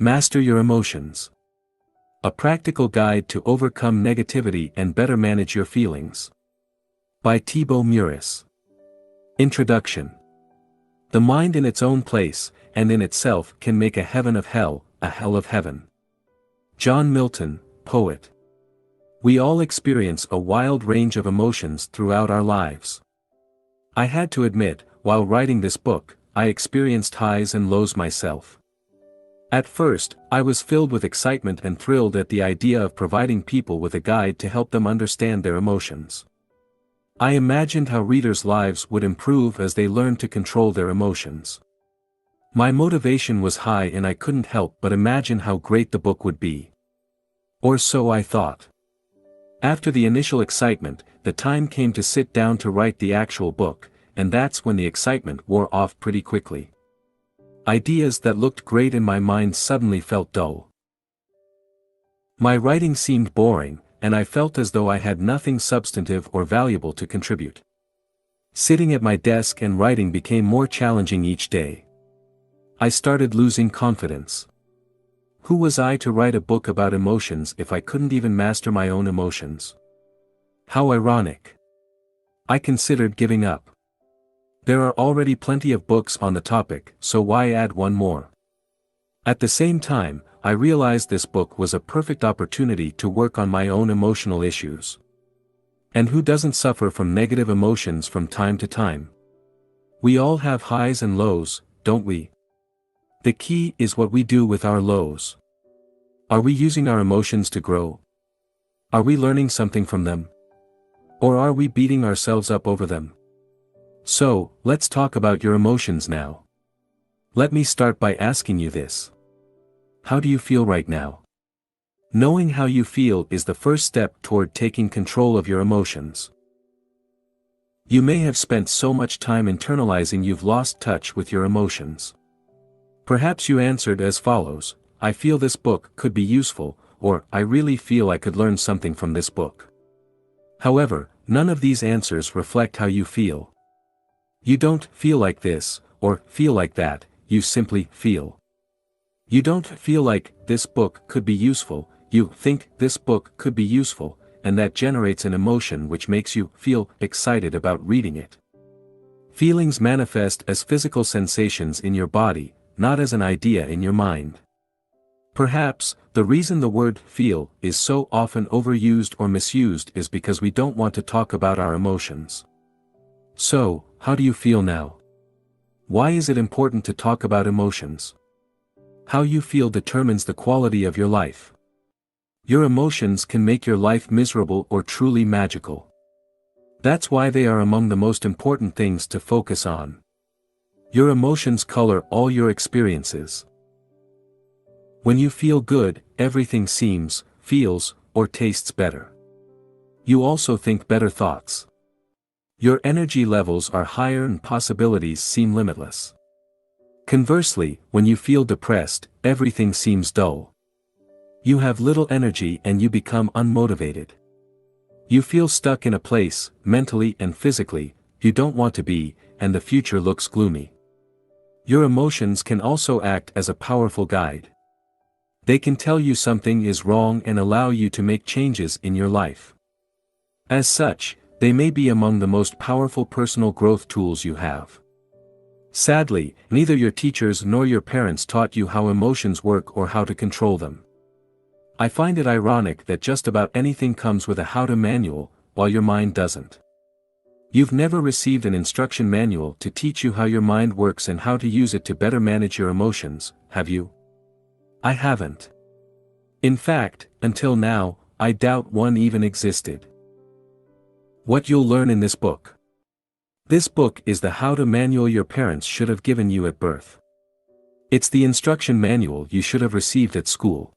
Master Your Emotions. A practical guide to overcome negativity and better manage your feelings. By Thibaut Meurisse. Introduction. The mind in its own place, and in itself, can make a heaven of hell, a hell of heaven. John Milton, poet. We all experience a wild range of emotions throughout our lives. I had to admit, while writing this book, I experienced highs and lows myself. At first, I was filled with excitement and thrilled at the idea of providing people with a guide to help them understand their emotions. I imagined how readers' lives would improve as they learned to control their emotions. My motivation was high and I couldn't help but imagine how great the book would be. Or so I thought. After the initial excitement, the time came to sit down to write the actual book, and that's when the excitement wore off pretty quickly. Ideas that looked great in my mind suddenly felt dull. My writing seemed boring, and I felt as though I had nothing substantive or valuable to contribute. Sitting at my desk and writing became more challenging each day. I started losing confidence. Who was I to write a book about emotions if I couldn't even master my own emotions? How ironic. I considered giving up. There are already plenty of books on the topic, so why add one more? At the same time, I realized this book was a perfect opportunity to work on my own emotional issues. And who doesn't suffer from negative emotions from time to time? We all have highs and lows, don't we? The key is what we do with our lows. Are we using our emotions to grow? Are we learning something from them? Or are we beating ourselves up over them? So, let's talk about your emotions now. Let me start by asking you this. How do you feel right now? Knowing how you feel is the first step toward taking control of your emotions. You may have spent so much time internalizing you've lost touch with your emotions. Perhaps you answered as follows: I feel this book could be useful, or I really feel I could learn something from this book. However, none of these answers reflect how you feel. You don't feel like this, or feel like that, you simply feel. You don't feel like this book could be useful, you think this book could be useful, and that generates an emotion which makes you feel excited about reading it. Feelings manifest as physical sensations in your body, not as an idea in your mind. Perhaps, the reason the word feel is so often overused or misused is because we don't want to talk about our emotions. So, how do you feel now? Why is it important to talk about emotions? How you feel determines the quality of your life. Your emotions can make your life miserable or truly magical. That's why they are among the most important things to focus on. Your emotions color all your experiences. When you feel good, everything seems, feels, or tastes better. You also think better thoughts. Your energy levels are higher and possibilities seem limitless. Conversely, when you feel depressed, everything seems dull. You have little energy and you become unmotivated. You feel stuck in a place, mentally and physically, you don't want to be, and the future looks gloomy. Your emotions can also act as a powerful guide. They can tell you something is wrong and allow you to make changes in your life. As such, they may be among the most powerful personal growth tools you have. Sadly, neither your teachers nor your parents taught you how emotions work or how to control them. I find it ironic that just about anything comes with a how-to manual, while your mind doesn't. You've never received an instruction manual to teach you how your mind works and how to use it to better manage your emotions, have you? I haven't. In fact, until now, I doubt one even existed. What you'll learn in this book. This book is the how-to manual your parents should have given you at birth. It's the instruction manual you should have received at school.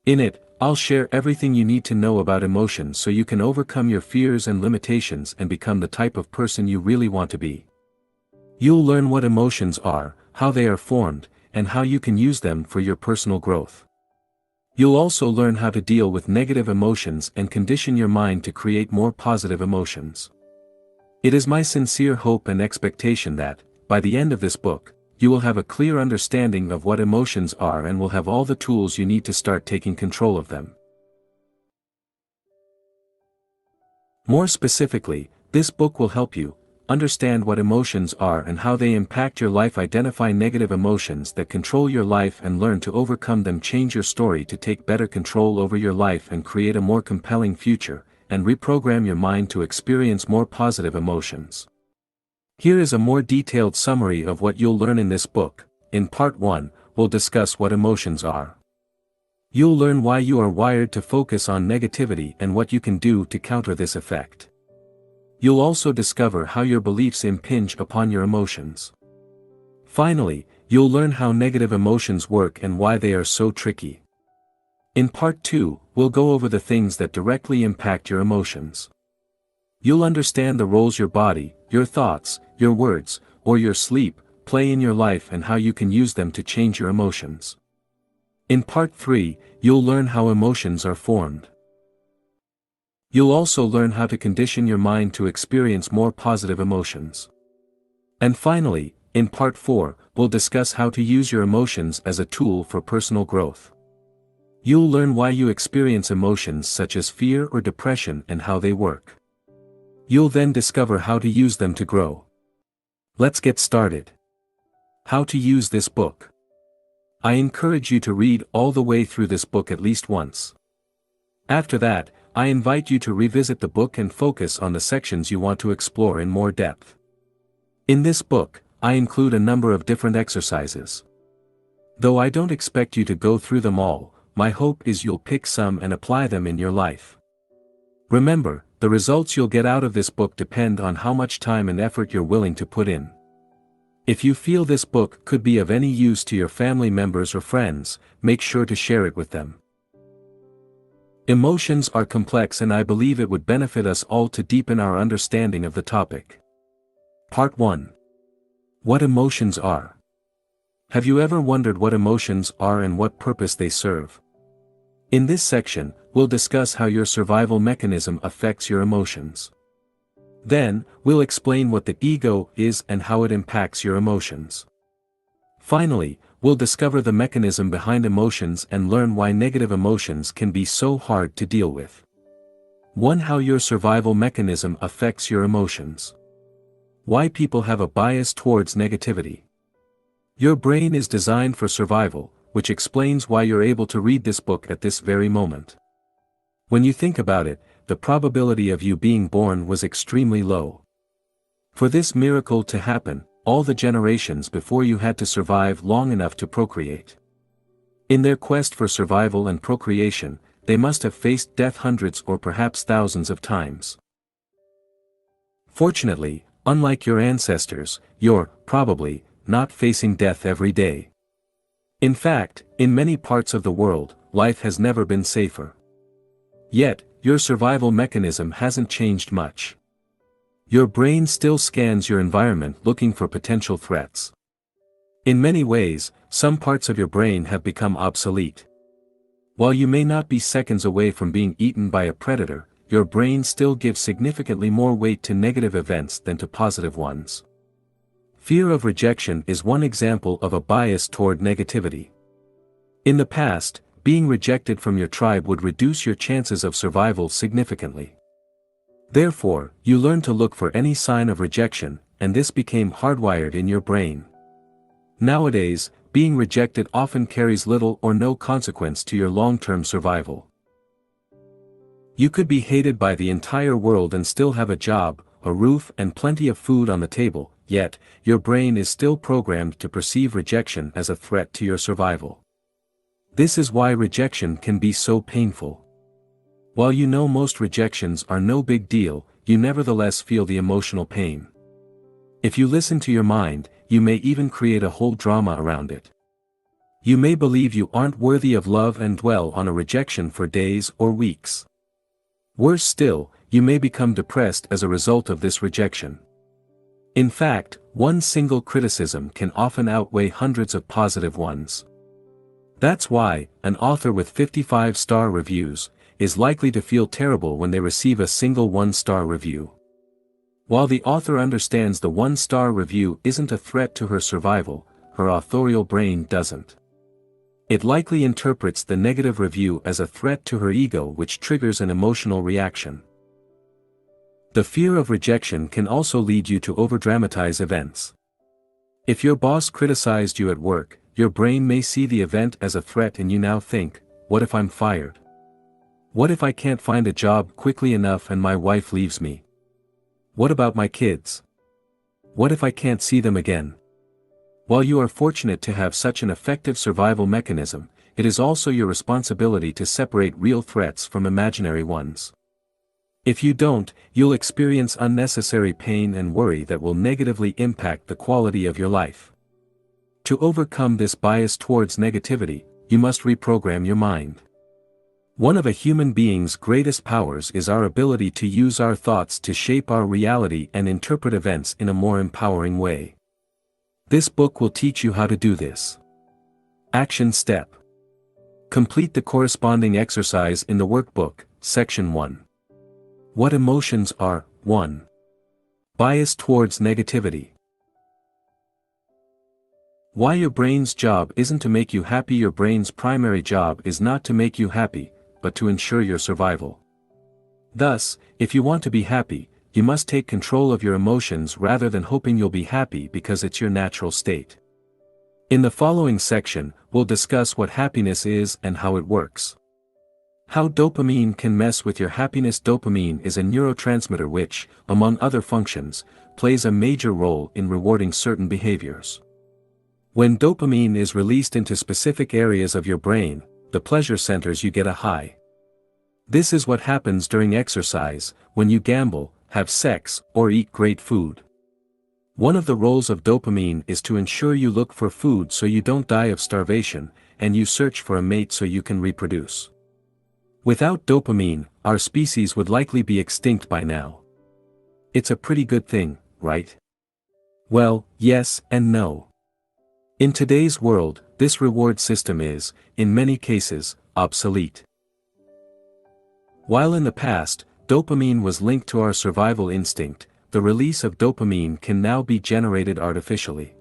In it, I'll share everything you need to know about emotions so you can overcome your fears and limitations and become the type of person you really want to be. You'll learn what emotions are, how they are formed, and how you can use them for your personal growth. You'll also learn how to deal with negative emotions and condition your mind to create more positive emotions. It is my sincere hope and expectation that, by the end of this book, you will have a clear understanding of what emotions are and will have all the tools you need to start taking control of them. More specifically, this book will help you understand what emotions are and how they impact your life, identify negative emotions that control your life and learn to overcome them, change your story to take better control over your life and create a more compelling future, and reprogram your mind to experience more positive emotions. Here is a more detailed summary of what you'll learn in this book. In Part 1, we'll discuss what emotions are. You'll learn why you are wired to focus on negativity and what you can do to counter this effect. You'll also discover how your beliefs impinge upon your emotions. Finally, you'll learn how negative emotions work and why they are so tricky. In Part 2, we'll go over the things that directly impact your emotions. You'll understand the roles your body, your thoughts, your words, or your sleep play in your life and how you can use them to change your emotions. In Part 3, you'll learn how emotions are formed. You'll also learn how to condition your mind to experience more positive emotions. And finally, in Part 4, we'll discuss how to use your emotions as a tool for personal growth. You'll learn why you experience emotions such as fear or depression and how they work. You'll then discover how to use them to grow. Let's get started. How to use this book. I encourage you to read all the way through this book at least once. After that, I invite you to revisit the book and focus on the sections you want to explore in more depth. In this book, I include a number of different exercises. Though I don't expect you to go through them all, my hope is you'll pick some and apply them in your life. Remember, the results you'll get out of this book depend on how much time and effort you're willing to put in. If you feel this book could be of any use to your family members or friends, make sure to share it with them. Emotions are complex and I believe it would benefit us all to deepen our understanding of the topic. Part 1. What emotions are. Have you ever wondered what emotions are and what purpose they serve? In this section, we'll discuss how your survival mechanism affects your emotions. Then, we'll explain what the ego is and how it impacts your emotions. Finally, we'll discover the mechanism behind emotions and learn why negative emotions can be so hard to deal with. 1. How your survival mechanism affects your emotions. Why people have a bias towards negativity. Your brain is designed for survival, which explains why you're able to read this book at this very moment. When you think about it, the probability of you being born was extremely low. For this miracle to happen, all the generations before you had to survive long enough to procreate. In their quest for survival and procreation, they must have faced death hundreds or perhaps thousands of times. Fortunately, unlike your ancestors, you're, probably, not facing death every day. In fact, in many parts of the world, life has never been safer. Yet, your survival mechanism hasn't changed much. Your brain still scans your environment looking for potential threats. In many ways, some parts of your brain have become obsolete. While you may not be seconds away from being eaten by a predator, your brain still gives significantly more weight to negative events than to positive ones. Fear of rejection is one example of a bias toward negativity. In the past, being rejected from your tribe would reduce your chances of survival significantly. Therefore, you learn to look for any sign of rejection, and this became hardwired in your brain. Nowadays, being rejected often carries little or no consequence to your long-term survival. You could be hated by the entire world and still have a job, a roof and plenty of food on the table, yet, your brain is still programmed to perceive rejection as a threat to your survival. This is why rejection can be so painful. While you know most rejections are no big deal, you nevertheless feel the emotional pain. If you listen to your mind, you may even create a whole drama around it. You may believe you aren't worthy of love and dwell on a rejection for days or weeks. Worse still, you may become depressed as a result of this rejection. In fact, one single criticism can often outweigh hundreds of positive ones. That's why, an author with 55-star reviews is likely to feel terrible when they receive a single one-star review. While the author understands the one-star review isn't a threat to her survival, her authorial brain doesn't. It likely interprets the negative review as a threat to her ego, which triggers an emotional reaction. The fear of rejection can also lead you to overdramatize events. If your boss criticized you at work, your brain may see the event as a threat and you now think, what if I'm fired? What if I can't find a job quickly enough and my wife leaves me? What about my kids? What if I can't see them again? While you are fortunate to have such an effective survival mechanism, it is also your responsibility to separate real threats from imaginary ones. If you don't, you'll experience unnecessary pain and worry that will negatively impact the quality of your life. To overcome this bias towards negativity, you must reprogram your mind. One of a human being's greatest powers is our ability to use our thoughts to shape our reality and interpret events in a more empowering way. This book will teach you how to do this. Action Step. Complete the corresponding exercise in the workbook, Section 1. What emotions are, 1. Bias towards negativity. Why your brain's job isn't to make you happy. Your brain's primary job is not to make you happy, but to ensure your survival. Thus, if you want to be happy, you must take control of your emotions rather than hoping you'll be happy because it's your natural state. In the following section, we'll discuss what happiness is and how it works. How dopamine can mess with your happiness. Dopamine is a neurotransmitter which, among other functions, plays a major role in rewarding certain behaviors. When dopamine is released into specific areas of your brain, the pleasure centers, you get a high. This is what happens during exercise, when you gamble, have sex, or eat great food. One of the roles of dopamine is to ensure you look for food so you don't die of starvation, and you search for a mate so you can reproduce. Without dopamine, our species would likely be extinct by now. It's a pretty good thing, right? Well, yes and no. In today's world, this reward system is, in many cases, obsolete. While in the past, dopamine was linked to our survival instinct, the release of dopamine can now be generated artificially.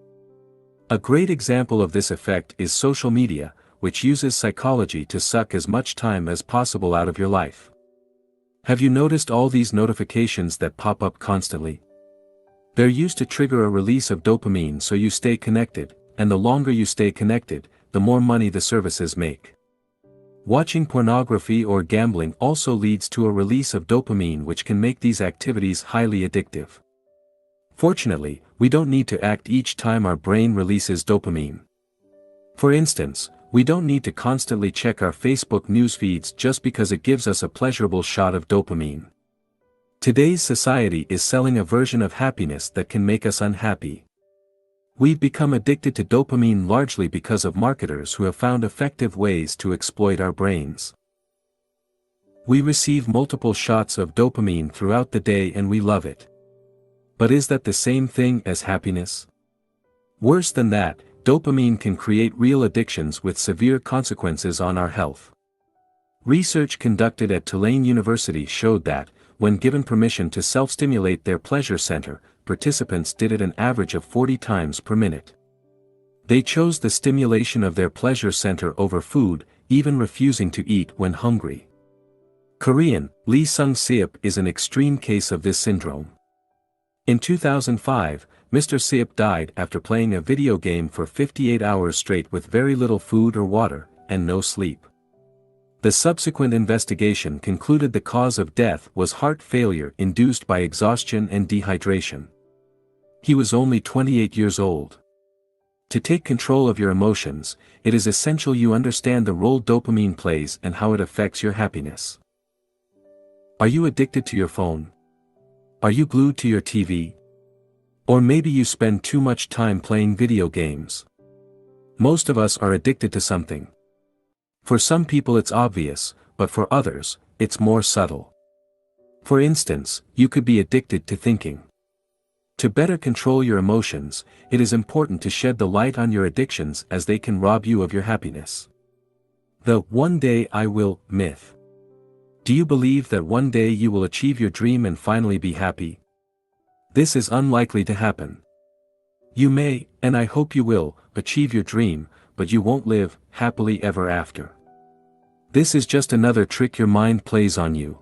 A great example of this effect is social media, which uses psychology to suck as much time as possible out of your life. Have you noticed all these notifications that pop up constantly? They're used to trigger a release of dopamine so you stay connected, and the longer you stay connected, the more money the services make. Watching pornography or gambling also leads to a release of dopamine, which can make these activities highly addictive. Fortunately, we don't need to act each time our brain releases dopamine. For instance, we don't need to constantly check our Facebook news feeds just because it gives us a pleasurable shot of dopamine. Today's society is selling a version of happiness that can make us unhappy. We've become addicted to dopamine largely because of marketers who have found effective ways to exploit our brains. We receive multiple shots of dopamine throughout the day and we love it. But is that the same thing as happiness? Worse than that, dopamine can create real addictions with severe consequences on our health. Research conducted at Tulane University showed that, when given permission to self-stimulate their pleasure center, participants did it an average of 40 times per minute. They chose the stimulation of their pleasure center over food, even refusing to eat when hungry. Korean, Lee Sung-seop is an extreme case of this syndrome. In 2005, Mr. Seop died after playing a video game for 58 hours straight with very little food or water, and no sleep. The subsequent investigation concluded the cause of death was heart failure induced by exhaustion and dehydration. He was only 28 years old. To take control of your emotions, it is essential you understand the role dopamine plays and how it affects your happiness. Are you addicted to your phone? Are you glued to your TV? Or maybe you spend too much time playing video games. Most of us are addicted to something. For some people it's obvious, but for others, it's more subtle. For instance, you could be addicted to thinking. To better control your emotions, it is important to shed the light on your addictions as they can rob you of your happiness. The "one day I will" myth. Do you believe that one day you will achieve your dream and finally be happy? This is unlikely to happen. You may, and I hope you will, achieve your dream, but you won't live happily ever after. This is just another trick your mind plays on you.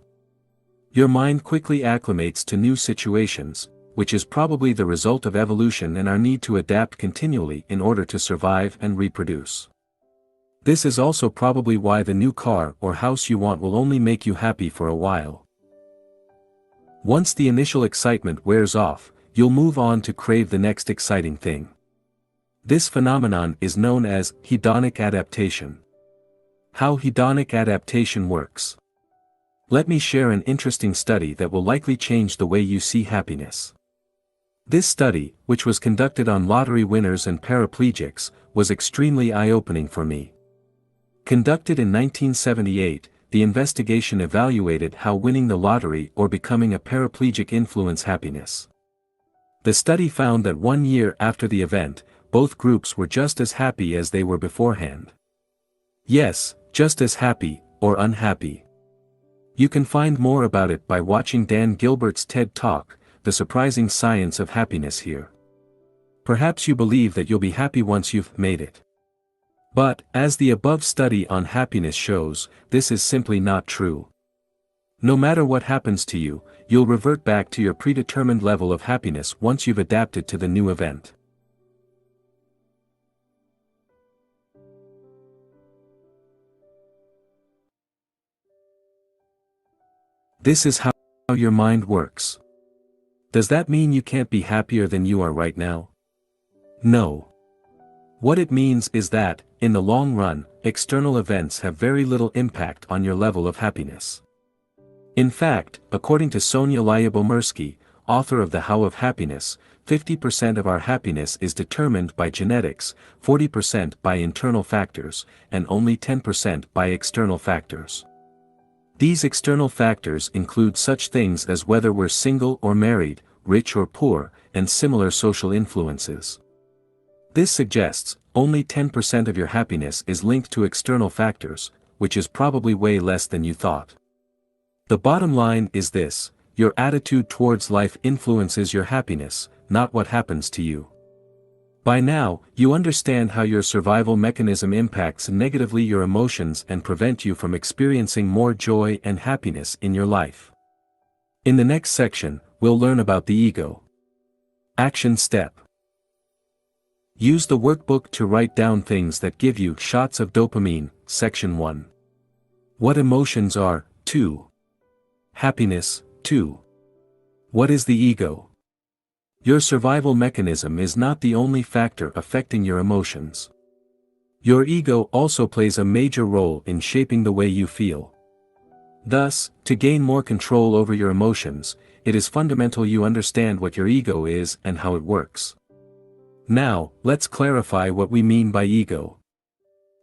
Your mind quickly acclimates to new situations, which is probably the result of evolution and our need to adapt continually in order to survive and reproduce. This is also probably why the new car or house you want will only make you happy for a while. Once the initial excitement wears off, you'll move on to crave the next exciting thing. This phenomenon is known as hedonic adaptation. How hedonic adaptation works. Let me share an interesting study that will likely change the way you see happiness. This study, which was conducted on lottery winners and paraplegics, was extremely eye-opening for me. Conducted in 1978, the investigation evaluated how winning the lottery or becoming a paraplegic influence happiness. The study found that 1 year after the event, both groups were just as happy as they were beforehand. Yes, just as happy, or unhappy. You can find more about it by watching Dan Gilbert's TED Talk, The Surprising Science of Happiness here. Perhaps you believe that you'll be happy once you've made it. But, as the above study on happiness shows, this is simply not true. No matter what happens to you, you'll revert back to your predetermined level of happiness once you've adapted to the new event. This is how your mind works. Does that mean you can't be happier than you are right now? No. What it means is that, in the long run, external events have very little impact on your level of happiness. In fact, according to Sonia Lyubomirsky, author of The How of Happiness, 50% of our happiness is determined by genetics, 40% by internal factors, and only 10% by external factors. These external factors include such things as whether we're single or married, rich or poor, and similar social influences. This suggests, only 10% of your happiness is linked to external factors, which is probably way less than you thought. The bottom line is this: your attitude towards life influences your happiness, not what happens to you. By now, you understand how your survival mechanism impacts negatively your emotions and prevent you from experiencing more joy and happiness in your life. In the next section, we'll learn about the ego. Action step. Use the workbook to write down things that give you shots of dopamine. Section 1. What emotions are? 2. Happiness. 2. What is the ego? Your survival mechanism is not the only factor affecting your emotions. Your ego also plays a major role in shaping the way you feel. Thus, to gain more control over your emotions, it is fundamental you understand what your ego is and how it works. Now, let's clarify what we mean by ego.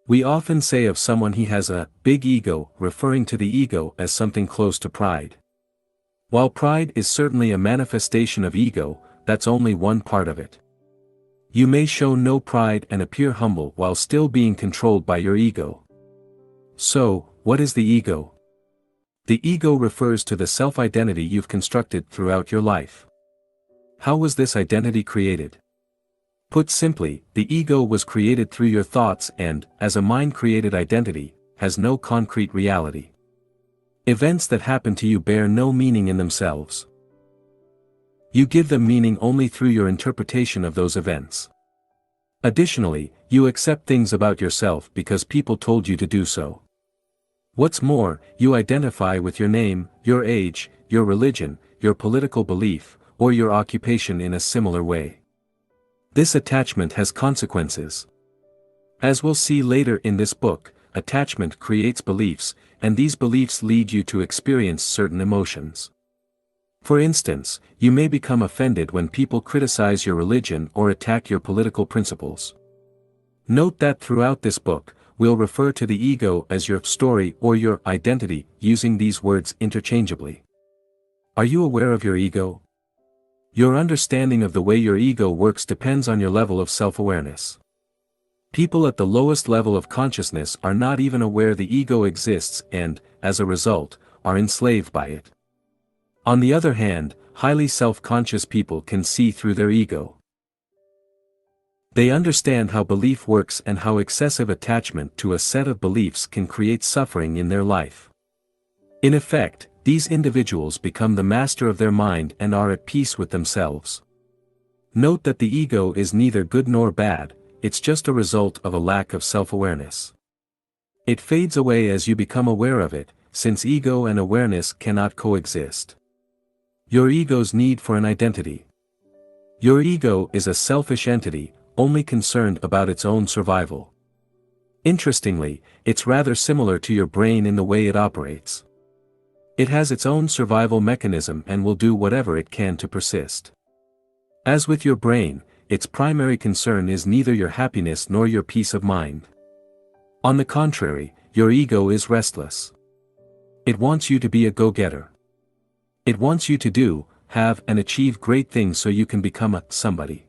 We often say of someone he has a big ego, referring to the ego as something close to pride. While pride is certainly a manifestation of ego, that's only one part of it. You may show no pride and appear humble while still being controlled by your ego. So, what is the ego? The ego refers to the self-identity you've constructed throughout your life. How was this identity created? Put simply, the ego was created through your thoughts and, as a mind-created identity, has no concrete reality. Events that happen to you bear no meaning in themselves. You give them meaning only through your interpretation of those events. Additionally, you accept things about yourself because people told you to do so. What's more, you identify with your name, your age, your religion, your political belief, or your occupation in a similar way. This attachment has consequences. As we'll see later in this book, attachment creates beliefs, and these beliefs lead you to experience certain emotions. For instance, you may become offended when people criticize your religion or attack your political principles. Note that throughout this book, we'll refer to the ego as your story or your identity, using these words interchangeably. Are you aware of your ego? Your understanding of the way your ego works depends on your level of self-awareness. People at the lowest level of consciousness are not even aware the ego exists and, as a result, are enslaved by it. On the other hand, highly self-conscious people can see through their ego. They understand how belief works and how excessive attachment to a set of beliefs can create suffering in their life. In effect, these individuals become the master of their mind and are at peace with themselves. Note that the ego is neither good nor bad, it's just a result of a lack of self-awareness. It fades away as you become aware of it, since ego and awareness cannot coexist. Your ego's need for an identity. Your ego is a selfish entity, only concerned about its own survival. Interestingly, it's rather similar to your brain in the way it operates. It has its own survival mechanism and will do whatever it can to persist. As with your brain, its primary concern is neither your happiness nor your peace of mind. On the contrary, your ego is restless. It wants you to be a go-getter. It wants you to do, have and achieve great things so you can become a somebody.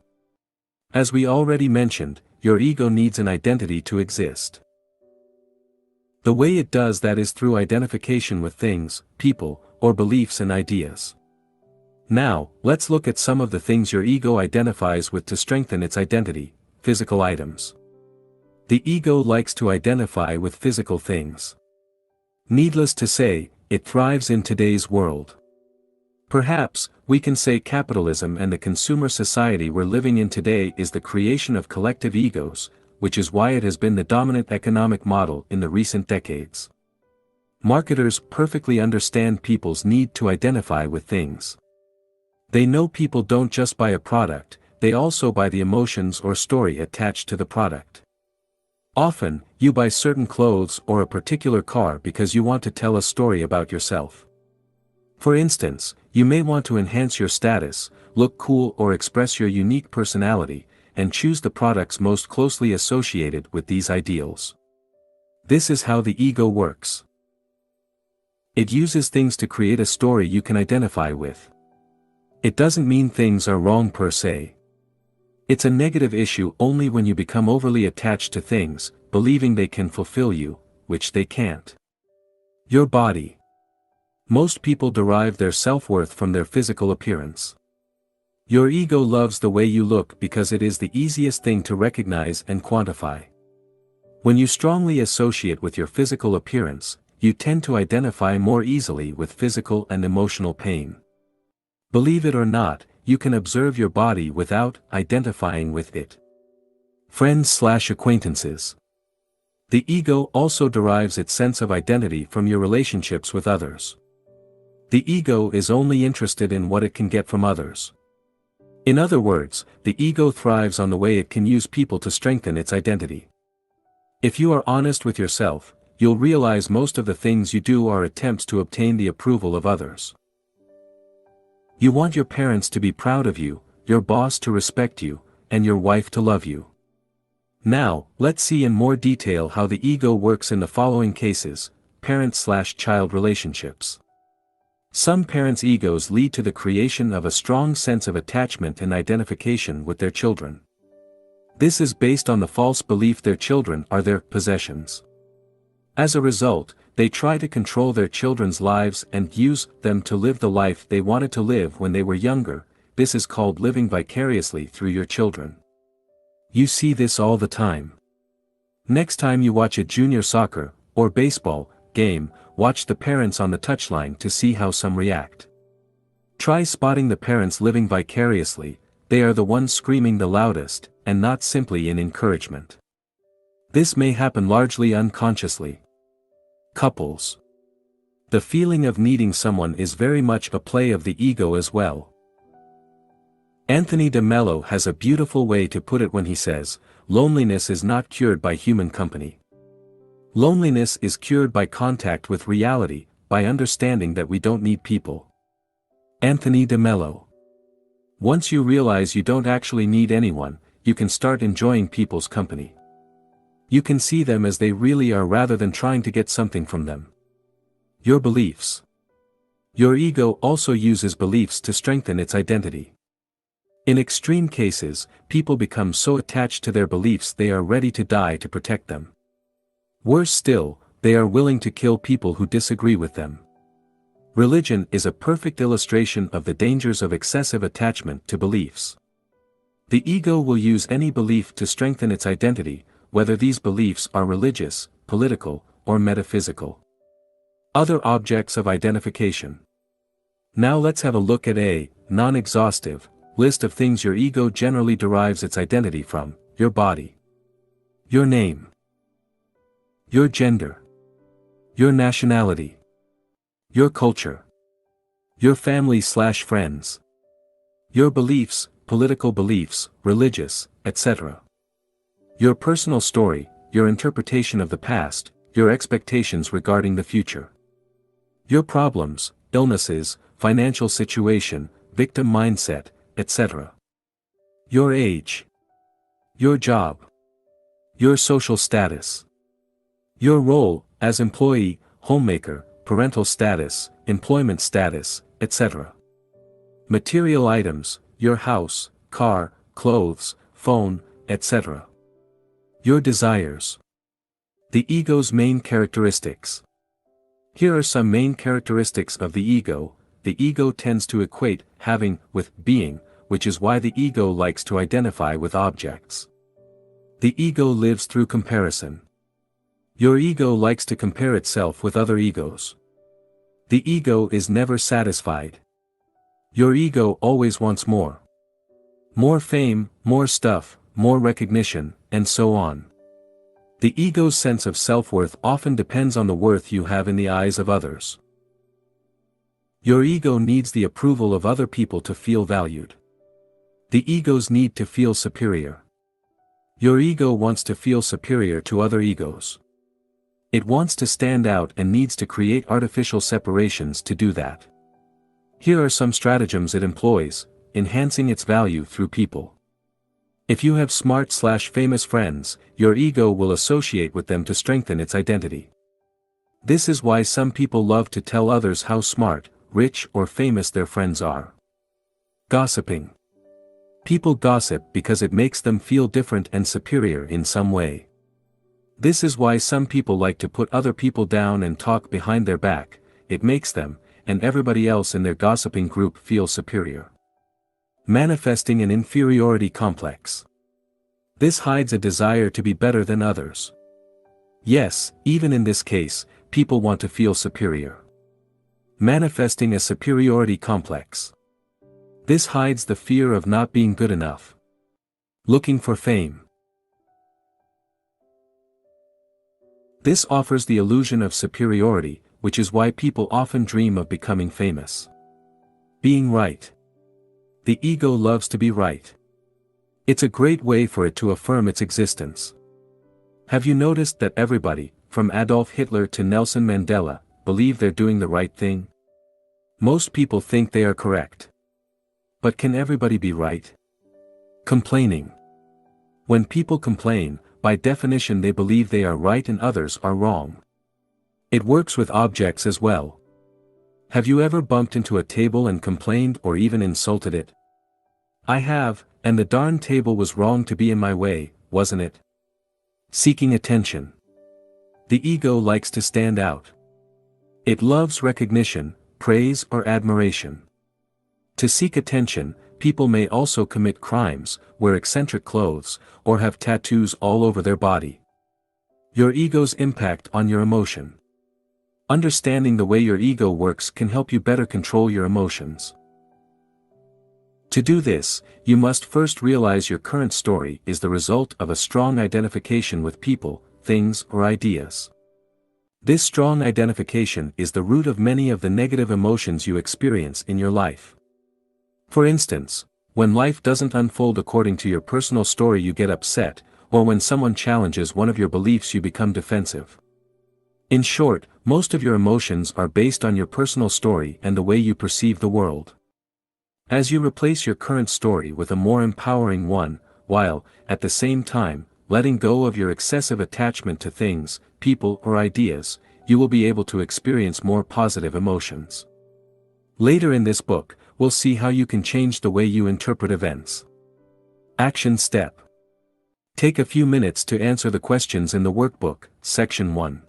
As we already mentioned, your ego needs an identity to exist. The way it does that is through identification with things, people, or beliefs and ideas. Now, let's look at some of the things your ego identifies with to strengthen its identity: physical items. The ego likes to identify with physical things. Needless to say, it thrives in today's world. Perhaps, we can say capitalism and the consumer society we're living in today is the creation of collective egos, which is why it has been the dominant economic model in the recent decades. Marketers perfectly understand people's need to identify with things. They know people don't just buy a product, they also buy the emotions or story attached to the product. Often, you buy certain clothes or a particular car because you want to tell a story about yourself. For instance, you may want to enhance your status, look cool or express your unique personality, and choose the products most closely associated with these ideals. This is how the ego works. It uses things to create a story you can identify with. It doesn't mean things are wrong per se. It's a negative issue only when you become overly attached to things, believing they can fulfill you, which they can't. Your body. Most people derive their self-worth from their physical appearance. Your ego loves the way you look because it is the easiest thing to recognize and quantify. When you strongly associate with your physical appearance, you tend to identify more easily with physical and emotional pain. Believe it or not, you can observe your body without identifying with it. Friends/acquaintances. The ego also derives its sense of identity from your relationships with others. The ego is only interested in what it can get from others. In other words, the ego thrives on the way it can use people to strengthen its identity. If you are honest with yourself, you'll realize most of the things you do are attempts to obtain the approval of others. You want your parents to be proud of you, your boss to respect you, and your wife to love you. Now, let's see in more detail how the ego works in the following cases: parent/child relationships. Some parents' egos lead to the creation of a strong sense of attachment and identification with their children. This is based on the false belief their children are their possessions. As a result, they try to control their children's lives and use them to live the life they wanted to live when they were younger. This is called living vicariously through your children. You see this all the time. Next time you watch a junior soccer, or baseball, game, watch the parents on the touchline to see how some react. Try spotting the parents living vicariously. They are the ones screaming the loudest, and not simply in encouragement. This may happen largely unconsciously. Couples. The feeling of needing someone is very much a play of the ego as well. Anthony de Mello has a beautiful way to put it when he says, "Loneliness is not cured by human company. Loneliness is cured by contact with reality, by understanding that we don't need people." Anthony de Mello. Once you realize you don't actually need anyone, you can start enjoying people's company. You can see them as they really are rather than trying to get something from them. Your beliefs. Your ego also uses beliefs to strengthen its identity. In extreme cases, people become so attached to their beliefs they are ready to die to protect them. Worse still, they are willing to kill people who disagree with them. Religion is a perfect illustration of the dangers of excessive attachment to beliefs. The ego will use any belief to strengthen its identity, whether these beliefs are religious, political, or metaphysical. Other objects of identification. Now let's have a look at a non-exhaustive list of things your ego generally derives its identity from: your body, your name, your gender, your nationality, your culture, your family/friends, your beliefs, political beliefs, religious, etc. Your personal story, your interpretation of the past, your expectations regarding the future. Your problems, illnesses, financial situation, victim mindset, etc. Your age. Your job. Your social status. Your role, as employee, homemaker, parental status, employment status, etc. Material items, your house, car, clothes, phone, etc. Your desires. The ego's main characteristics. Here are some main characteristics of the ego. The ego tends to equate having with being, which is why the ego likes to identify with objects. The ego lives through comparison. Your ego likes to compare itself with other egos. The ego is never satisfied. Your ego always wants more. More fame, more stuff, more recognition, and so on. The ego's sense of self-worth often depends on the worth you have in the eyes of others. Your ego needs the approval of other people to feel valued. The ego's need to feel superior. Your ego wants to feel superior to other egos. It wants to stand out and needs to create artificial separations to do that. Here are some stratagems it employs, enhancing its value through people. If you have smart/famous friends, your ego will associate with them to strengthen its identity. This is why some people love to tell others how smart, rich, or famous their friends are. Gossiping. People gossip because it makes them feel different and superior in some way. This is why some people like to put other people down and talk behind their back. It makes them, and everybody else in their gossiping group, feel superior. Manifesting an inferiority complex. This hides a desire to be better than others. Yes, even in this case, people want to feel superior. Manifesting a superiority complex. This hides the fear of not being good enough. Looking for fame. This offers the illusion of superiority, which is why people often dream of becoming famous. Being right. The ego loves to be right. It's a great way for it to affirm its existence. Have you noticed that everybody, from Adolf Hitler to Nelson Mandela, believe they're doing the right thing? Most people think they are correct. But can everybody be right? Complaining. When people complain, by definition they believe they are right and others are wrong. It works with objects as well. Have you ever bumped into a table and complained or even insulted it? I have, and the darn table was wrong to be in my way, wasn't it? Seeking attention. The ego likes to stand out. It loves recognition, praise, or admiration. To seek attention, people may also commit crimes, wear eccentric clothes, or have tattoos all over their body. Your ego's impact on your emotion. Understanding the way your ego works can help you better control your emotions. To do this, you must first realize your current story is the result of a strong identification with people, things, or ideas. This strong identification is the root of many of the negative emotions you experience in your life. For instance, when life doesn't unfold according to your personal story, you get upset, or when someone challenges one of your beliefs, you become defensive. In short, most of your emotions are based on your personal story and the way you perceive the world. As you replace your current story with a more empowering one, while, at the same time, letting go of your excessive attachment to things, people, or ideas, you will be able to experience more positive emotions. Later in this book, we'll see how you can change the way you interpret events. Action step. Take a few minutes to answer the questions in the workbook, Section 1.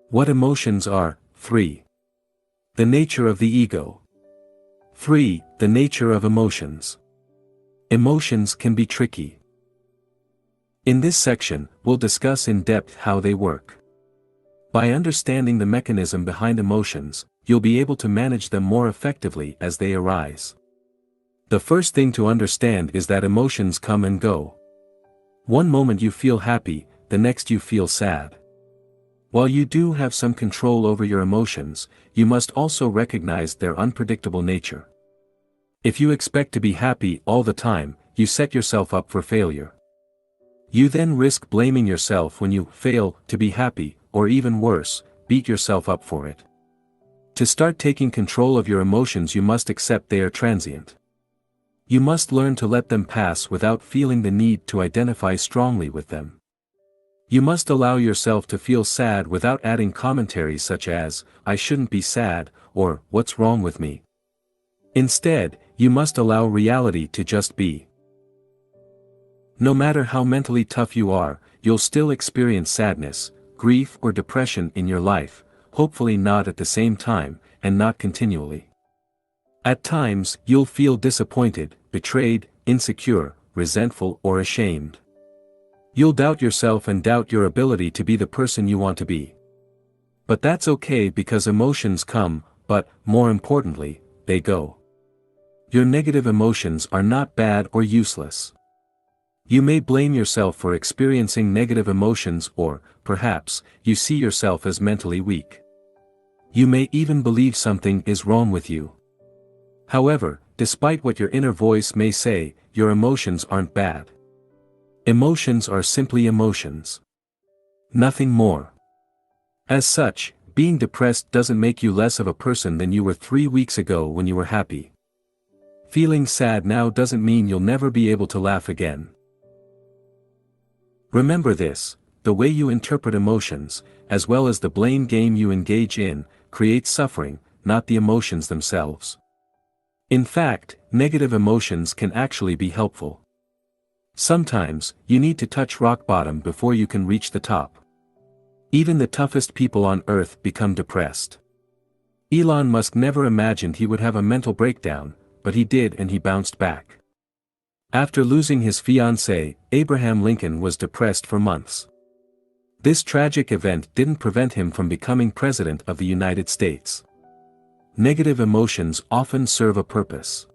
What emotions are? 3. The nature of the ego. 3. The nature of emotions. Emotions can be tricky. In this section, we'll discuss in depth how they work. By understanding the mechanism behind emotions, you'll be able to manage them more effectively as they arise. The first thing to understand is that emotions come and go. One moment you feel happy, the next you feel sad. While you do have some control over your emotions, you must also recognize their unpredictable nature. If you expect to be happy all the time, you set yourself up for failure. You then risk blaming yourself when you fail to be happy, or even worse, beat yourself up for it. To start taking control of your emotions, you must accept they are transient. You must learn to let them pass without feeling the need to identify strongly with them. You must allow yourself to feel sad without adding commentaries such as, "I shouldn't be sad," or "What's wrong with me?" Instead, you must allow reality to just be. No matter how mentally tough you are, you'll still experience sadness, grief or depression in your life, hopefully not at the same time, and not continually. At times, you'll feel disappointed, betrayed, insecure, resentful or ashamed. You'll doubt yourself and doubt your ability to be the person you want to be. But that's okay because emotions come, but, more importantly, they go. Your negative emotions are not bad or useless. You may blame yourself for experiencing negative emotions or, perhaps, you see yourself as mentally weak. You may even believe something is wrong with you. However, despite what your inner voice may say, your emotions aren't bad. Emotions are simply emotions. Nothing more. As such, being depressed doesn't make you less of a person than you were 3 weeks ago when you were happy. Feeling sad now doesn't mean you'll never be able to laugh again. Remember this: the way you interpret emotions, as well as the blame game you engage in, creates suffering, not the emotions themselves. In fact, negative emotions can actually be helpful. Sometimes, you need to touch rock bottom before you can reach the top. Even the toughest people on earth become depressed. Elon Musk never imagined he would have a mental breakdown, but he did, and he bounced back. After losing his fiancée, Abraham Lincoln was depressed for months. This tragic event didn't prevent him from becoming President of the United States. Negative emotions often serve a purpose.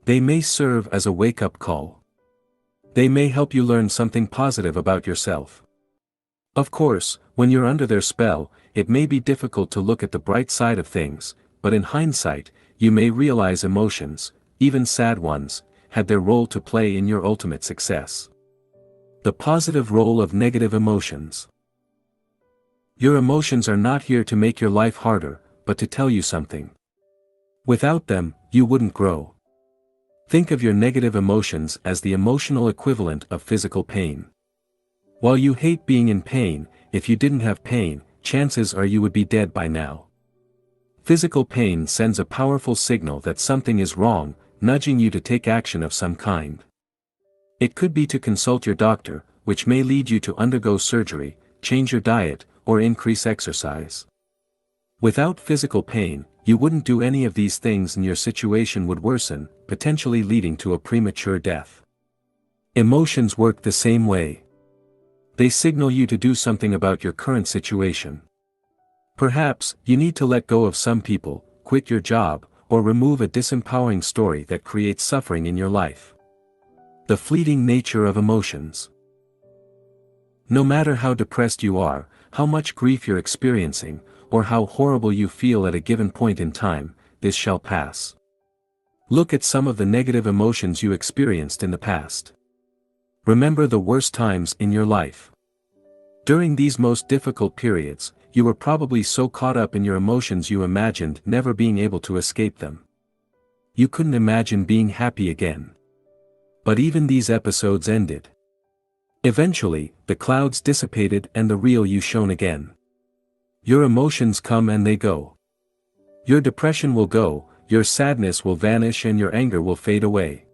They may serve as a wake-up call. They may help you learn something positive about yourself. Of course, when you're under their spell, it may be difficult to look at the bright side of things, but in hindsight, you may realize emotions, even sad ones, had their role to play in your ultimate success. The positive role of negative emotions. Your emotions are not here to make your life harder, but to tell you something. Without them, you wouldn't grow. Think of your negative emotions as the emotional equivalent of physical pain. While you hate being in pain, if you didn't have pain, chances are you would be dead by now. Physical pain sends a powerful signal that something is wrong, nudging you to take action of some kind. It could be to consult your doctor, which may lead you to undergo surgery, change your diet, or increase exercise. Without physical pain, you wouldn't do any of these things and your situation would worsen, potentially leading to a premature death. Emotions work the same way. They signal you to do something about your current situation. Perhaps, you need to let go of some people, quit your job, or remove a disempowering story that creates suffering in your life. The fleeting nature of emotions. No matter how depressed you are, how much grief you're experiencing, or how horrible you feel at a given point in time, this shall pass. Look at some of the negative emotions you experienced in the past. Remember the worst times in your life. During these most difficult periods, you were probably so caught up in your emotions you imagined never being able to escape them. You couldn't imagine being happy again. But even these episodes ended. Eventually, the clouds dissipated and the real you shone again. Your emotions come and they go. Your depression will go, your sadness will vanish and your anger will fade away.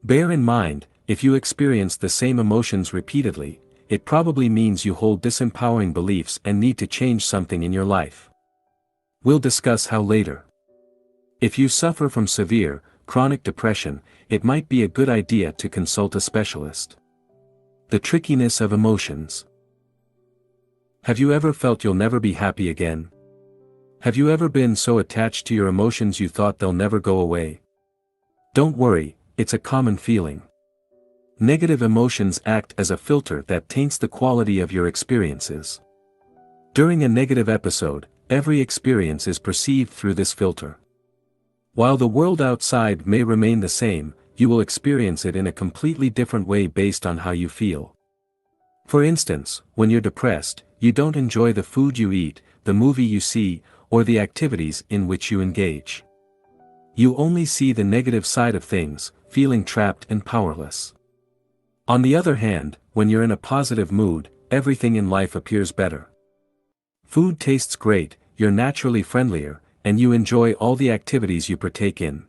Bear in mind, if you experience the same emotions repeatedly, it probably means you hold disempowering beliefs and need to change something in your life. We'll discuss how later. If you suffer from severe, chronic depression, it might be a good idea to consult a specialist. The trickiness of emotions. Have you ever felt you'll never be happy again? Have you ever been so attached to your emotions you thought they'll never go away? Don't worry, it's a common feeling. Negative emotions act as a filter that taints the quality of your experiences. During a negative episode, every experience is perceived through this filter. While the world outside may remain the same, you will experience it in a completely different way based on how you feel. For instance, when you're depressed, you don't enjoy the food you eat, the movie you see, or the activities in which you engage. You only see the negative side of things, feeling trapped and powerless. On the other hand, when you're in a positive mood, everything in life appears better. Food tastes great, you're naturally friendlier, and you enjoy all the activities you partake in.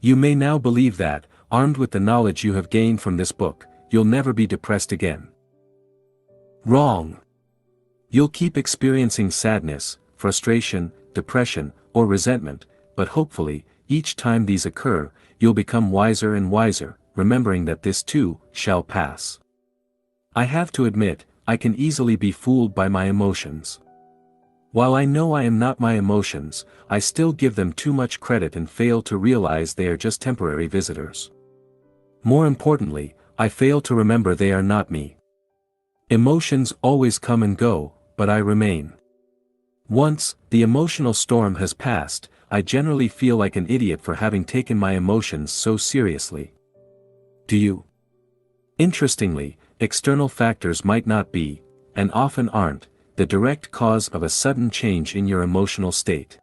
You may now believe that, armed with the knowledge you have gained from this book, you'll never be depressed again. Wrong. You'll keep experiencing sadness, frustration, depression, or resentment, but hopefully, each time these occur, you'll become wiser and wiser, remembering that this too shall pass. I have to admit, I can easily be fooled by my emotions. While I know I am not my emotions, I still give them too much credit and fail to realize they are just temporary visitors. More importantly, I fail to remember they are not me. Emotions always come and go, but I remain. Once the emotional storm has passed, I generally feel like an idiot for having taken my emotions so seriously. Do you? Interestingly, external factors might not be, and often aren't, the direct cause of a sudden change in your emotional state.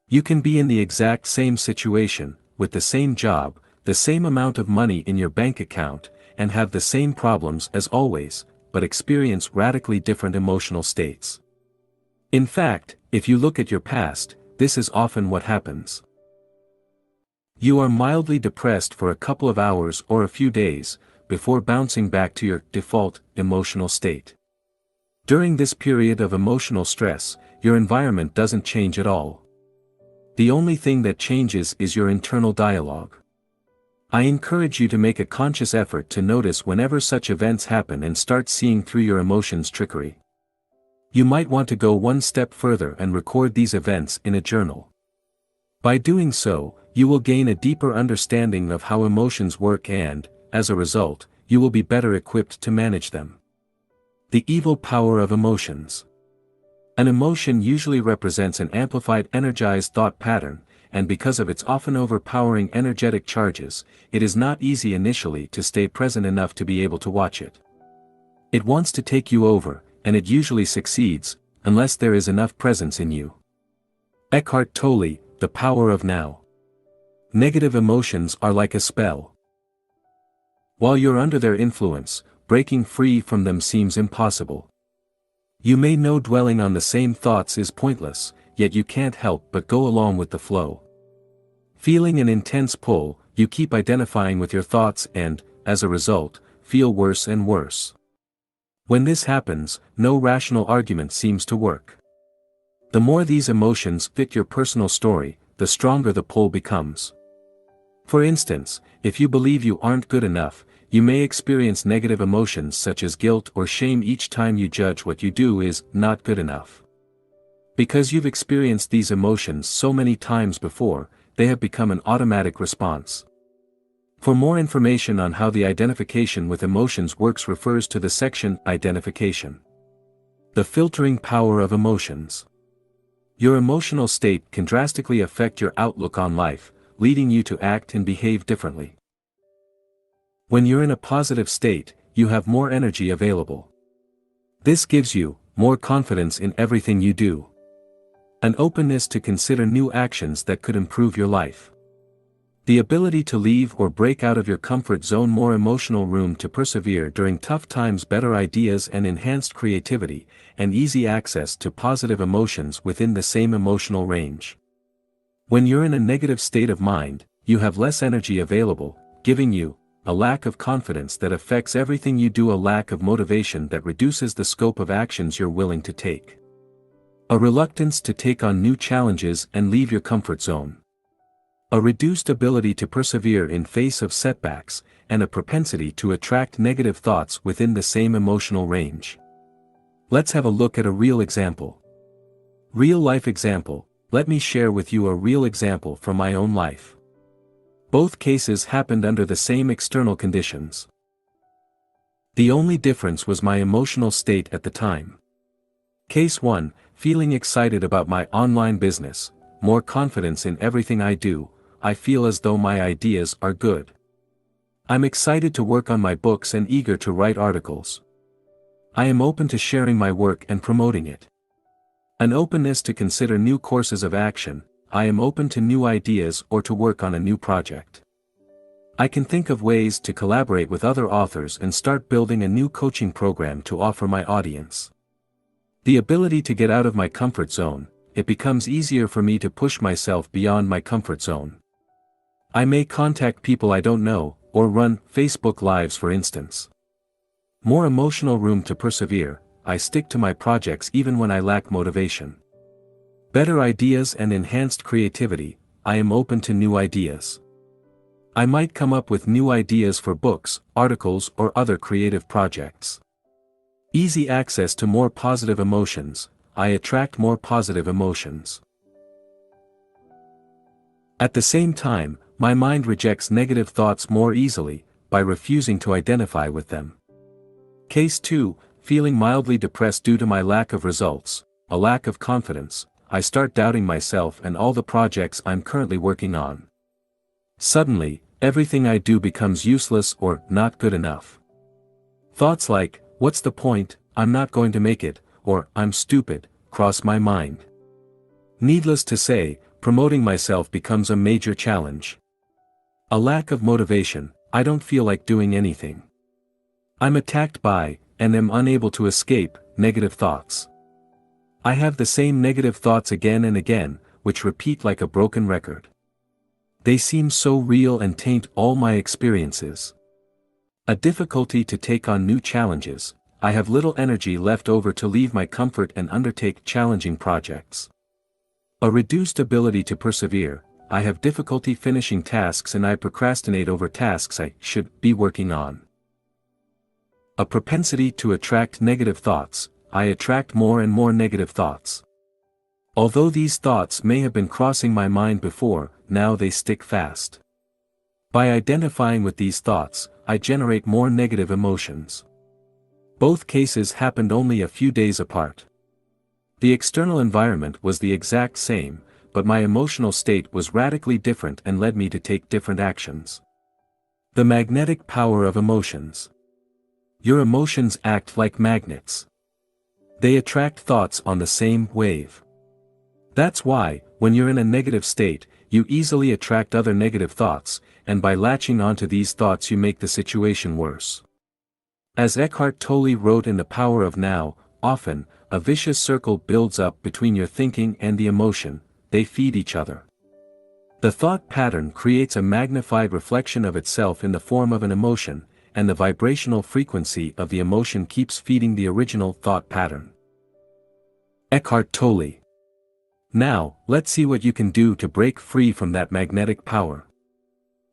You can be in the exact same situation, with the same job, the same amount of money in your bank account, and have the same problems as always, but experience radically different emotional states. In fact, if you look at your past, this is often what happens. You are mildly depressed for a couple of hours or a few days, before bouncing back to your default emotional state. During this period of emotional stress, your environment doesn't change at all. The only thing that changes is your internal dialogue. I encourage you to make a conscious effort to notice whenever such events happen and start seeing through your emotions' trickery. You might want to go one step further and record these events in a journal. By doing so, you will gain a deeper understanding of how emotions work and, as a result, you will be better equipped to manage them. The evil power of emotions. An emotion usually represents an amplified energized thought pattern, and because of its often overpowering energetic charges, it is not easy initially to stay present enough to be able to watch it. It wants to take you over, and it usually succeeds, unless there is enough presence in you. Eckhart Tolle, The Power of Now. Negative emotions are like a spell. While you're under their influence, breaking free from them seems impossible. You may know dwelling on the same thoughts is pointless, yet you can't help but go along with the flow. Feeling an intense pull, you keep identifying with your thoughts and, as a result, feel worse and worse. When this happens, no rational argument seems to work. The more these emotions fit your personal story, the stronger the pull becomes. For instance, if you believe you aren't good enough, you may experience negative emotions such as guilt or shame each time you judge what you do is not good enough. Because you've experienced these emotions so many times before, they have become an automatic response. For more information on how the identification with emotions works, refers to the section Identification. The filtering power of emotions. Your emotional state can drastically affect your outlook on life, leading you to act and behave differently. When you're in a positive state, you have more energy available. This gives you more confidence in everything you do. An openness to consider new actions that could improve your life. The ability to leave or break out of your comfort zone, more emotional room to persevere during tough times, better ideas and enhanced creativity, and easy access to positive emotions within the same emotional range. When you're in a negative state of mind, you have less energy available, giving you a lack of confidence that affects everything you do, a lack of motivation that reduces the scope of actions you're willing to take. A reluctance to take on new challenges and leave your comfort zone. A reduced ability to persevere in face of setbacks, and a propensity to attract negative thoughts within the same emotional range. Let's have a look at a real example. Real-life example. Let me share with you a real example from my own life. Both cases happened under the same external conditions. The only difference was my emotional state at the time. Case 1, feeling excited about my online business, more confidence in everything I do, I feel as though my ideas are good. I'm excited to work on my books and eager to write articles. I am open to sharing my work and promoting it. An openness to consider new courses of action. I am open to new ideas or to work on a new project. I can think of ways to collaborate with other authors and start building a new coaching program to offer my audience. The ability to get out of my comfort zone, it becomes easier for me to push myself beyond my comfort zone. I may contact people I don't know, or run Facebook Lives for instance. More emotional room to persevere. I stick to my projects even when I lack motivation. Better ideas and enhanced creativity. I am open to new ideas. I might come up with new ideas for books, articles or other creative projects. Easy access to more positive emotions. I attract more positive emotions. At the same time, my mind rejects negative thoughts more easily, by refusing to identify with them. Case 2, feeling mildly depressed due to my lack of results, a lack of confidence. I start doubting myself and all the projects I'm currently working on. Suddenly, everything I do becomes useless or not good enough. Thoughts like, what's the point, I'm not going to make it, or I'm stupid, cross my mind. Needless to say, promoting myself becomes a major challenge. A lack of motivation. I don't feel like doing anything. I'm attacked by, and am unable to escape, negative thoughts. I have the same negative thoughts again and again, which repeat like a broken record. They seem so real and taint all my experiences. A difficulty to take on new challenges. I have little energy left over to leave my comfort and undertake challenging projects. A reduced ability to persevere. I have difficulty finishing tasks and I procrastinate over tasks I should be working on. A propensity to attract negative thoughts. I attract more and more negative thoughts. Although these thoughts may have been crossing my mind before, now they stick fast. By identifying with these thoughts, I generate more negative emotions. Both cases happened only a few days apart. The external environment was the exact same, but my emotional state was radically different and led me to take different actions. The magnetic power of emotions. Your emotions act like magnets. They attract thoughts on the same wave. That's why, when you're in a negative state, you easily attract other negative thoughts, and by latching onto these thoughts you make the situation worse. As Eckhart Tolle wrote in The Power of Now, often, a vicious circle builds up between your thinking and the emotion, they feed each other. The thought pattern creates a magnified reflection of itself in the form of an emotion, and the vibrational frequency of the emotion keeps feeding the original thought pattern. Eckhart Tolle. Now, let's see what you can do to break free from that magnetic power.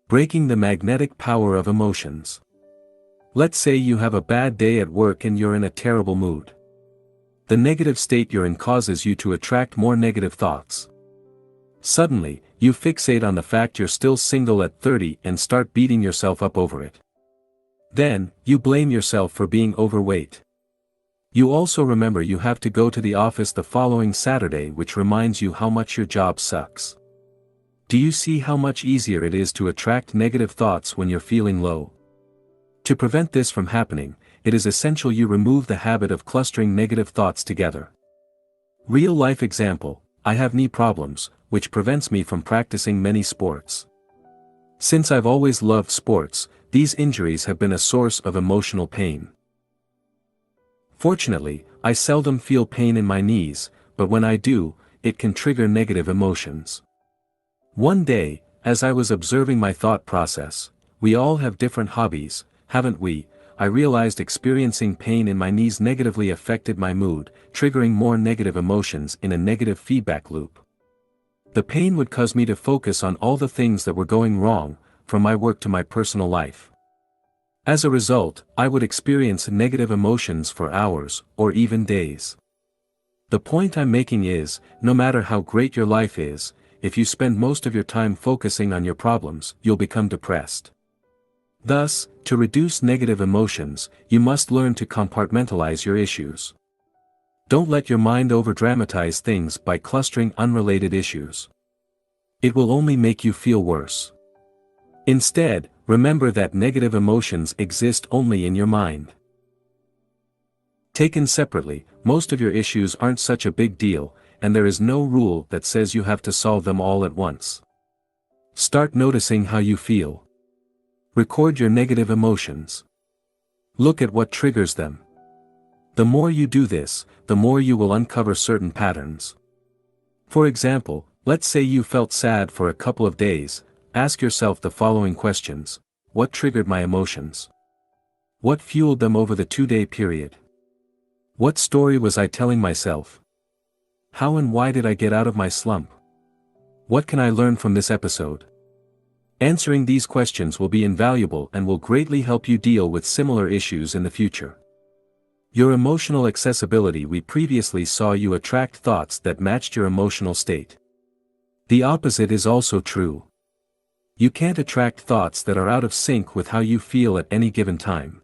Breaking the magnetic power of emotions. Let's say you have a bad day at work and you're in a terrible mood. The negative state you're in causes you to attract more negative thoughts. Suddenly, you fixate on the fact you're still single at 30 and start beating yourself up over it. Then, you blame yourself for being overweight. You also remember you have to go to the office the following Saturday, which reminds you how much your job sucks. Do you see how much easier it is to attract negative thoughts when you're feeling low? To prevent this from happening, it is essential you remove the habit of clustering negative thoughts together. Real life example, I have knee problems, which prevents me from practicing many sports. Since I've always loved sports, these injuries have been a source of emotional pain. Fortunately, I seldom feel pain in my knees, but when I do, it can trigger negative emotions. One day, as I was observing my thought process, we all have different hobbies, haven't we? I realized experiencing pain in my knees negatively affected my mood, triggering more negative emotions in a negative feedback loop. The pain would cause me to focus on all the things that were going wrong, from my work to my personal life. As a result, I would experience negative emotions for hours, or even days. The point I'm making is, no matter how great your life is, if you spend most of your time focusing on your problems, you'll become depressed. Thus, to reduce negative emotions, you must learn to compartmentalize your issues. Don't let your mind overdramatize things by clustering unrelated issues. It will only make you feel worse. Instead, remember that negative emotions exist only in your mind. Taken separately, most of your issues aren't such a big deal, and there is no rule that says you have to solve them all at once. Start noticing how you feel. Record your negative emotions. Look at what triggers them. The more you do this, the more you will uncover certain patterns. For example, let's say you felt sad for a couple of days. Ask yourself the following questions. What triggered my emotions? What fueled them over the 2-day period? What story was I telling myself? How and why did I get out of my slump? What can I learn from this episode? Answering these questions will be invaluable and will greatly help you deal with similar issues in the future. Your emotional accessibility. We previously saw you attract thoughts that matched your emotional state. The opposite is also true. You can't attract thoughts that are out of sync with how you feel at any given time.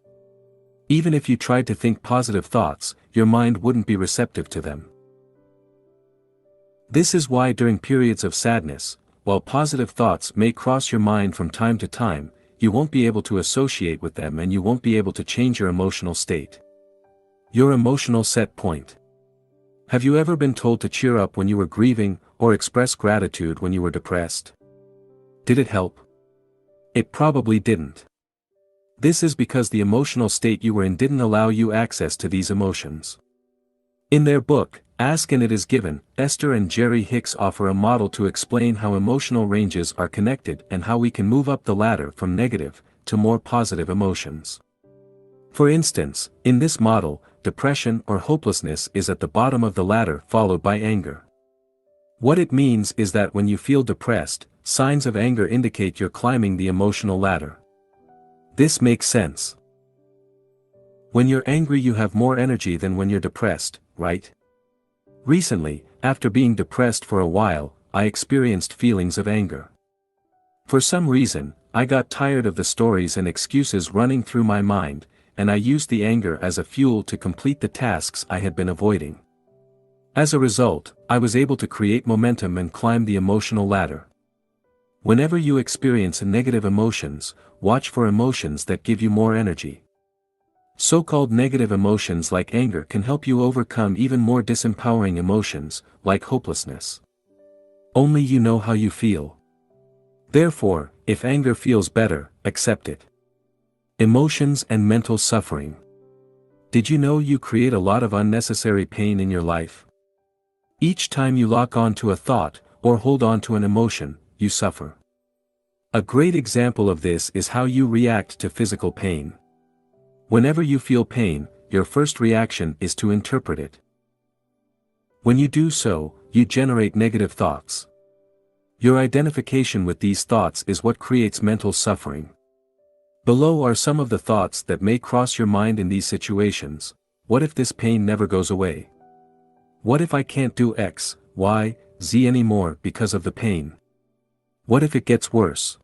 Even if you tried to think positive thoughts, your mind wouldn't be receptive to them. This is why during periods of sadness, while positive thoughts may cross your mind from time to time, you won't be able to associate with them and you won't be able to change your emotional state. Your emotional set point. Have you ever been told to cheer up when you were grieving, or express gratitude when you were depressed? Did it help? It probably didn't. This is because the emotional state you were in didn't allow you access to these emotions. In their book, Ask and It Is Given, Esther and Jerry Hicks offer a model to explain how emotional ranges are connected and how we can move up the ladder from negative to more positive emotions. For instance, in this model, depression or hopelessness is at the bottom of the ladder, followed by anger. What it means is that when you feel depressed, signs of anger indicate you're climbing the emotional ladder. This makes sense. When you're angry, you have more energy than when you're depressed, right? Recently, after being depressed for a while, I experienced feelings of anger. For some reason, I got tired of the stories and excuses running through my mind, and I used the anger as a fuel to complete the tasks I had been avoiding. As a result, I was able to create momentum and climb the emotional ladder. Whenever you experience negative emotions, watch for emotions that give you more energy. So-called negative emotions like anger can help you overcome even more disempowering emotions, like hopelessness. Only you know how you feel. Therefore, if anger feels better, accept it. Emotions and mental suffering. Did you know you create a lot of unnecessary pain in your life? Each time you lock on to a thought, or hold on to an emotion, you suffer. A great example of this is how you react to physical pain. Whenever you feel pain, your first reaction is to interpret it. When you do so, you generate negative thoughts. Your identification with these thoughts is what creates mental suffering. Below are some of the thoughts that may cross your mind in these situations. What if this pain never goes away? What if I can't do X, Y, Z anymore because of the pain? What if it gets worse?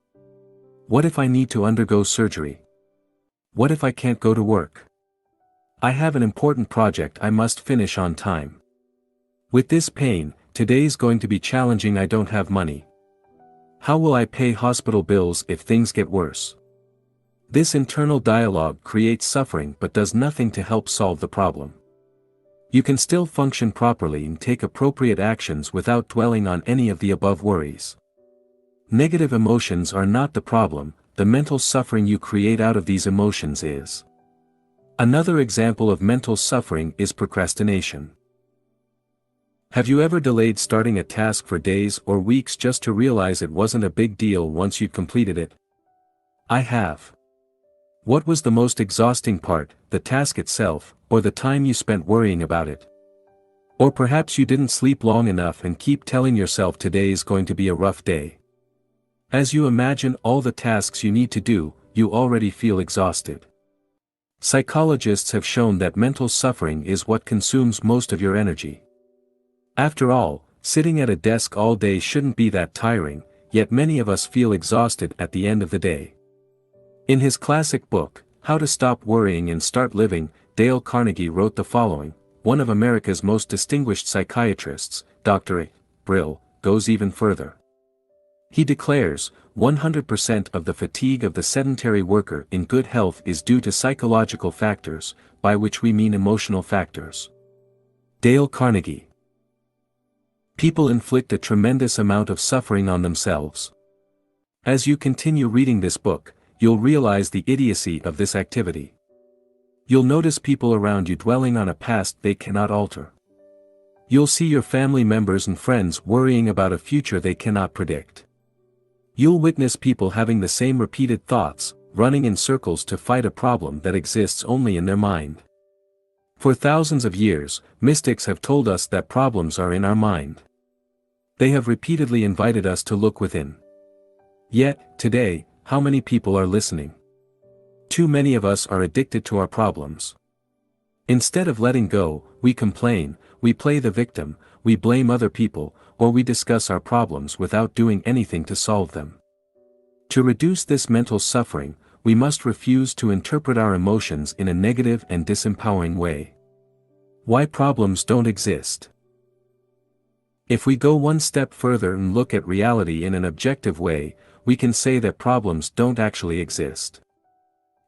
What if I need to undergo surgery? What if I can't go to work? I have an important project I must finish on time. With this pain, today's going to be challenging. I don't have money. How will I pay hospital bills if things get worse? This internal dialogue creates suffering but does nothing to help solve the problem. You can still function properly and take appropriate actions without dwelling on any of the above worries. Negative emotions are not the problem, the mental suffering you create out of these emotions is. Another example of mental suffering is procrastination. Have you ever delayed starting a task for days or weeks just to realize it wasn't a big deal once you'd completed it? I have. What was the most exhausting part, the task itself, or the time you spent worrying about it? Or perhaps you didn't sleep long enough and keep telling yourself today's going to be a rough day. As you imagine all the tasks you need to do, you already feel exhausted. Psychologists have shown that mental suffering is what consumes most of your energy. After all, sitting at a desk all day shouldn't be that tiring, yet many of us feel exhausted at the end of the day. In his classic book, How to Stop Worrying and Start Living, Dale Carnegie wrote the following: one of America's most distinguished psychiatrists, Dr. Brill, goes even further. He declares, 100% of the fatigue of the sedentary worker in good health is due to psychological factors, by which we mean emotional factors. Dale Carnegie. People inflict a tremendous amount of suffering on themselves. As you continue reading this book, you'll realize the idiocy of this activity. You'll notice people around you dwelling on a past they cannot alter. You'll see your family members and friends worrying about a future they cannot predict. You'll witness people having the same repeated thoughts, running in circles to fight a problem that exists only in their mind. For thousands of years, mystics have told us that problems are in our mind. They have repeatedly invited us to look within. Yet, today, how many people are listening? Too many of us are addicted to our problems. Instead of letting go, we complain, we play the victim, we blame other people, or we discuss our problems without doing anything to solve them. To reduce this mental suffering, we must refuse to interpret our emotions in a negative and disempowering way. Why problems don't exist? If we go one step further and look at reality in an objective way, we can say that problems don't actually exist.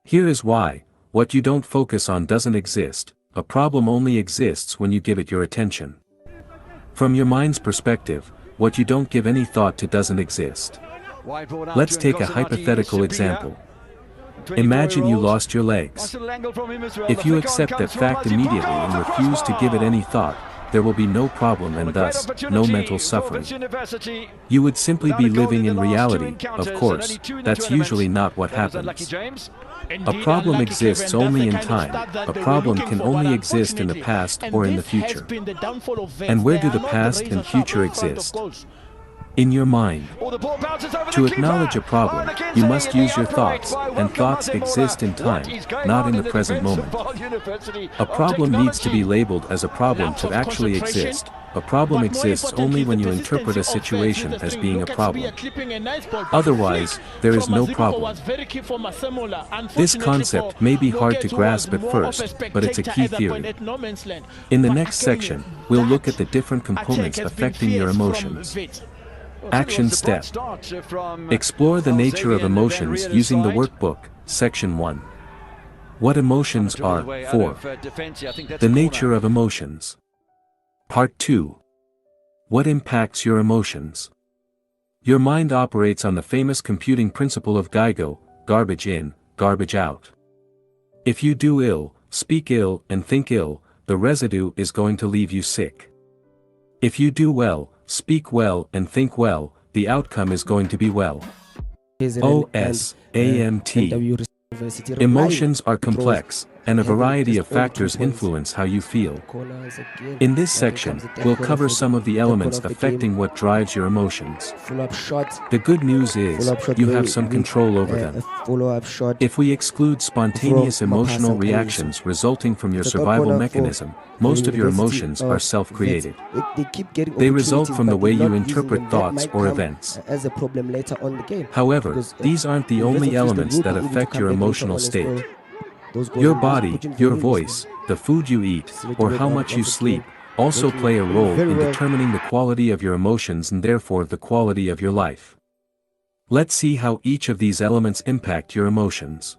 Here is why: what you don't focus on doesn't exist, a problem only exists when you give it your attention. From your mind's perspective, what you don't give any thought to doesn't exist. Let's take a hypothetical example. Imagine you lost your legs. If you accept that fact immediately and refuse to give it any thought, there will be no problem and thus, no mental suffering. You would simply be living in reality. Of course, that's usually not what happens. A problem exists only in time, a problem can only exist in the past or in the future. And where do the past and future exist? In your mind. To acknowledge a problem, you must use your thoughts, and thoughts exist in time, not in the present moment. A problem needs to be labeled as a problem to actually exist. A problem exists only when you interpret a situation as being a problem. Otherwise, there is no problem. This concept may be hard to grasp at first, but it's a key theory. In the next section, we'll look at the different components affecting your emotions. Action step. Explore the nature of emotions using the workbook, Section 1. What emotions are. 4. The nature of emotions. Part 2. What impacts your emotions? Your mind operates on the famous computing principle of GIGO, garbage in, garbage out. If you do ill, speak ill, and think ill, the residue is going to leave you sick. If you do well, speak well, and think well, the outcome is going to be well. OSAMT. Emotions are complex, and a variety of factors influence how you feel. In this section, we'll cover some of the elements affecting what drives your emotions. The good news is, you have some control over them. If we exclude spontaneous emotional reactions resulting from your survival mechanism, most of your emotions are self-created. They result from the way you interpret thoughts or events. However, these aren't the only elements that affect your emotional state. Your body, your voice, the food you eat, or how much you sleep, also play a role in determining the quality of your emotions and therefore the quality of your life. Let's see how each of these elements impact your emotions.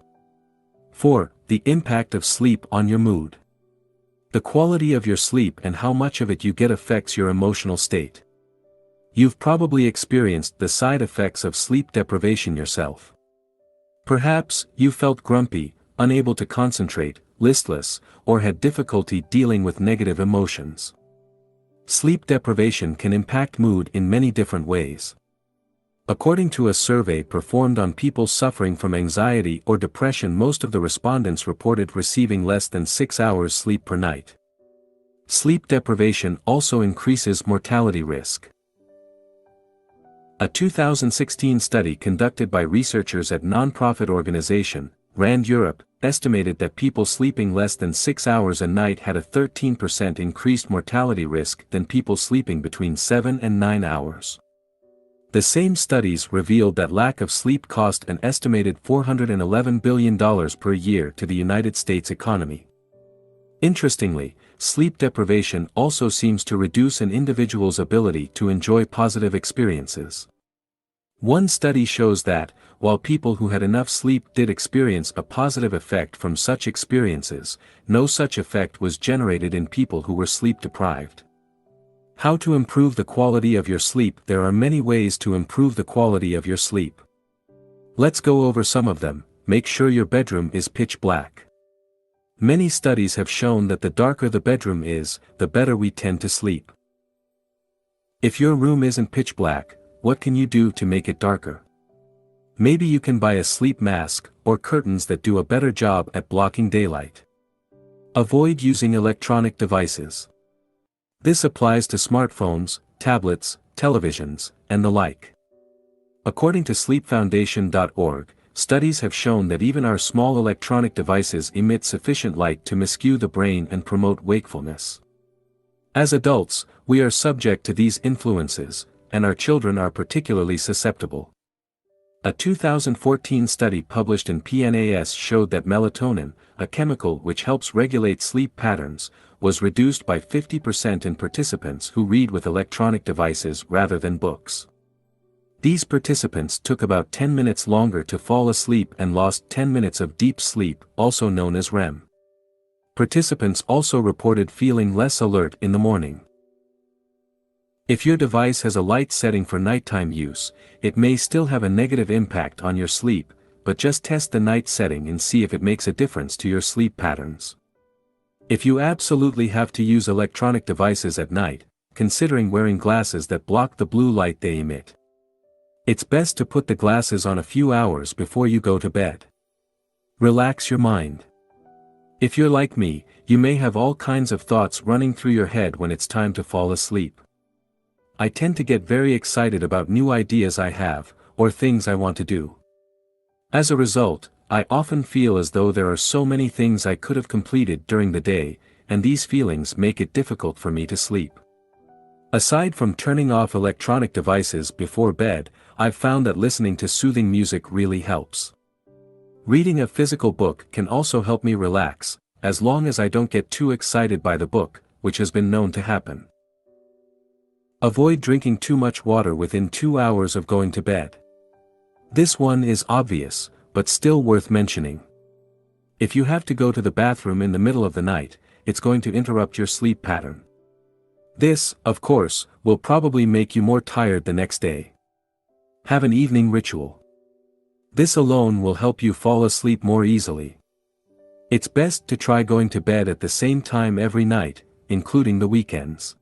4. The impact of sleep on your mood. The quality of your sleep and how much of it you get affects your emotional state. You've probably experienced the side effects of sleep deprivation yourself. Perhaps, you felt grumpy, unable to concentrate, listless, or had difficulty dealing with negative emotions. Sleep deprivation can impact mood in many different ways. According to a survey performed on people suffering from anxiety or depression, most of the respondents reported receiving less than 6 hours sleep per night. Sleep deprivation also increases mortality risk. A 2016 study conducted by researchers at nonprofit organization, RAND Europe, estimated that people sleeping less than 6 hours a night had a 13% increased mortality risk than people sleeping between 7 and 9 hours. The same studies revealed that lack of sleep cost an estimated $411 billion per year to the United States economy. Interestingly, sleep deprivation also seems to reduce an individual's ability to enjoy positive experiences. One study shows that, while people who had enough sleep did experience a positive effect from such experiences, no such effect was generated in people who were sleep deprived. How to improve the quality of your sleep? There are many ways to improve the quality of your sleep. Let's go over some of them. Make sure your bedroom is pitch black. Many studies have shown that the darker the bedroom is, the better we tend to sleep. If your room isn't pitch black, what can you do to make it darker? Maybe you can buy a sleep mask, or curtains that do a better job at blocking daylight. Avoid using electronic devices. This applies to smartphones, tablets, televisions, and the like. According to sleepfoundation.org, studies have shown that even our small electronic devices emit sufficient light to miscue the brain and promote wakefulness. As adults, we are subject to these influences, and our children are particularly susceptible. A 2014 study published in PNAS showed that melatonin, a chemical which helps regulate sleep patterns, was reduced by 50% in participants who read with electronic devices rather than books. These participants took about 10 minutes longer to fall asleep and lost 10 minutes of deep sleep, also known as REM. Participants also reported feeling less alert in the morning. If your device has a light setting for nighttime use, it may still have a negative impact on your sleep, but just test the night setting and see if it makes a difference to your sleep patterns. If you absolutely have to use electronic devices at night, considering wearing glasses that block the blue light they emit. It's best to put the glasses on a few hours before you go to bed. Relax your mind. If you're like me, you may have all kinds of thoughts running through your head when it's time to fall asleep. I tend to get very excited about new ideas I have, or things I want to do. As a result, I often feel as though there are so many things I could have completed during the day, and these feelings make it difficult for me to sleep. Aside from turning off electronic devices before bed, I've found that listening to soothing music really helps. Reading a physical book can also help me relax, as long as I don't get too excited by the book, which has been known to happen. Avoid drinking too much water within 2 hours of going to bed. This one is obvious, but still worth mentioning. If you have to go to the bathroom in the middle of the night, it's going to interrupt your sleep pattern. This, of course, will probably make you more tired the next day. Have an evening ritual. This alone will help you fall asleep more easily. It's best to try going to bed at the same time every night, including the weekends.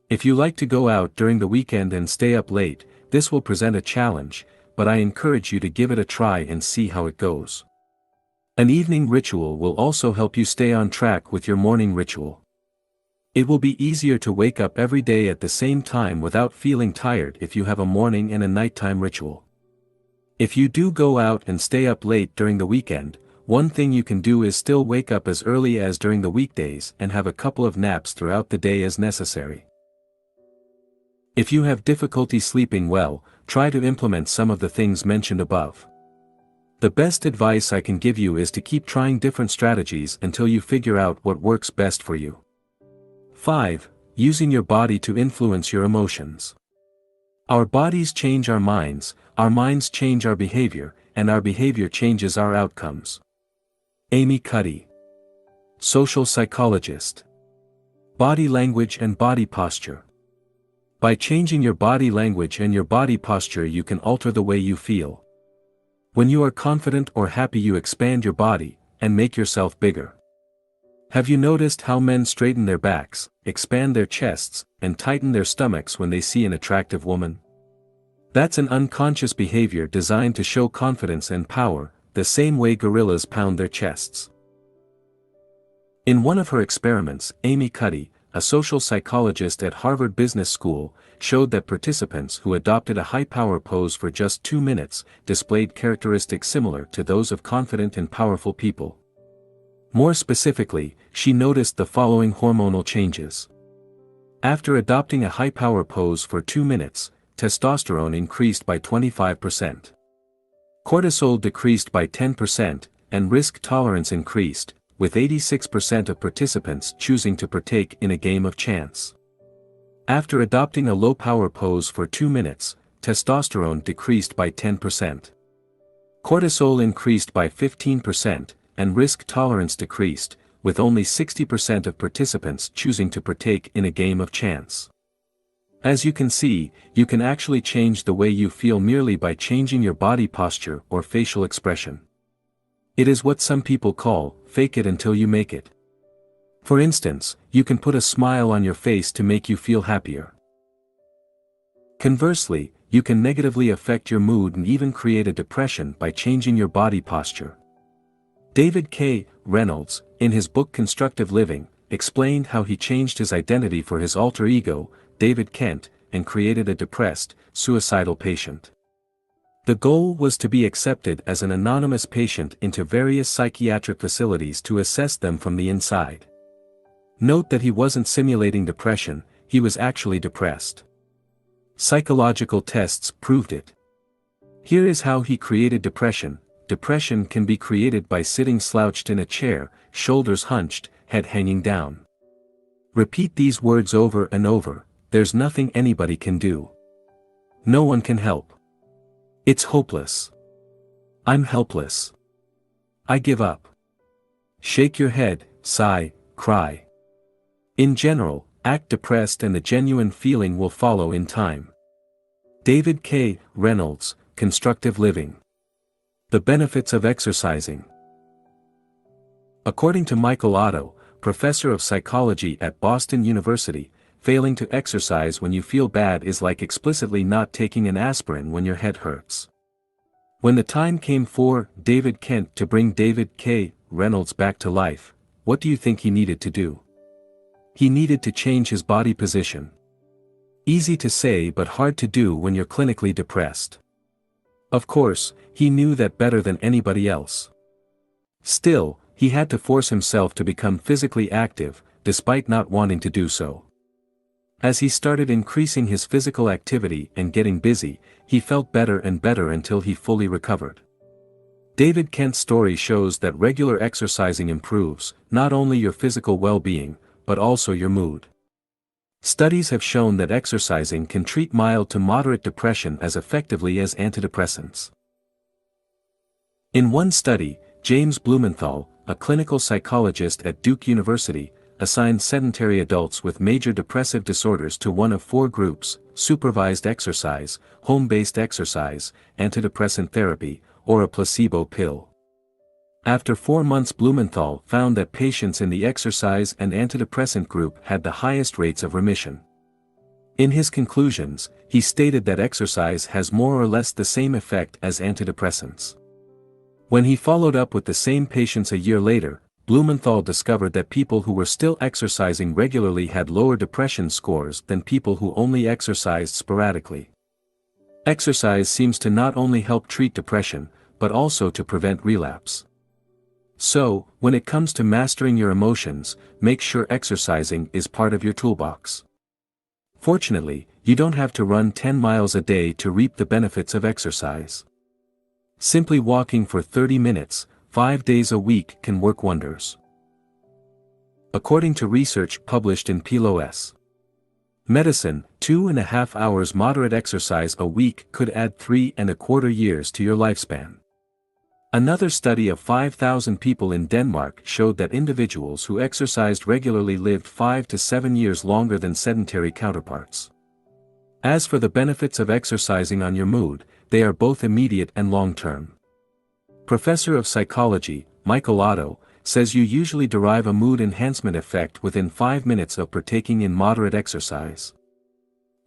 If you like to go out during the weekend and stay up late, this will present a challenge, but I encourage you to give it a try and see how it goes. An evening ritual will also help you stay on track with your morning ritual. It will be easier to wake up every day at the same time without feeling tired if you have a morning and a nighttime ritual. If you do go out and stay up late during the weekend, one thing you can do is still wake up as early as during the weekdays and have a couple of naps throughout the day as necessary. If you have difficulty sleeping well, try to implement some of the things mentioned above. The best advice I can give you is to keep trying different strategies until you figure out what works best for you. 5. Using your body to influence your emotions. Our bodies change our minds change our behavior, and our behavior changes our outcomes. Amy Cuddy. Social psychologist. Body language and body posture. By changing your body language and your body posture, you can alter the way you feel. When you are confident or happy, you expand your body and make yourself bigger. Have you noticed how men straighten their backs, expand their chests, and tighten their stomachs when they see an attractive woman? That's an unconscious behavior designed to show confidence and power, the same way gorillas pound their chests. In one of her experiments, Amy Cuddy, a social psychologist at Harvard Business School, showed that participants who adopted a high-power pose for just 2 minutes displayed characteristics similar to those of confident and powerful people. More specifically, she noticed the following hormonal changes. After adopting a high-power pose for 2 minutes, testosterone increased by 25%. Cortisol decreased by 10%, and risk tolerance increased, with 86% of participants choosing to partake in a game of chance. After adopting a low-power pose for 2 minutes, testosterone decreased by 10%. Cortisol increased by 15%, and risk tolerance decreased, with only 60% of participants choosing to partake in a game of chance. As you can see, you can actually change the way you feel merely by changing your body posture or facial expression. It is what some people call, fake it until you make it. For instance, you can put a smile on your face to make you feel happier. Conversely, you can negatively affect your mood and even create a depression by changing your body posture. David K. Reynolds, in his book Constructive Living, explained how he changed his identity for his alter ego, David Kent, and created a depressed, suicidal patient. The goal was to be accepted as an anonymous patient into various psychiatric facilities to assess them from the inside. Note that he wasn't simulating depression, he was actually depressed. Psychological tests proved it. Here is how he created depression. Depression can be created by sitting slouched in a chair, shoulders hunched, head hanging down. Repeat these words over and over. There's nothing anybody can do. No one can help. It's hopeless. I'm helpless. I give up. Shake your head, sigh, cry. In general, act depressed and the genuine feeling will follow in time. David K. Reynolds, Constructive Living. The benefits of exercising. According to Michael Otto, professor of psychology at Boston University, failing to exercise when you feel bad is like explicitly not taking an aspirin when your head hurts. When the time came for David Kent to bring David K. Reynolds back to life, what do you think he needed to do? He needed to change his body position. Easy to say but hard to do when you're clinically depressed. Of course, he knew that better than anybody else. Still, he had to force himself to become physically active, despite not wanting to do so. As he started increasing his physical activity and getting busy, he felt better and better until he fully recovered. David Kent's story shows that regular exercising improves, not only your physical well-being, but also your mood. Studies have shown that exercising can treat mild to moderate depression as effectively as antidepressants. In one study, James Blumenthal, a clinical psychologist at Duke University, assigned sedentary adults with major depressive disorders to one of 4 groups: supervised exercise, home-based exercise, antidepressant therapy, or a placebo pill. After 4 months, Blumenthal found that patients in the exercise and antidepressant group had the highest rates of remission. In his conclusions, he stated that exercise has more or less the same effect as antidepressants. When he followed up with the same patients a year later, Blumenthal discovered that people who were still exercising regularly had lower depression scores than people who only exercised sporadically. Exercise seems to not only help treat depression, but also to prevent relapse. So, when it comes to mastering your emotions, make sure exercising is part of your toolbox. Fortunately, you don't have to run 10 miles a day to reap the benefits of exercise. Simply walking for 30 minutes, 5 days a week can work wonders. According to research published in PLOS Medicine, 2.5 hours moderate exercise a week could add 3.25 years to your lifespan. Another study of 5,000 people in Denmark showed that individuals who exercised regularly lived 5 to 7 years longer than sedentary counterparts. As for the benefits of exercising on your mood, they are both immediate and long-term. Professor of Psychology, Michael Otto, says you usually derive a mood enhancement effect within 5 minutes of partaking in moderate exercise.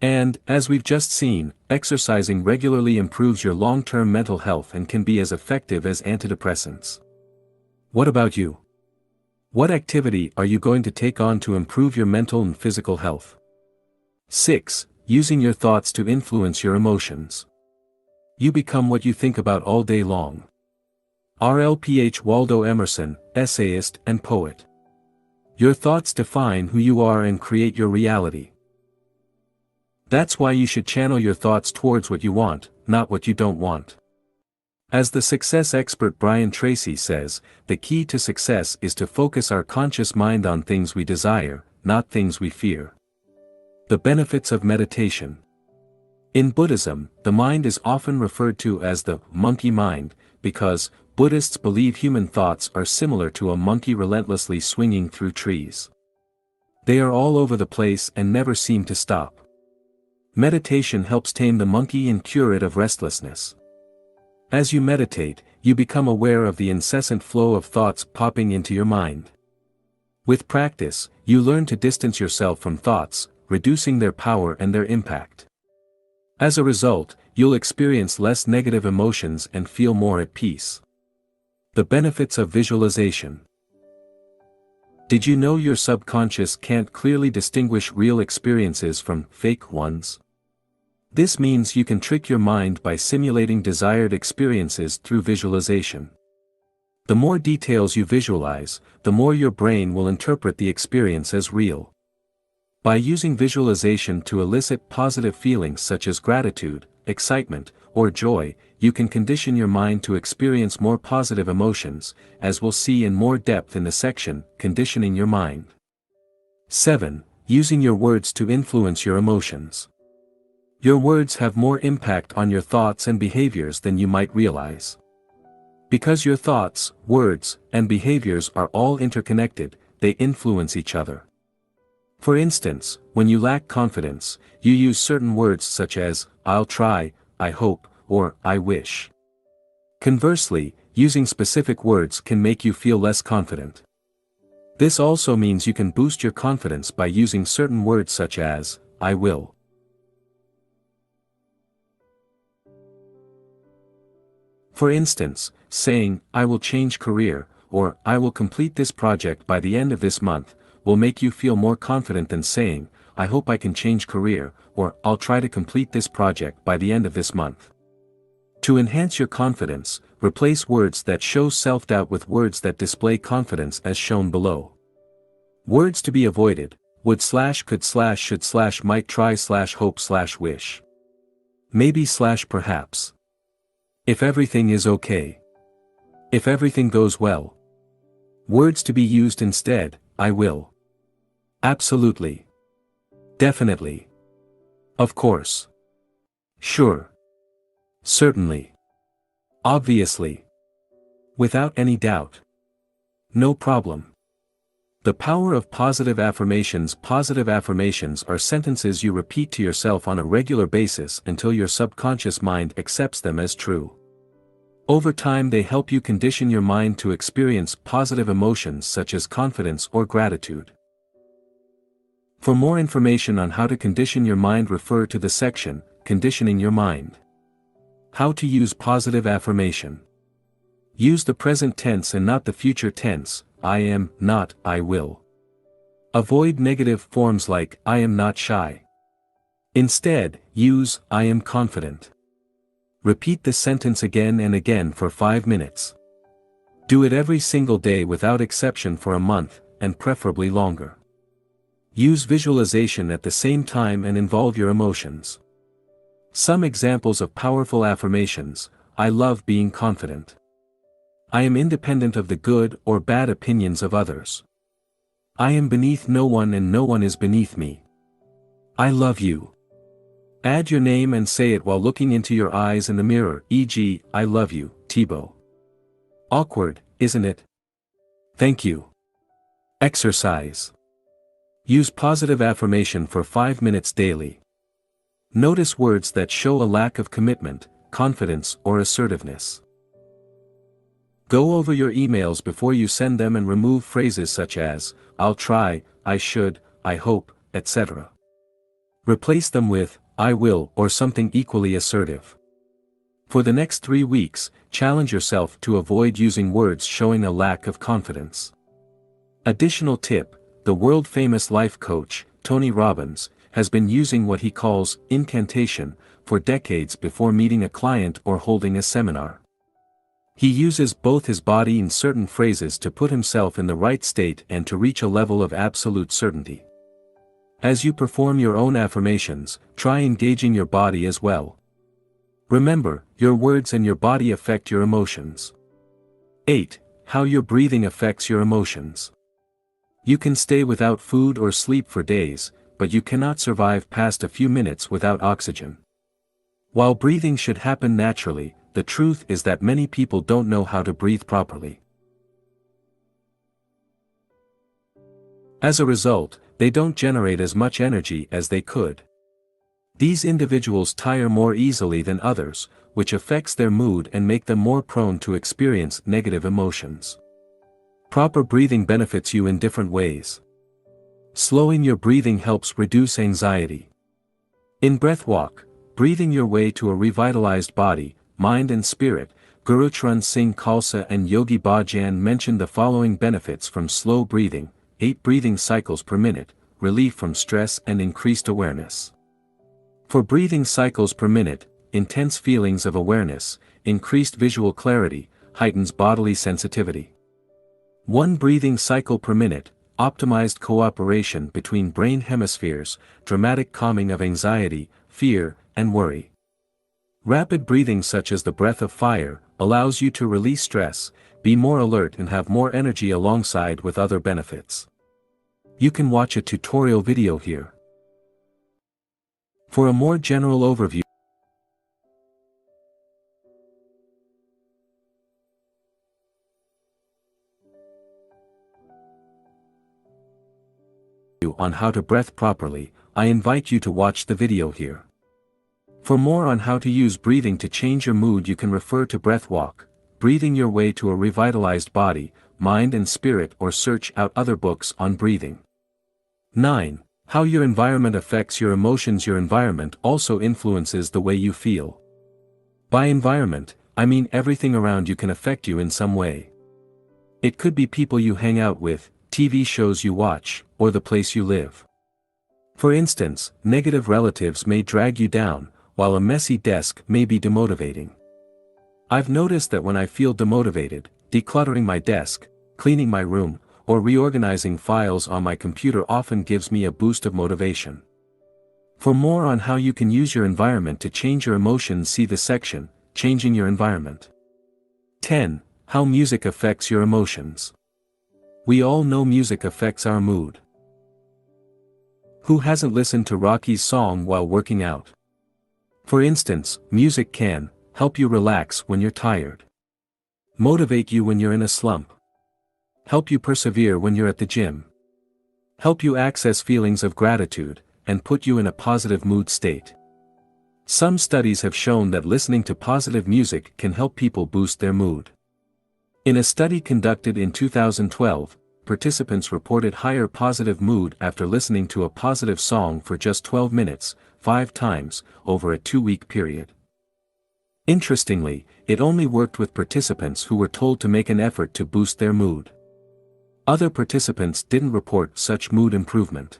And, as we've just seen, exercising regularly improves your long-term mental health and can be as effective as antidepressants. What about you? What activity are you going to take on to improve your mental and physical health? 6. Using your thoughts to influence your emotions. You become what you think about all day long. R.L.P.H. Waldo Emerson, essayist and poet. Your thoughts define who you are and create your reality. That's why you should channel your thoughts towards what you want, not what you don't want. As the success expert Brian Tracy says, the key to success is to focus our conscious mind on things we desire, not things we fear. The benefits of meditation. In Buddhism, the mind is often referred to as the monkey mind, because Buddhists believe human thoughts are similar to a monkey relentlessly swinging through trees. They are all over the place and never seem to stop. Meditation helps tame the monkey and cure it of restlessness. As you meditate, you become aware of the incessant flow of thoughts popping into your mind. With practice, you learn to distance yourself from thoughts, reducing their power and their impact. As a result, you'll experience less negative emotions and feel more at peace. The benefits of visualization. Did you know your subconscious can't clearly distinguish real experiences from fake ones? This means you can trick your mind by simulating desired experiences through visualization. The more details you visualize, the more your brain will interpret the experience as real. By using visualization to elicit positive feelings such as gratitude, excitement, or joy, you can condition your mind to experience more positive emotions, as we'll see in more depth in the section, Conditioning Your Mind. 7. Using your words to influence your emotions. Your words have more impact on your thoughts and behaviors than you might realize. Because your thoughts, words, and behaviors are all interconnected, they influence each other. For instance, when you lack confidence, you use certain words such as, "I'll try," "I hope," or "I wish." Conversely, using specific words can make you feel less confident. This also means you can boost your confidence by using certain words such as, "I will." For instance, saying, "I will change career," or "I will complete this project by the end of this month," will make you feel more confident than saying, "I hope I can change career," or "I'll try to complete this project by the end of this month." To enhance your confidence, replace words that show self-doubt with words that display confidence as shown below. Words to be avoided: would / could / should / might try / hope / wish. Maybe / perhaps. If everything is okay. If everything goes well. Words to be used instead: I will. Absolutely. Definitely. Of course. Sure. Certainly. Obviously. Without any doubt. No problem. The power of positive affirmations. Positive affirmations are sentences you repeat to yourself on a regular basis until your subconscious mind accepts them as true. Over time they help you condition your mind to experience positive emotions such as confidence or gratitude. For more information on how to condition your mind, refer to the section, Conditioning Your Mind. How to use positive affirmation. Use the present tense and not the future tense, I am, not, I will. Avoid negative forms like, I am not shy. Instead, use, I am confident. Repeat this sentence again and again for 5 minutes. Do it every single day without exception for a month, and preferably longer. Use visualization at the same time and involve your emotions. Some examples of powerful affirmations: I love being confident. I am independent of the good or bad opinions of others. I am beneath no one and no one is beneath me. I love you. Add your name and say it while looking into your eyes in the mirror, e.g., I love you, Thibaut. Awkward, isn't it? Thank you. Exercise. Use positive affirmation for 5 minutes daily. Notice words that show a lack of commitment, confidence, or assertiveness. Go over your emails before you send them and remove phrases such as, I'll try, I should, I hope, etc. Replace them with, I will, or something equally assertive. For the next 3 weeks, challenge yourself to avoid using words showing a lack of confidence. Additional tip, the world-famous life coach, Tony Robbins, has been using what he calls incantation for decades before meeting a client or holding a seminar. He uses both his body and certain phrases to put himself in the right state and to reach a level of absolute certainty. As you perform your own affirmations, try engaging your body as well. Remember, your words and your body affect your emotions. 8. How your breathing affects your emotions. You can stay without food or sleep for days, but you cannot survive past a few minutes without oxygen. While breathing should happen naturally, the truth is that many people don't know how to breathe properly. As a result, they don't generate as much energy as they could. These individuals tire more easily than others, which affects their mood and make them more prone to experience negative emotions. Proper breathing benefits you in different ways. Slowing your breathing helps reduce anxiety. In breath walk, breathing your way to a revitalized body, mind and spirit, Guru Charan Singh Khalsa and Yogi Bhajan mentioned the following benefits from slow breathing: 8 breathing cycles per minute, relief from stress and increased awareness. For breathing cycles per minute, intense feelings of awareness, increased visual clarity, heightens bodily sensitivity. 1 breathing cycle per minute, optimized cooperation between brain hemispheres, dramatic calming of anxiety, fear, and worry. Rapid breathing such as the breath of fire, allows you to release stress, be more alert and have more energy alongside with other benefits. You can watch a tutorial video here. For a more general overview on how to breathe properly, I invite you to watch the video here. For more on how to use breathing to change your mood, you can refer to Breath Walk, Breathing Your Way to a Revitalized Body, Mind and Spirit, or search out other books on breathing. 9. How your environment affects your emotions. Your environment also influences the way you feel. By environment, I mean everything around you can affect you in some way. It could be people you hang out with, TV shows you watch, or the place you live. For instance, negative relatives may drag you down, while a messy desk may be demotivating. I've noticed that when I feel demotivated, decluttering my desk, cleaning my room, or reorganizing files on my computer often gives me a boost of motivation. For more on how you can use your environment to change your emotions, see the section, Changing Your Environment. 10. How music affects your emotions. We all know music affects our mood. Who hasn't listened to Rocky's song while working out? For instance, music can help you relax when you're tired, motivate you when you're in a slump, help you persevere when you're at the gym, help you access feelings of gratitude, and put you in a positive mood state. Some studies have shown that listening to positive music can help people boost their mood. In a study conducted in 2012, participants reported higher positive mood after listening to a positive song for just 12 minutes, 5 times, over a 2-week period. Interestingly, it only worked with participants who were told to make an effort to boost their mood. Other participants didn't report such mood improvement.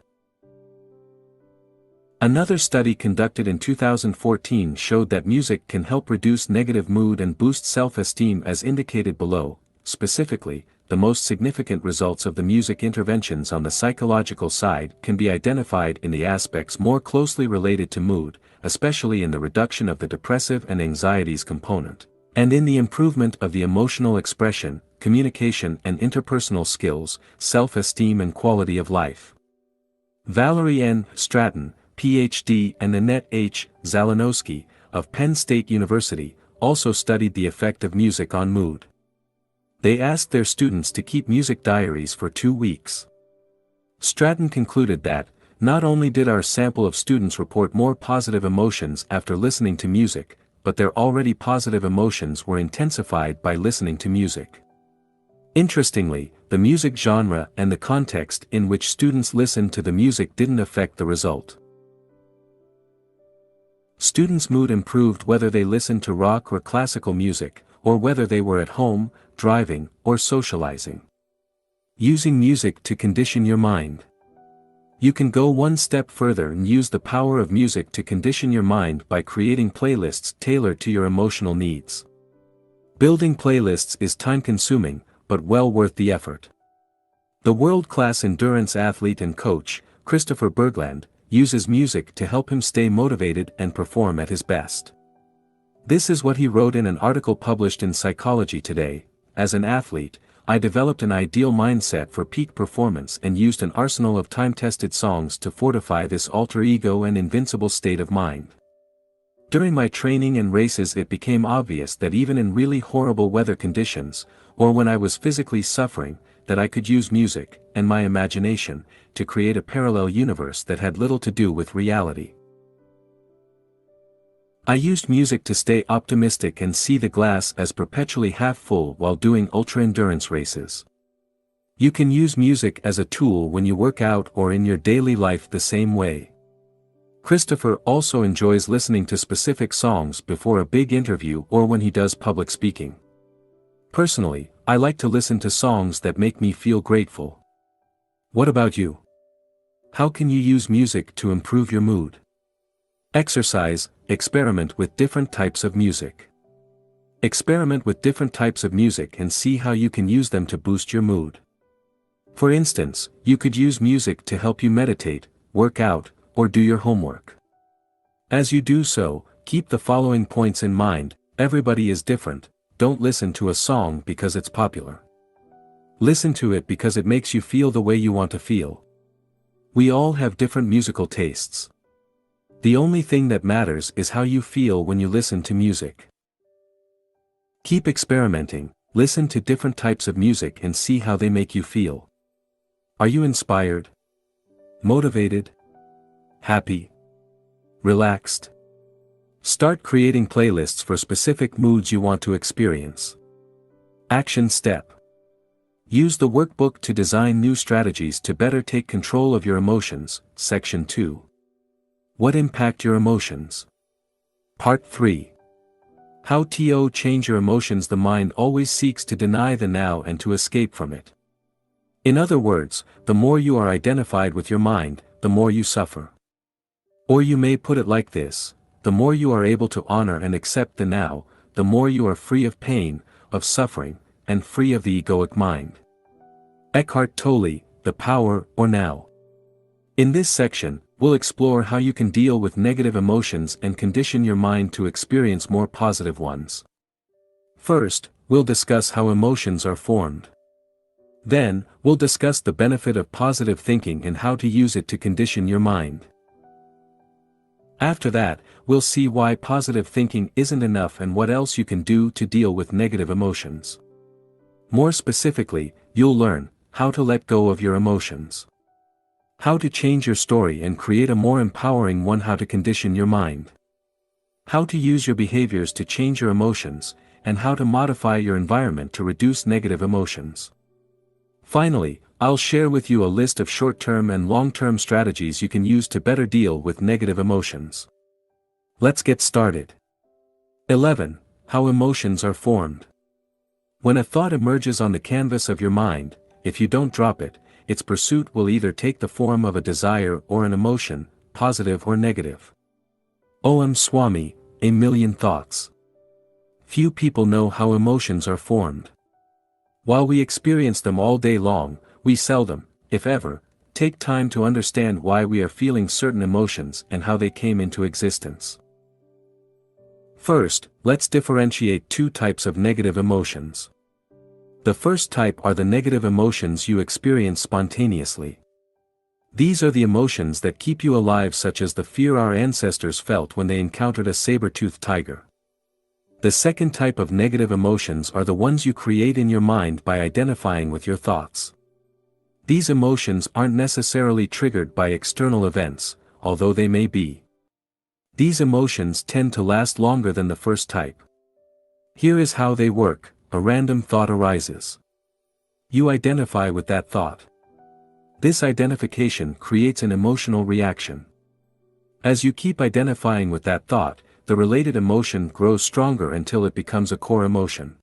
Another study conducted in 2014 showed that music can help reduce negative mood and boost self-esteem as indicated below. Specifically, the most significant results of the music interventions on the psychological side can be identified in the aspects more closely related to mood, especially in the reduction of the depressive and anxieties component, and in the improvement of the emotional expression, communication and interpersonal skills, self-esteem and quality of life. Valerie N. Stratton, Ph.D. and Annette H. Zalanowski, of Penn State University, also studied the effect of music on mood. They asked their students to keep music diaries for 2 weeks. Stratton concluded that, not only did our sample of students report more positive emotions after listening to music, but their already positive emotions were intensified by listening to music. Interestingly, the music genre and the context in which students listened to the music didn't affect the result. Students' mood improved whether they listened to rock or classical music, or whether they were at home, driving, or socializing. Using music to condition your mind. You can go one step further and use the power of music to condition your mind by creating playlists tailored to your emotional needs. Building playlists is time-consuming, but well worth the effort. The world-class endurance athlete and coach, Christopher Bergland, uses music to help him stay motivated and perform at his best. This is what he wrote in an article published in Psychology Today. As an athlete, I developed an ideal mindset for peak performance and used an arsenal of time-tested songs to fortify this alter ego and invincible state of mind. During my training and races, it became obvious that even in really horrible weather conditions, or when I was physically suffering, that I could use music, and my imagination, to create a parallel universe that had little to do with reality. I used music to stay optimistic and see the glass as perpetually half full while doing ultra-endurance races. You can use music as a tool when you work out or in your daily life the same way. Christopher also enjoys listening to specific songs before a big interview or when he does public speaking. Personally, I like to listen to songs that make me feel grateful. What about you? How can you use music to improve your mood? Exercise. Experiment with different types of music. Experiment with different types of music and see how you can use them to boost your mood. For instance, you could use music to help you meditate, work out, or do your homework. As you do so, keep the following points in mind. Everybody is different. Don't listen to a song because it's popular. Listen to it because it makes you feel the way you want to feel. We all have different musical tastes. The only thing that matters is how you feel when you listen to music. Keep experimenting, listen to different types of music and see how they make you feel. Are you inspired? Motivated? Happy? Relaxed? Start creating playlists for specific moods you want to experience. Action step. Use the workbook to design new strategies to better take control of your emotions. Section 2. What impact your emotions? Part 3. How to change your emotions. The mind always seeks to deny the now and to escape from it. In other words, the more you are identified with your mind, the more you suffer. Or you may put it like this: the more you are able to honor and accept the now, the more you are free of pain, of suffering, and free of the egoic mind. Eckhart Tolle, The Power or Now. In this section, we'll explore how you can deal with negative emotions and condition your mind to experience more positive ones. First, we'll discuss how emotions are formed. Then, we'll discuss the benefit of positive thinking and how to use it to condition your mind. After that, we'll see why positive thinking isn't enough and what else you can do to deal with negative emotions. More specifically, you'll learn how to let go of your emotions. How to change your story and create a more empowering one. How to condition your mind. How to use your behaviors to change your emotions, and how to modify your environment to reduce negative emotions. Finally, I'll share with you a list of short-term and long-term strategies you can use to better deal with negative emotions. Let's get started. 11. How emotions are formed. When a thought emerges on the canvas of your mind, if you don't drop it, its pursuit will either take the form of a desire or an emotion, positive or negative. O.M. Swami, A Million Thoughts. Few people know how emotions are formed. While we experience them all day long, we seldom, if ever, take time to understand why we are feeling certain emotions and how they came into existence. First, let's differentiate two types of negative emotions. The first type are the negative emotions you experience spontaneously. These are the emotions that keep you alive, such as the fear our ancestors felt when they encountered a saber-toothed tiger. The second type of negative emotions are the ones you create in your mind by identifying with your thoughts. These emotions aren't necessarily triggered by external events, although they may be. These emotions tend to last longer than the first type. Here is how they work. A random thought arises. You identify with that thought. This identification creates an emotional reaction. As you keep identifying with that thought, the related emotion grows stronger until it becomes a core emotion.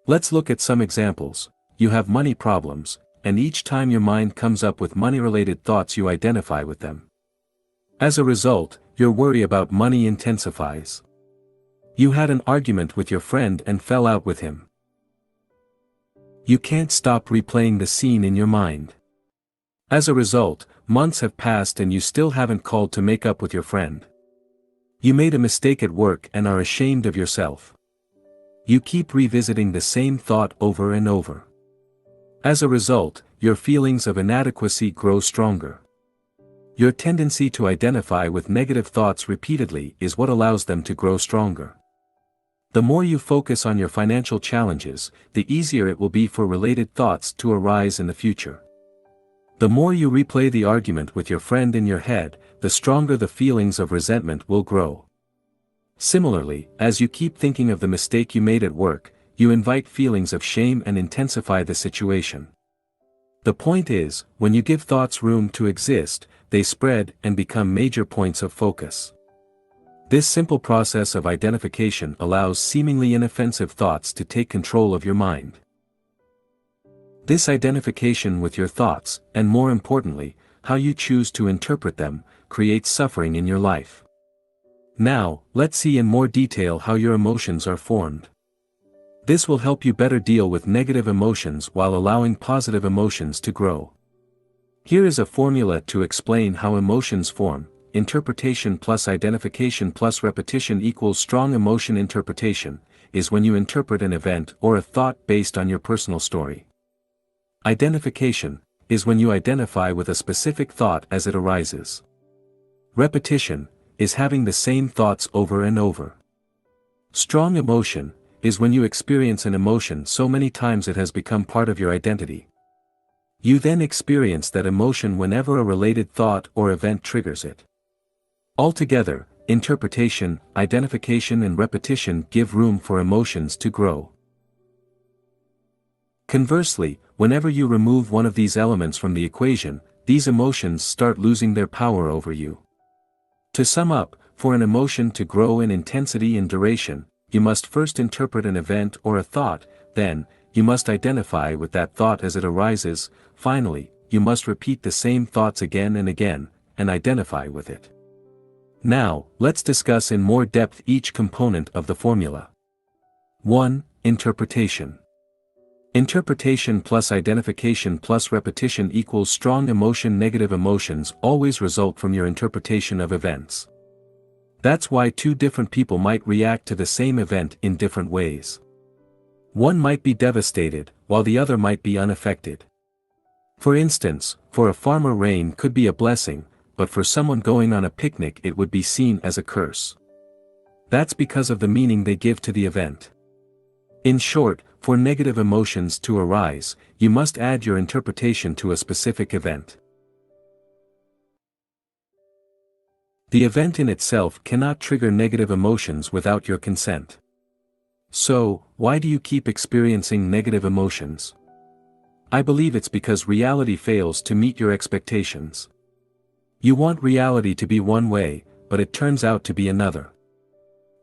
Let's look at some examples. You have money problems, and each time your mind comes up with money-related thoughts you identify with them. As a result, your worry about money intensifies. You had an argument with your friend and fell out with him. You can't stop replaying the scene in your mind. As a result, months have passed and you still haven't called to make up with your friend. You made a mistake at work and are ashamed of yourself. You keep revisiting the same thought over and over. As a result, your feelings of inadequacy grow stronger. Your tendency to identify with negative thoughts repeatedly is what allows them to grow stronger. The more you focus on your financial challenges, the easier it will be for related thoughts to arise in the future. The more you replay the argument with your friend in your head, the stronger the feelings of resentment will grow. Similarly, as you keep thinking of the mistake you made at work, you invite feelings of shame and intensify the situation. The point is, when you give thoughts room to exist, they spread and become major points of focus. This simple process of identification allows seemingly inoffensive thoughts to take control of your mind. This identification with your thoughts, and more importantly, how you choose to interpret them, creates suffering in your life. Now, let's see in more detail how your emotions are formed. This will help you better deal with negative emotions while allowing positive emotions to grow. Here is a formula to explain how emotions form. Interpretation plus identification plus repetition equals strong emotion. Interpretation is when you interpret an event or a thought based on your personal story. Identification is when you identify with a specific thought as it arises. Repetition is having the same thoughts over and over. Strong emotion is when you experience an emotion so many times it has become part of your identity. You then experience that emotion whenever a related thought or event triggers it. Altogether, interpretation, identification and repetition give room for emotions to grow. Conversely, whenever you remove one of these elements from the equation, these emotions start losing their power over you. To sum up, for an emotion to grow in intensity and duration, you must first interpret an event or a thought, then, you must identify with that thought as it arises, finally, you must repeat the same thoughts again and again, and identify with it. Now, let's discuss in more depth each component of the formula. 1. Interpretation. Interpretation plus identification plus repetition equals strong emotion. Negative emotions always result from your interpretation of events. That's why two different people might react to the same event in different ways. One might be devastated, while the other might be unaffected. For instance, for a farmer rain could be a blessing, but for someone going on a picnic it would be seen as a curse. That's because of the meaning they give to the event. In short, for negative emotions to arise, you must add your interpretation to a specific event. The event in itself cannot trigger negative emotions without your consent. So, why do you keep experiencing negative emotions? I believe it's because reality fails to meet your expectations. You want reality to be one way, but it turns out to be another.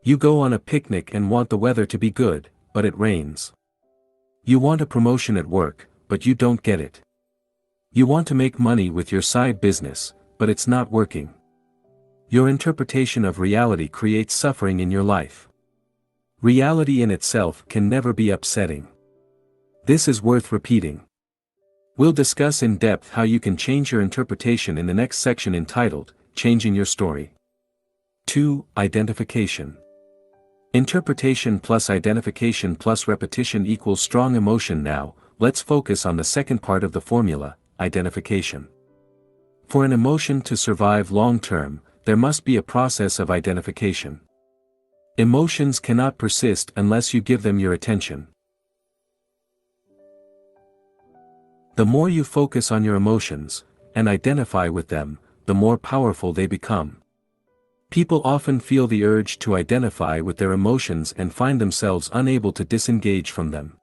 You go on a picnic and want the weather to be good, but it rains. You want a promotion at work, but you don't get it. You want to make money with your side business, but it's not working. Your interpretation of reality creates suffering in your life. Reality in itself can never be upsetting. This is worth repeating. We'll discuss in depth how you can change your interpretation in the next section entitled, Changing Your Story. 2. Identification. Interpretation plus identification plus repetition equals strong emotion. Now, let's focus on the second part of the formula, identification. For an emotion to survive long-term, there must be a process of identification. Emotions cannot persist unless you give them your attention. The more you focus on your emotions, and identify with them, the more powerful they become. People often feel the urge to identify with their emotions and find themselves unable to disengage from them.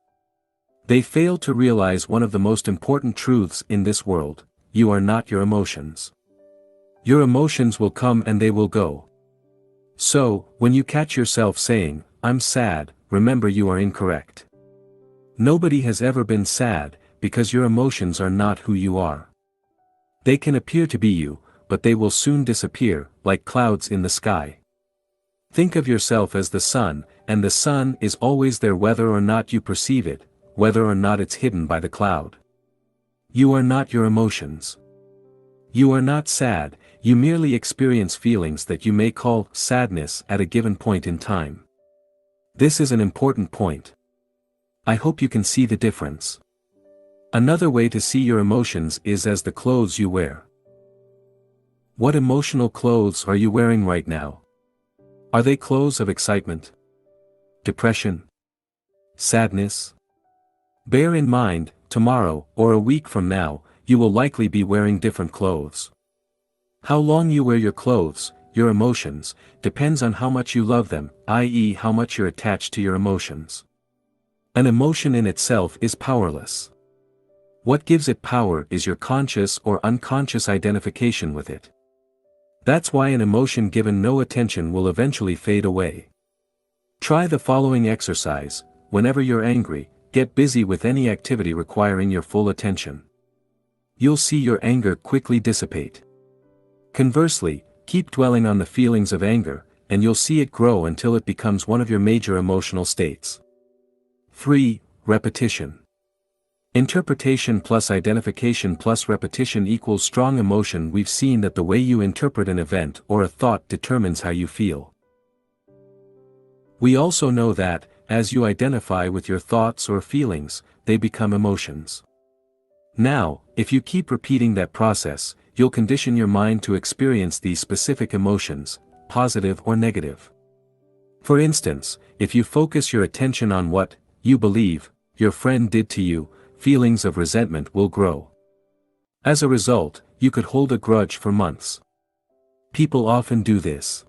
They fail to realize one of the most important truths in this world: you are not your emotions. Your emotions will come and they will go. So, when you catch yourself saying, "I'm sad," remember you are incorrect. Nobody has ever been sad, because your emotions are not who you are. They can appear to be you, but they will soon disappear, like clouds in the sky. Think of yourself as the sun, and the sun is always there whether or not you perceive it, whether or not it's hidden by the cloud. You are not your emotions. You are not sad, you merely experience feelings that you may call sadness at a given point in time. This is an important point. I hope you can see the difference. Another way to see your emotions is as the clothes you wear. What emotional clothes are you wearing right now? Are they clothes of excitement? Depression? Sadness? Bear in mind, tomorrow, or a week from now, you will likely be wearing different clothes. How long you wear your clothes, your emotions, depends on how much you love them, i.e., how much you're attached to your emotions. An emotion in itself is powerless. What gives it power is your conscious or unconscious identification with it. That's why an emotion given no attention will eventually fade away. Try the following exercise: whenever you're angry, get busy with any activity requiring your full attention. You'll see your anger quickly dissipate. Conversely, keep dwelling on the feelings of anger, and you'll see it grow until it becomes one of your major emotional states. 3. Repetition. Interpretation plus identification plus repetition equals strong emotion. We've seen that the way you interpret an event or a thought determines how you feel. We also know that, as you identify with your thoughts or feelings, they become emotions. Now, if you keep repeating that process, you'll condition your mind to experience these specific emotions, positive or negative. For instance, if you focus your attention on what you believe your friend did to you, feelings of resentment will grow. As a result, you could hold a grudge for months. People often do this.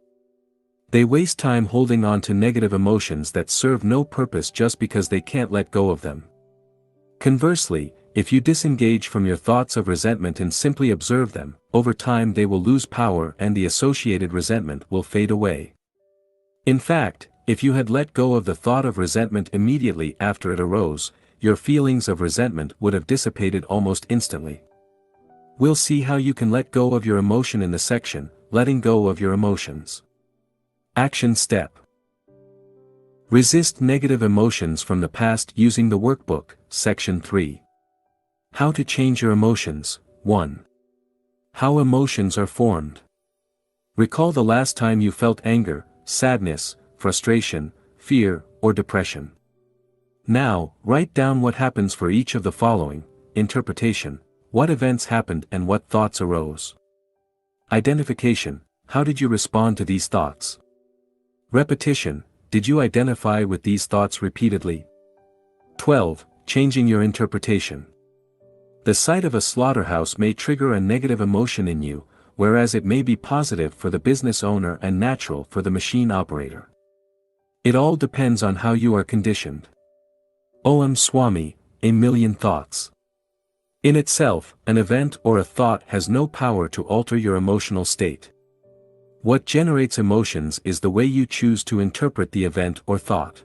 They waste time holding on to negative emotions that serve no purpose just because they can't let go of them. Conversely, if you disengage from your thoughts of resentment and simply observe them, over time they will lose power and the associated resentment will fade away. In fact, if you had let go of the thought of resentment immediately after it arose, your feelings of resentment would have dissipated almost instantly. We'll see how you can let go of your emotion in the section, Letting Go of Your Emotions. Action Step. Resist negative emotions from the past using the workbook, Section 3. How to change your emotions. 1. How emotions are formed. Recall the last time you felt anger, sadness, frustration, fear, or depression. Now, write down what happens for each of the following: interpretation, what events happened and what thoughts arose. Identification, how did you respond to these thoughts? Repetition, did you identify with these thoughts repeatedly? 12. Changing your interpretation. The sight of a slaughterhouse may trigger a negative emotion in you, whereas it may be positive for the business owner and natural for the machine operator. It all depends on how you are conditioned. Om Swami, a million thoughts. In itself, an event or a thought has no power to alter your emotional state. What generates emotions is the way you choose to interpret the event or thought.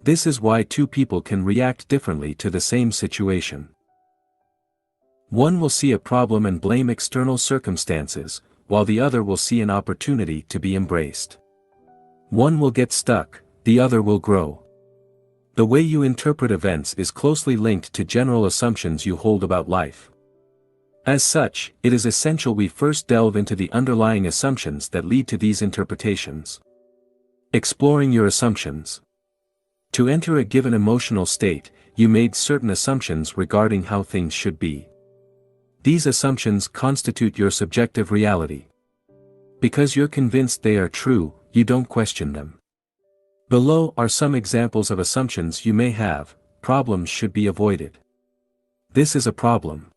This is why two people can react differently to the same situation. One will see a problem and blame external circumstances, while the other will see an opportunity to be embraced. One will get stuck, the other will grow. The way you interpret events is closely linked to general assumptions you hold about life. As such, it is essential we first delve into the underlying assumptions that lead to these interpretations. Exploring your assumptions. To enter a given emotional state, you made certain assumptions regarding how things should be. These assumptions constitute your subjective reality. Because you're convinced they are true, you don't question them. Below are some examples of assumptions you may have. Problems should be avoided. This is a problem.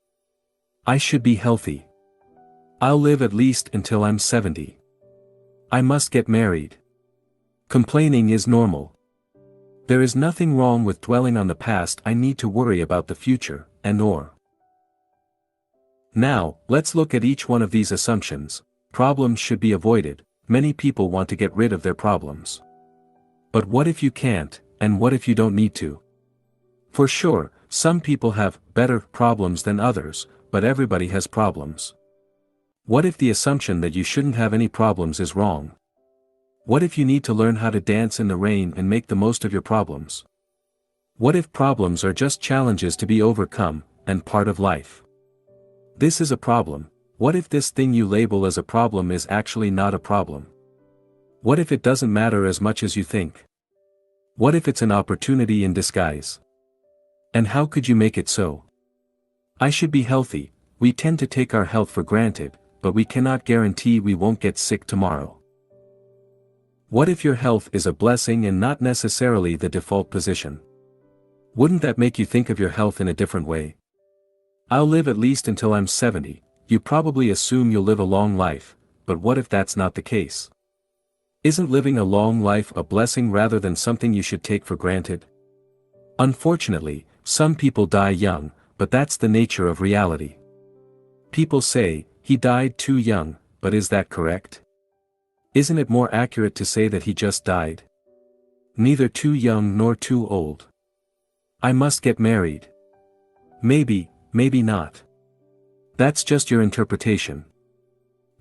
I should be healthy. I'll live at least until I'm 70. I must get married. Complaining is normal. There is nothing wrong with dwelling on the past. I need to worry about the future, and/or. Now, let's look at each one of these assumptions. Problems should be avoided. Many people want to get rid of their problems. But what if you can't, and what if you don't need to? For sure, Some people have better problems than others, but everybody has problems. What if the assumption that you shouldn't have any problems is wrong? What if you need to learn how to dance in the rain and make the most of your problems? What if problems are just challenges to be overcome, and part of life? This is a problem. What if this thing you label as a problem is actually not a problem? What if it doesn't matter as much as you think? What if it's an opportunity in disguise? And how could you make it so? I should be healthy. We tend to take our health for granted, but we cannot guarantee we won't get sick tomorrow. What if your health is a blessing and not necessarily the default position? Wouldn't that make you think of your health in a different way? I'll live at least until I'm 70, you probably assume you'll live a long life, but what if that's not the case? Isn't living a long life a blessing rather than something you should take for granted? Unfortunately, some people die young, but that's the nature of reality. People say, he died too young, but is that correct? Isn't it more accurate to say that he just died? Neither too young nor too old. I must get married. Maybe, maybe not. That's just your interpretation.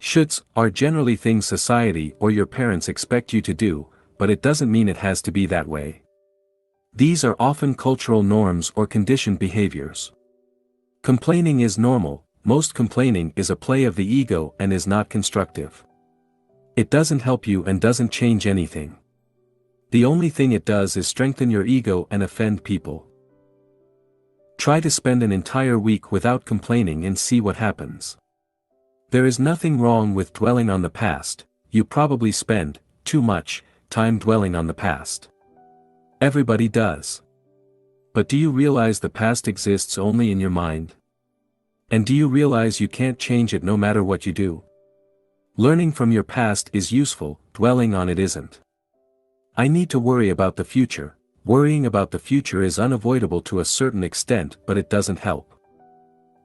Shoulds are generally things society or your parents expect you to do, but it doesn't mean it has to be that way. These are often cultural norms or conditioned behaviors. Complaining is normal. Most complaining is a play of the ego and is not constructive. It doesn't help you and doesn't change anything. The only thing it does is strengthen your ego and offend people. Try to spend an entire week without complaining and see what happens. There is nothing wrong with dwelling on the past. You probably spend too much time dwelling on the past. Everybody does. But do you realize the past exists only in your mind? And do you realize you can't change it no matter what you do? Learning from your past is useful, dwelling on it isn't. I need to worry about the future. Worrying about the future is unavoidable to a certain extent, but it doesn't help.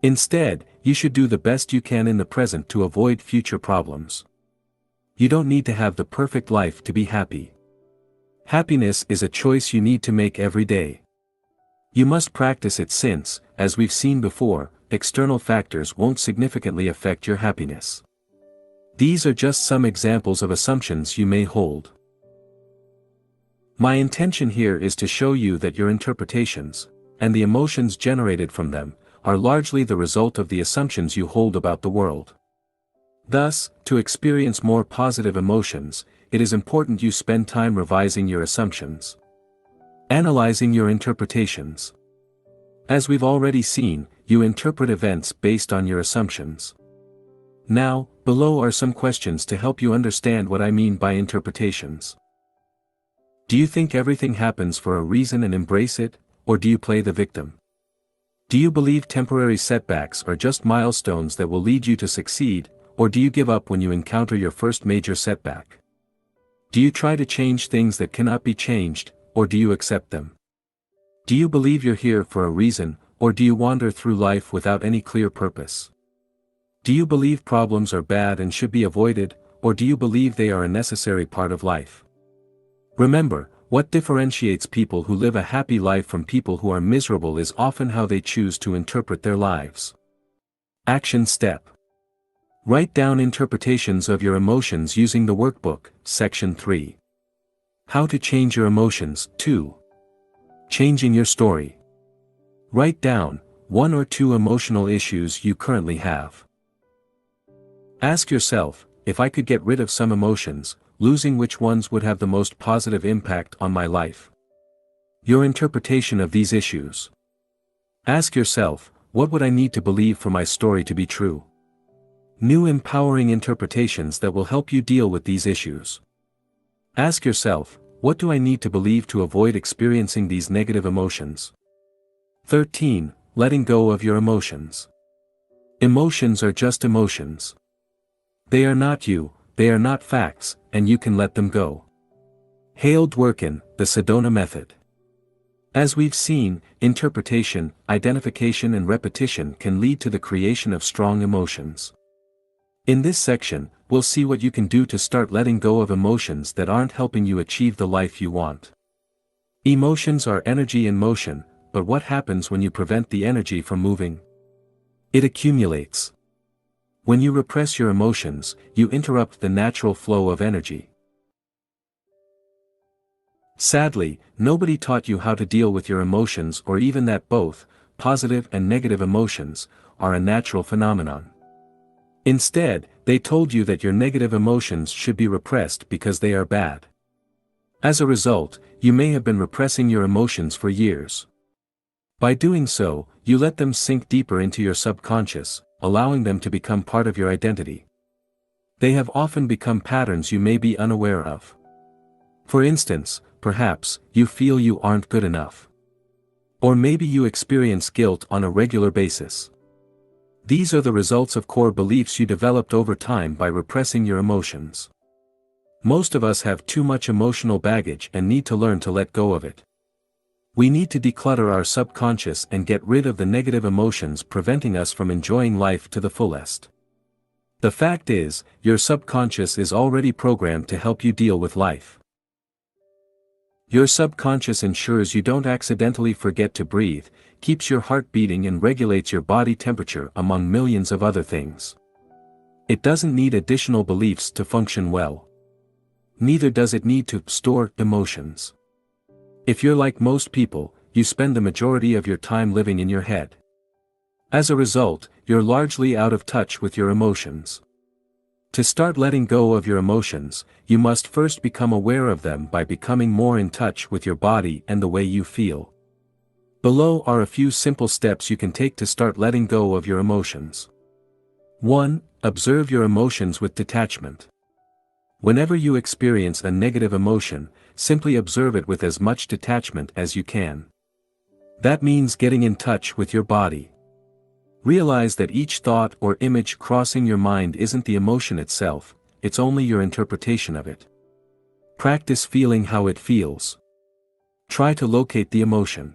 Instead, you should do the best you can in the present to avoid future problems. You don't need to have the perfect life to be happy. Happiness is a choice you need to make every day. You must practice it since, as we've seen before, external factors won't significantly affect your happiness. These are just some examples of assumptions you may hold. My intention here is to show you that your interpretations, and the emotions generated from them, are largely the result of the assumptions you hold about the world. Thus, to experience more positive emotions, it is important you spend time revising your assumptions. Analyzing your interpretations. As we've already seen, you interpret events based on your assumptions. Now, below are some questions to help you understand what I mean by interpretations. Do you think everything happens for a reason and embrace it, or do you play the victim? Do you believe temporary setbacks are just milestones that will lead you to succeed, or do you give up when you encounter your first major setback? Do you try to change things that cannot be changed, or do you accept them? Do you believe you're here for a reason, or do you wander through life without any clear purpose? Do you believe problems are bad and should be avoided, or do you believe they are a necessary part of life? Remember, what differentiates people who live a happy life from people who are miserable is often how they choose to interpret their lives. Action step. Write down interpretations of your emotions using the workbook, Section 3. How to change your emotions, 2. Changing your story. Write down 1 or 2 emotional issues you currently have. Ask yourself, if I could get rid of some emotions, losing which ones would have the most positive impact on my life? Your interpretation of these issues. Ask yourself, what would I need to believe for my story to be true? New empowering interpretations that will help you deal with these issues. Ask yourself, what do I need to believe to avoid experiencing these negative emotions? 13. Letting go of your emotions. Emotions are just emotions. They are not you, they are not facts, and you can let them go. Hale Dworkin, the Sedona Method. As we've seen, interpretation, identification and repetition can lead to the creation of strong emotions. In this section, we'll see what you can do to start letting go of emotions that aren't helping you achieve the life you want. Emotions are energy in motion, but what happens when you prevent the energy from moving? It accumulates. When you repress your emotions, you interrupt the natural flow of energy. Sadly, nobody taught you how to deal with your emotions, or even that both, positive and negative emotions, are a natural phenomenon. Instead, they told you that your negative emotions should be repressed because they are bad. As a result, you may have been repressing your emotions for years. By doing so, you let them sink deeper into your subconscious, allowing them to become part of your identity. They have often become patterns you may be unaware of. For instance, perhaps, you feel you aren't good enough. Or maybe you experience guilt on a regular basis. These are the results of core beliefs you developed over time by repressing your emotions. Most of us have too much emotional baggage and need to learn to let go of it. We need to declutter our subconscious and get rid of the negative emotions preventing us from enjoying life to the fullest. The fact is, your subconscious is already programmed to help you deal with life. Your subconscious ensures you don't accidentally forget to breathe, keeps your heart beating and regulates your body temperature among millions of other things. It doesn't need additional beliefs to function well. Neither does it need to store emotions. If you're like most people, you spend the majority of your time living in your head. As a result, you're largely out of touch with your emotions. To start letting go of your emotions, you must first become aware of them by becoming more in touch with your body and the way you feel. Below are a few simple steps you can take to start letting go of your emotions. 1. Observe your emotions with detachment. Whenever you experience a negative emotion, simply observe it with as much detachment as you can. That means getting in touch with your body. Realize that each thought or image crossing your mind isn't the emotion itself, it's only your interpretation of it. Practice feeling how it feels. Try to locate the emotion.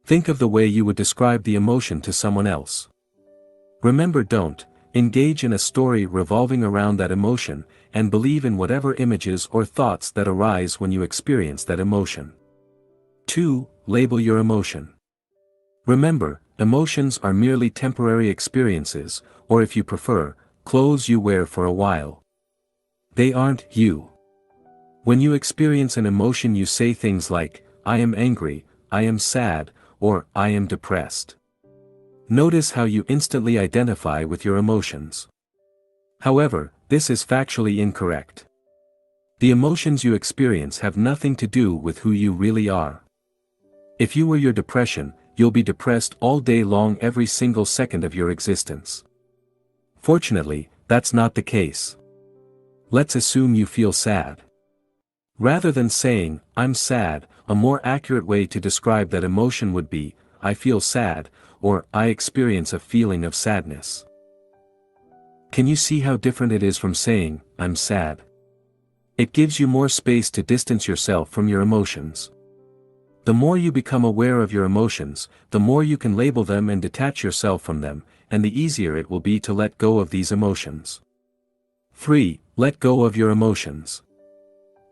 Think of the way you would describe the emotion to someone else. Remember, don't engage in a story revolving around that emotion, and believe in whatever images or thoughts that arise when you experience that emotion. 2. Label your emotion. Remember, emotions are merely temporary experiences, or if you prefer, clothes you wear for a while. They aren't you. When you experience an emotion, you say things like, "I am angry," "I am sad," or "I am depressed." Notice how you instantly identify with your emotions. However, this is factually incorrect. The emotions you experience have nothing to do with who you really are. If you were your depression, you'll be depressed all day long every single second of your existence. Fortunately, that's not the case. Let's assume you feel sad. Rather than saying, "I'm sad," a more accurate way to describe that emotion would be, "I feel sad," or "I experience a feeling of sadness." Can you see how different it is from saying, "I'm sad"? It gives you more space to distance yourself from your emotions. The more you become aware of your emotions, the more you can label them and detach yourself from them, and the easier it will be to let go of these emotions. 3. Let go of your emotions.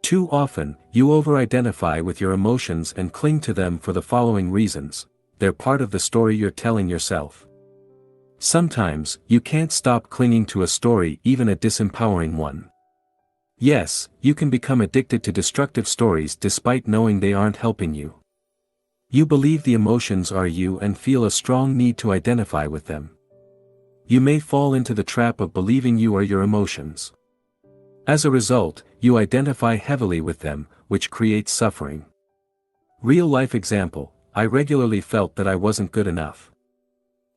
Too often, you over-identify with your emotions and cling to them for the following reasons: they're part of the story you're telling yourself. Sometimes, you can't stop clinging to a story, even a disempowering one. Yes, you can become addicted to destructive stories despite knowing they aren't helping you. You believe the emotions are you and feel a strong need to identify with them. You may fall into the trap of believing you are your emotions. As a result, you identify heavily with them, which creates suffering. Real-life example: I regularly felt that I wasn't good enough.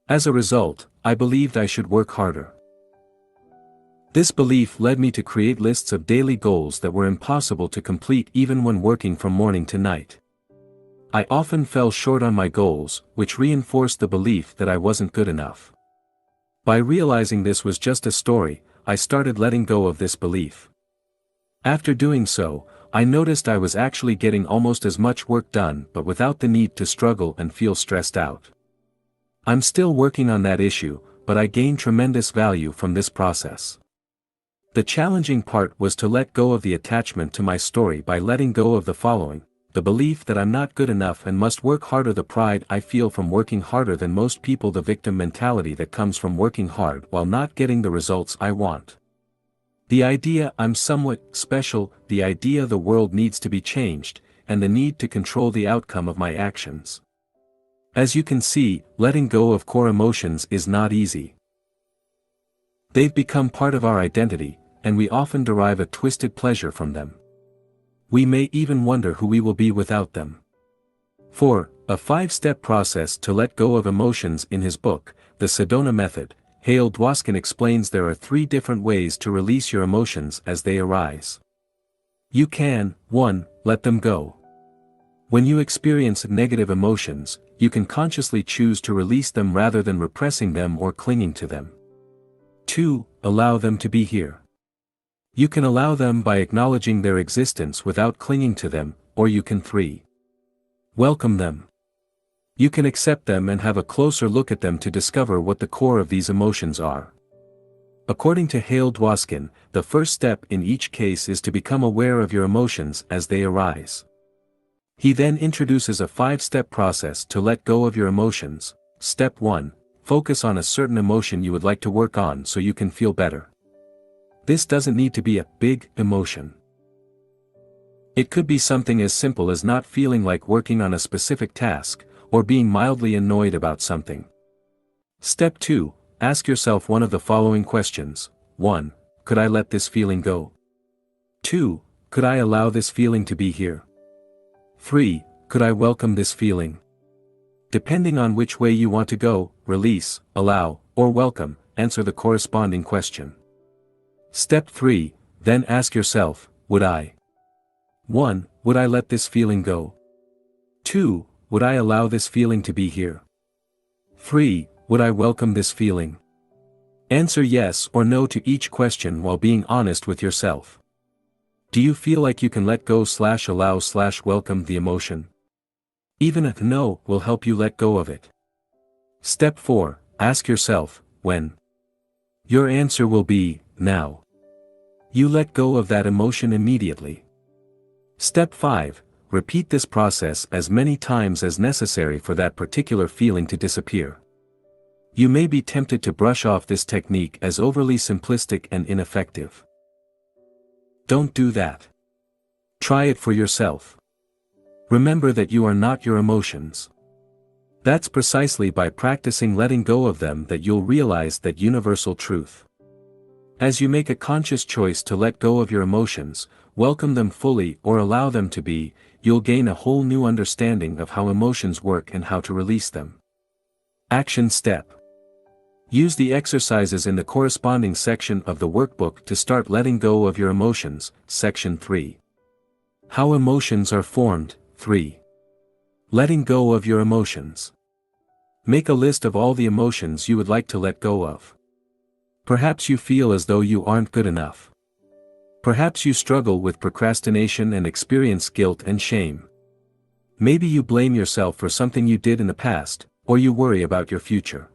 As a result, I believed I should work harder. This belief led me to create lists of daily goals that were impossible to complete even when working from morning to night. I often fell short on my goals, which reinforced the belief that I wasn't good enough. By realizing this was just a story, I started letting go of this belief. After doing so, I noticed I was actually getting almost as much work done but without the need to struggle and feel stressed out. I'm still working on that issue, but I gained tremendous value from this process. The challenging part was to let go of the attachment to my story by letting go of the following: the belief that I'm not good enough and must work harder, the pride I feel from working harder than most people, the victim mentality that comes from working hard while not getting the results I want. The idea I'm somewhat special, the idea the world needs to be changed, and the need to control the outcome of my actions. As you can see, letting go of core emotions is not easy. They've become part of our identity, and we often derive a twisted pleasure from them. We may even wonder who we will be without them. 4. A 5-step process to let go of emotions. In his book, The Sedona Method, Hale Dwoskin explains there are 3 different ways to release your emotions as they arise. You can, 1. Let them go. When you experience negative emotions, you can consciously choose to release them rather than repressing them or clinging to them. 2. Allow them to be here. You can allow them by acknowledging their existence without clinging to them, or you can 3. Welcome them. You can accept them and have a closer look at them to discover what the core of these emotions are. According to Hale Dwoskin, the first step in each case is to become aware of your emotions as they arise. He then introduces a 5-step process to let go of your emotions. Step 1. Focus on a certain emotion you would like to work on so you can feel better. This doesn't need to be a big emotion. It could be something as simple as not feeling like working on a specific task, or being mildly annoyed about something. Step 2. Ask yourself one of the following questions. 1. Could I let this feeling go? 2. Could I allow this feeling to be here? 3. Could I welcome this feeling? Depending on which way you want to go, release, allow, or welcome, answer the corresponding question. Step 3. Then ask yourself, would I? 1. Would I let this feeling go? 2. Would I allow this feeling to be here? 3. Would I welcome this feeling? Answer yes or no to each question while being honest with yourself. Do you feel like you can let go/allow/welcome the emotion? Even a no will help you let go of it. Step 4. Ask yourself, when? Your answer will be, now. You let go of that emotion immediately. Step 5. Repeat this process as many times as necessary for that particular feeling to disappear. You may be tempted to brush off this technique as overly simplistic and ineffective. Don't do that. Try it for yourself. Remember that you are not your emotions. That's precisely by practicing letting go of them that you'll realize that universal truth. As you make a conscious choice to let go of your emotions, welcome them fully or allow them to be, you'll gain a whole new understanding of how emotions work and how to release them. Action step. Use the exercises in the corresponding section of the workbook to start letting go of your emotions. Section 3. How emotions are formed. 3. Letting go of your emotions. Make a list of all the emotions you would like to let go of. Perhaps you feel as though you aren't good enough. Perhaps you struggle with procrastination and experience guilt and shame. Maybe you blame yourself for something you did in the past, or you worry about your future.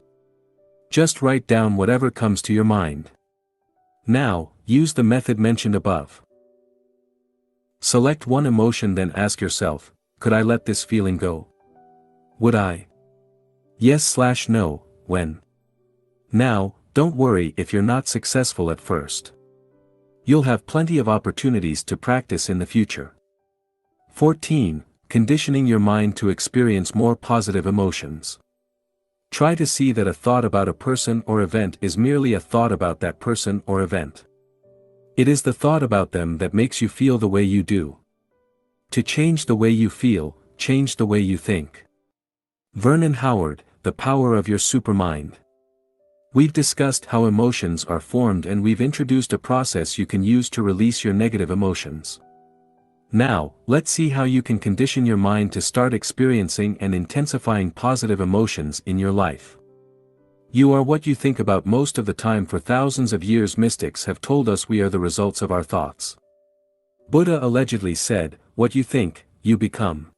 Just write down whatever comes to your mind. Now, use the method mentioned above. Select one emotion, then ask yourself, could I let this feeling go? Would I? Yes/no, when? Now, don't worry if you're not successful at first. You'll have plenty of opportunities to practice in the future. 14. Conditioning your mind to experience more positive emotions. Try to see that a thought about a person or event is merely a thought about that person or event. It is the thought about them that makes you feel the way you do. To change the way you feel, change the way you think. Vernon Howard, The Power of Your Supermind. We've discussed how emotions are formed, and we've introduced a process you can use to release your negative emotions. Now, let's see how you can condition your mind to start experiencing and intensifying positive emotions in your life. You are what you think about most of the time. For thousands of years, mystics have told us we are the results of our thoughts. Buddha allegedly said, "What you think, you become."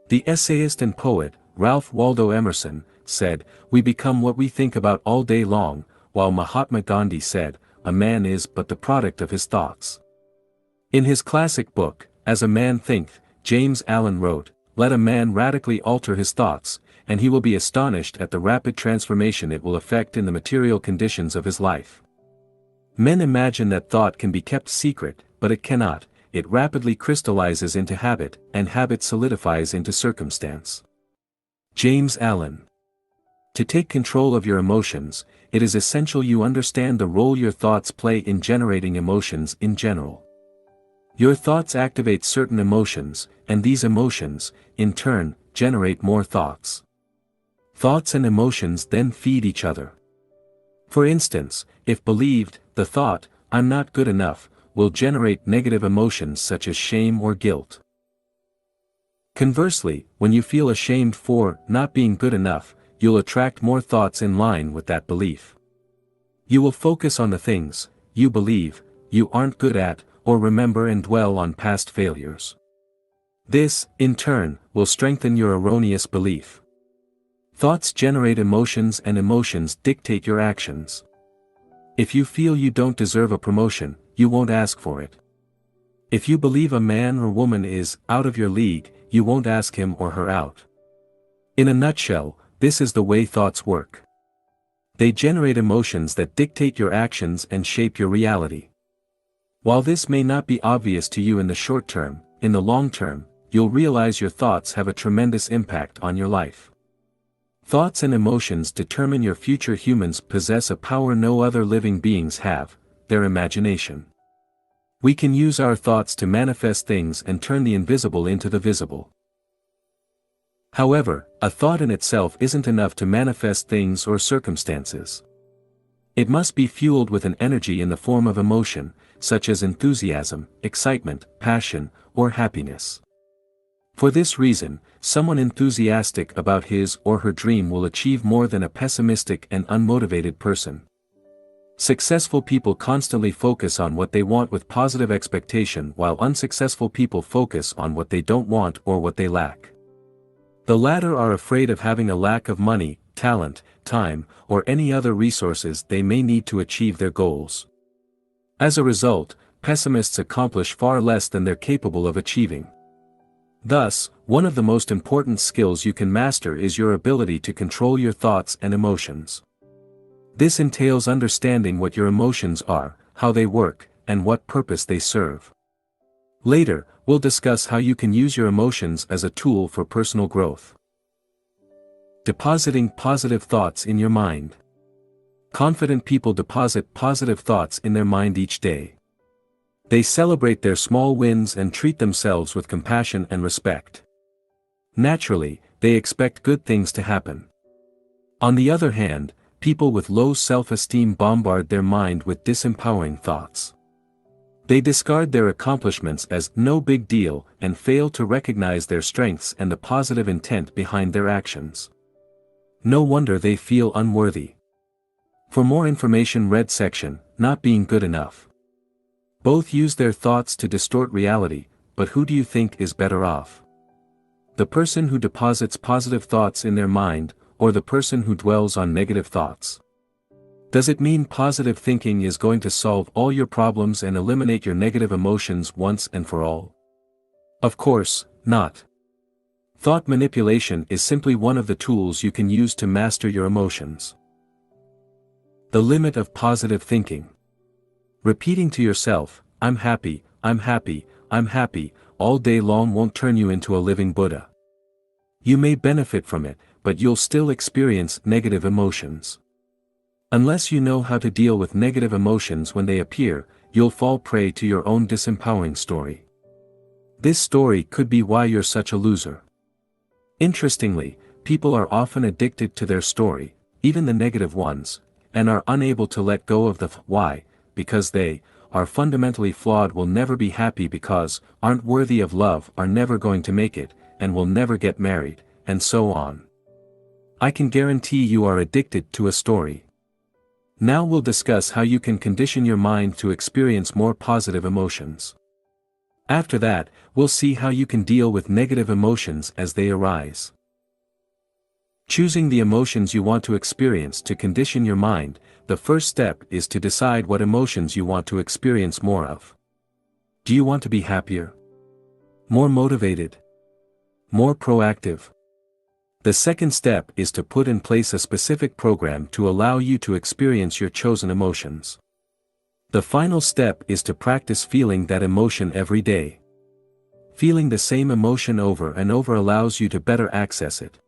The essayist and poet, Ralph Waldo Emerson, said, "We become what we think about all day long," while Mahatma Gandhi said, "A man is but the product of his thoughts." In his classic book, as a man thinketh, James Allen wrote, let a man radically alter his thoughts, and he will be astonished at the rapid transformation it will effect in the material conditions of his life. Men imagine that thought can be kept secret, but it cannot. It rapidly crystallizes into habit, and habit solidifies into circumstance. James Allen. To take control of your emotions, it is essential you understand the role your thoughts play in generating emotions in general. Your thoughts activate certain emotions, and these emotions, in turn, generate more thoughts. Thoughts and emotions then feed each other. For instance, if believed, the thought, I'm not good enough, will generate negative emotions such as shame or guilt. Conversely, when you feel ashamed for not being good enough, you'll attract more thoughts in line with that belief. You will focus on the things you believe you aren't good at, or remember and dwell on past failures. This, in turn, will strengthen your erroneous belief. Thoughts generate emotions and emotions dictate your actions. If you feel you don't deserve a promotion, you won't ask for it. If you believe a man or woman is out of your league, you won't ask him or her out. In a nutshell, this is the way thoughts work. They generate emotions that dictate your actions and shape your reality. While this may not be obvious to you in the short term, in the long term, you'll realize your thoughts have a tremendous impact on your life. Thoughts and emotions determine your future. Humans possess a power no other living beings have, their imagination. We can use our thoughts to manifest things and turn the invisible into the visible. However, a thought in itself isn't enough to manifest things or circumstances. It must be fueled with an energy in the form of emotion, such as enthusiasm, excitement, passion, or happiness. For this reason, someone enthusiastic about his or her dream will achieve more than a pessimistic and unmotivated person. Successful people constantly focus on what they want with positive expectation, while unsuccessful people focus on what they don't want or what they lack. The latter are afraid of having a lack of money, talent, time, or any other resources they may need to achieve their goals. As a result, pessimists accomplish far less than they're capable of achieving. Thus, one of the most important skills you can master is your ability to control your thoughts and emotions. This entails understanding what your emotions are, how they work, and what purpose they serve. Later, we'll discuss how you can use your emotions as a tool for personal growth. Depositing positive thoughts in your mind. Confident people deposit positive thoughts in their mind each day. They celebrate their small wins and treat themselves with compassion and respect. Naturally, they expect good things to happen. On the other hand, people with low self-esteem bombard their mind with disempowering thoughts. They discard their accomplishments as no big deal and fail to recognize their strengths and the positive intent behind their actions. No wonder they feel unworthy. For more information, read section, Not Being Good Enough. Both use their thoughts to distort reality, but who do you think is better off? The person who deposits positive thoughts in their mind, or the person who dwells on negative thoughts? Does it mean positive thinking is going to solve all your problems and eliminate your negative emotions once and for all? Of course, not. Thought manipulation is simply one of the tools you can use to master your emotions. The limit of positive thinking. Repeating to yourself, I'm happy, I'm happy, I'm happy, all day long won't turn you into a living Buddha. You may benefit from it, but you'll still experience negative emotions. Unless you know how to deal with negative emotions when they appear, you'll fall prey to your own disempowering story. This story could be why you're such a loser. Interestingly, people are often addicted to their story, even the negative ones, and are unable to let go of the why, because they are fundamentally flawed, will never be happy because aren't worthy of love, are never going to make it, and will never get married, and so on. I can guarantee you are addicted to a story. Now we'll discuss how you can condition your mind to experience more positive emotions. After that, we'll see how you can deal with negative emotions as they arise. Choosing the emotions you want to experience to condition your mind. The first step is to decide what emotions you want to experience more of. Do you want to be happier? More motivated. More proactive. The second step is to put in place a specific program to allow you to experience your chosen emotions. The final step is to practice feeling that emotion every day. Feeling the same emotion over and over allows you to better access it.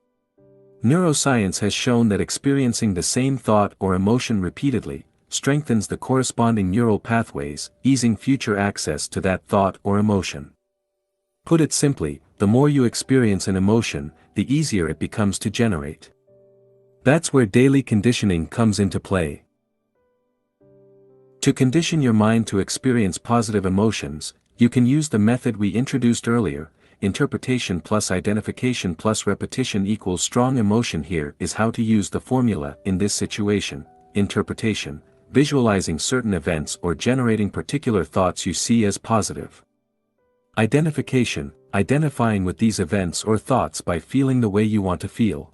Neuroscience has shown that experiencing the same thought or emotion repeatedly strengthens the corresponding neural pathways, easing future access to that thought or emotion. Put it simply, the more you experience an emotion, the easier it becomes to generate. That's where daily conditioning comes into play. To condition your mind to experience positive emotions, you can use the method we introduced earlier: interpretation plus identification plus repetition equals strong emotion. Here is how to use the formula in this situation. Interpretation: visualizing certain events or generating particular thoughts you see as positive. Identification: identifying with these events or thoughts by feeling the way you want to feel.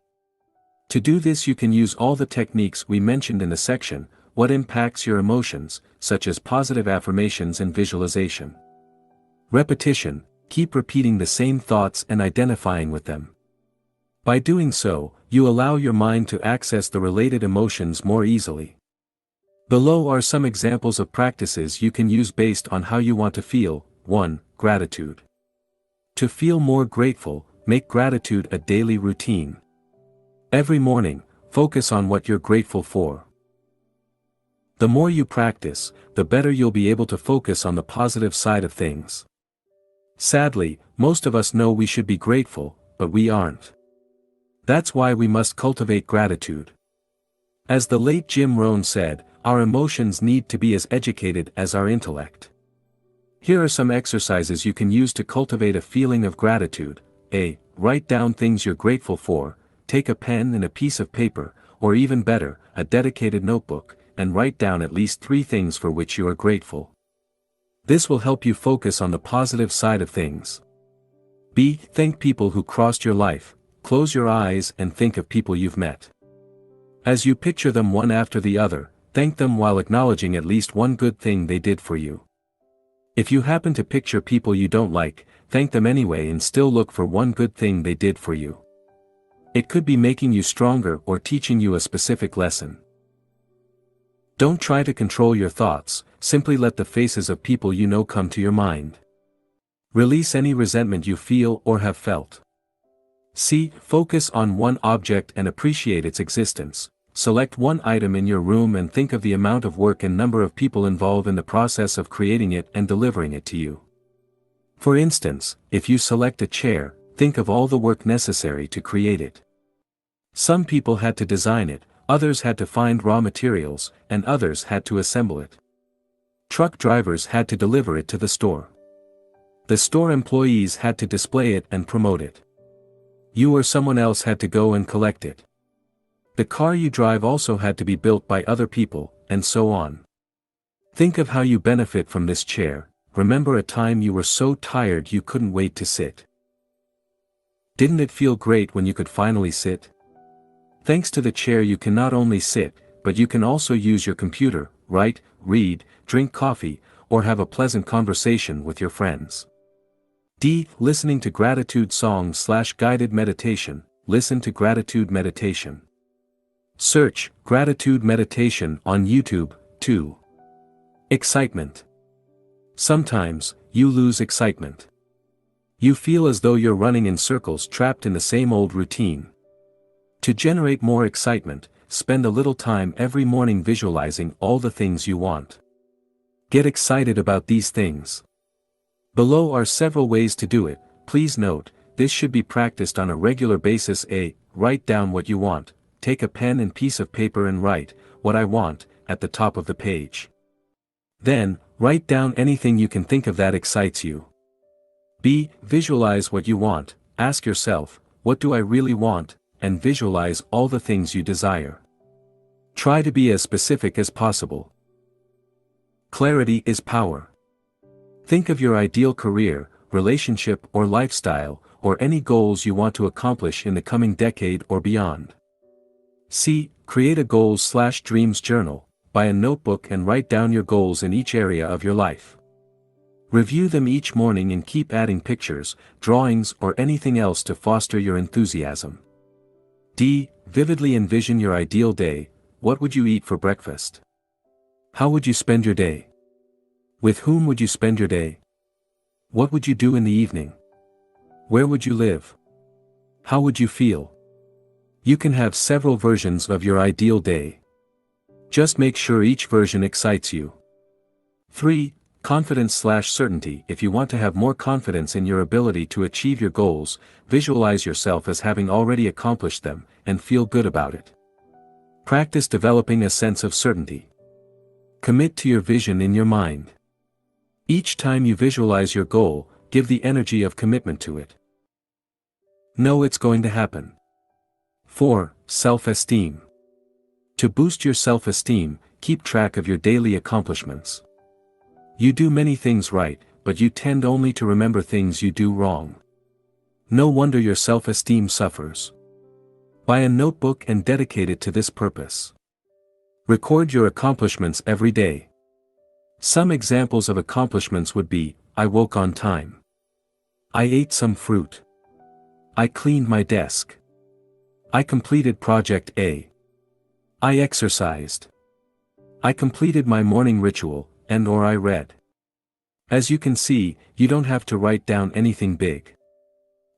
To do this, you can use all the techniques we mentioned in the section, What Impacts Your Emotions, such as positive affirmations and visualization. Repetition: keep repeating the same thoughts and identifying with them. By doing so, you allow your mind to access the related emotions more easily. Below are some examples of practices you can use based on how you want to feel. 1. Gratitude. To feel more grateful, make gratitude a daily routine. Every morning, focus on what you're grateful for. The more you practice, the better you'll be able to focus on the positive side of things. Sadly, most of us know we should be grateful, but we aren't. That's why we must cultivate gratitude. As the late Jim Rohn said, our emotions need to be as educated as our intellect. Here are some exercises you can use to cultivate a feeling of gratitude. A. Write down things you're grateful for. Take a pen and a piece of paper, or even better, a dedicated notebook, and write down at least 3 things for which you are grateful. This will help you focus on the positive side of things. B. Thank people who crossed your life. Close your eyes and think of people you've met. As you picture them one after the other, thank them while acknowledging at least one good thing they did for you. If you happen to picture people you don't like, thank them anyway and still look for one good thing they did for you. It could be making you stronger or teaching you a specific lesson. Don't try to control your thoughts, simply let the faces of people you know come to your mind. Release any resentment you feel or have felt. C. Focus on one object and appreciate its existence. Select one item in your room and think of the amount of work and number of people involved in the process of creating it and delivering it to you. For instance, if you select a chair, think of all the work necessary to create it. Some people had to design it, others had to find raw materials, and others had to assemble it. Truck drivers had to deliver it to the store. The store employees had to display it and promote it. You or someone else had to go and collect it. The car you drive also had to be built by other people, and so on. Think of how you benefit from this chair. Remember a time you were so tired you couldn't wait to sit. Didn't it feel great when you could finally sit? Thanks to the chair you can not only sit, but you can also use your computer, write, read, drink coffee, or have a pleasant conversation with your friends. D. Listening to gratitude songs/guided meditation. Listen to gratitude meditation. Search gratitude meditation on YouTube. 2. Excitement. Sometimes, you lose excitement. You feel as though you're running in circles trapped in the same old routine. To generate more excitement, spend a little time every morning visualizing all the things you want. Get excited about these things. Below are several ways to do it. Please note, this should be practiced on a regular basis. A. Write down what you want. Take a pen and piece of paper and write, "What I want," at the top of the page. Then, write down anything you can think of that excites you. B. Visualize what you want. Ask yourself, what do I really want, and visualize all the things you desire. Try to be as specific as possible. Clarity is power. Think of your ideal career, relationship or lifestyle, or any goals you want to accomplish in the coming decade or beyond. C. Create a goals/dreams journal. Buy a notebook and write down your goals in each area of your life. Review them each morning and keep adding pictures, drawings or anything else to foster your enthusiasm. D. Vividly envision your ideal day. What would you eat for breakfast? How would you spend your day? With whom would you spend your day? What would you do in the evening? Where would you live? How would you feel? You can have several versions of your ideal day. Just make sure each version excites you. 3. Confidence/certainty. If you want to have more confidence in your ability to achieve your goals, visualize yourself as having already accomplished them, and feel good about it. Practice developing a sense of certainty. Commit to your vision in your mind. Each time you visualize your goal, give the energy of commitment to it. Know it's going to happen. 4. Self-esteem. To boost your self-esteem, keep track of your daily accomplishments. You do many things right, but you tend only to remember things you do wrong. No wonder your self-esteem suffers. Buy a notebook and dedicate it to this purpose. Record your accomplishments every day. Some examples of accomplishments would be: I woke on time. I ate some fruit. I cleaned my desk. I completed project A. I exercised. I completed my morning ritual, and/or I read. As you can see, you don't have to write down anything big.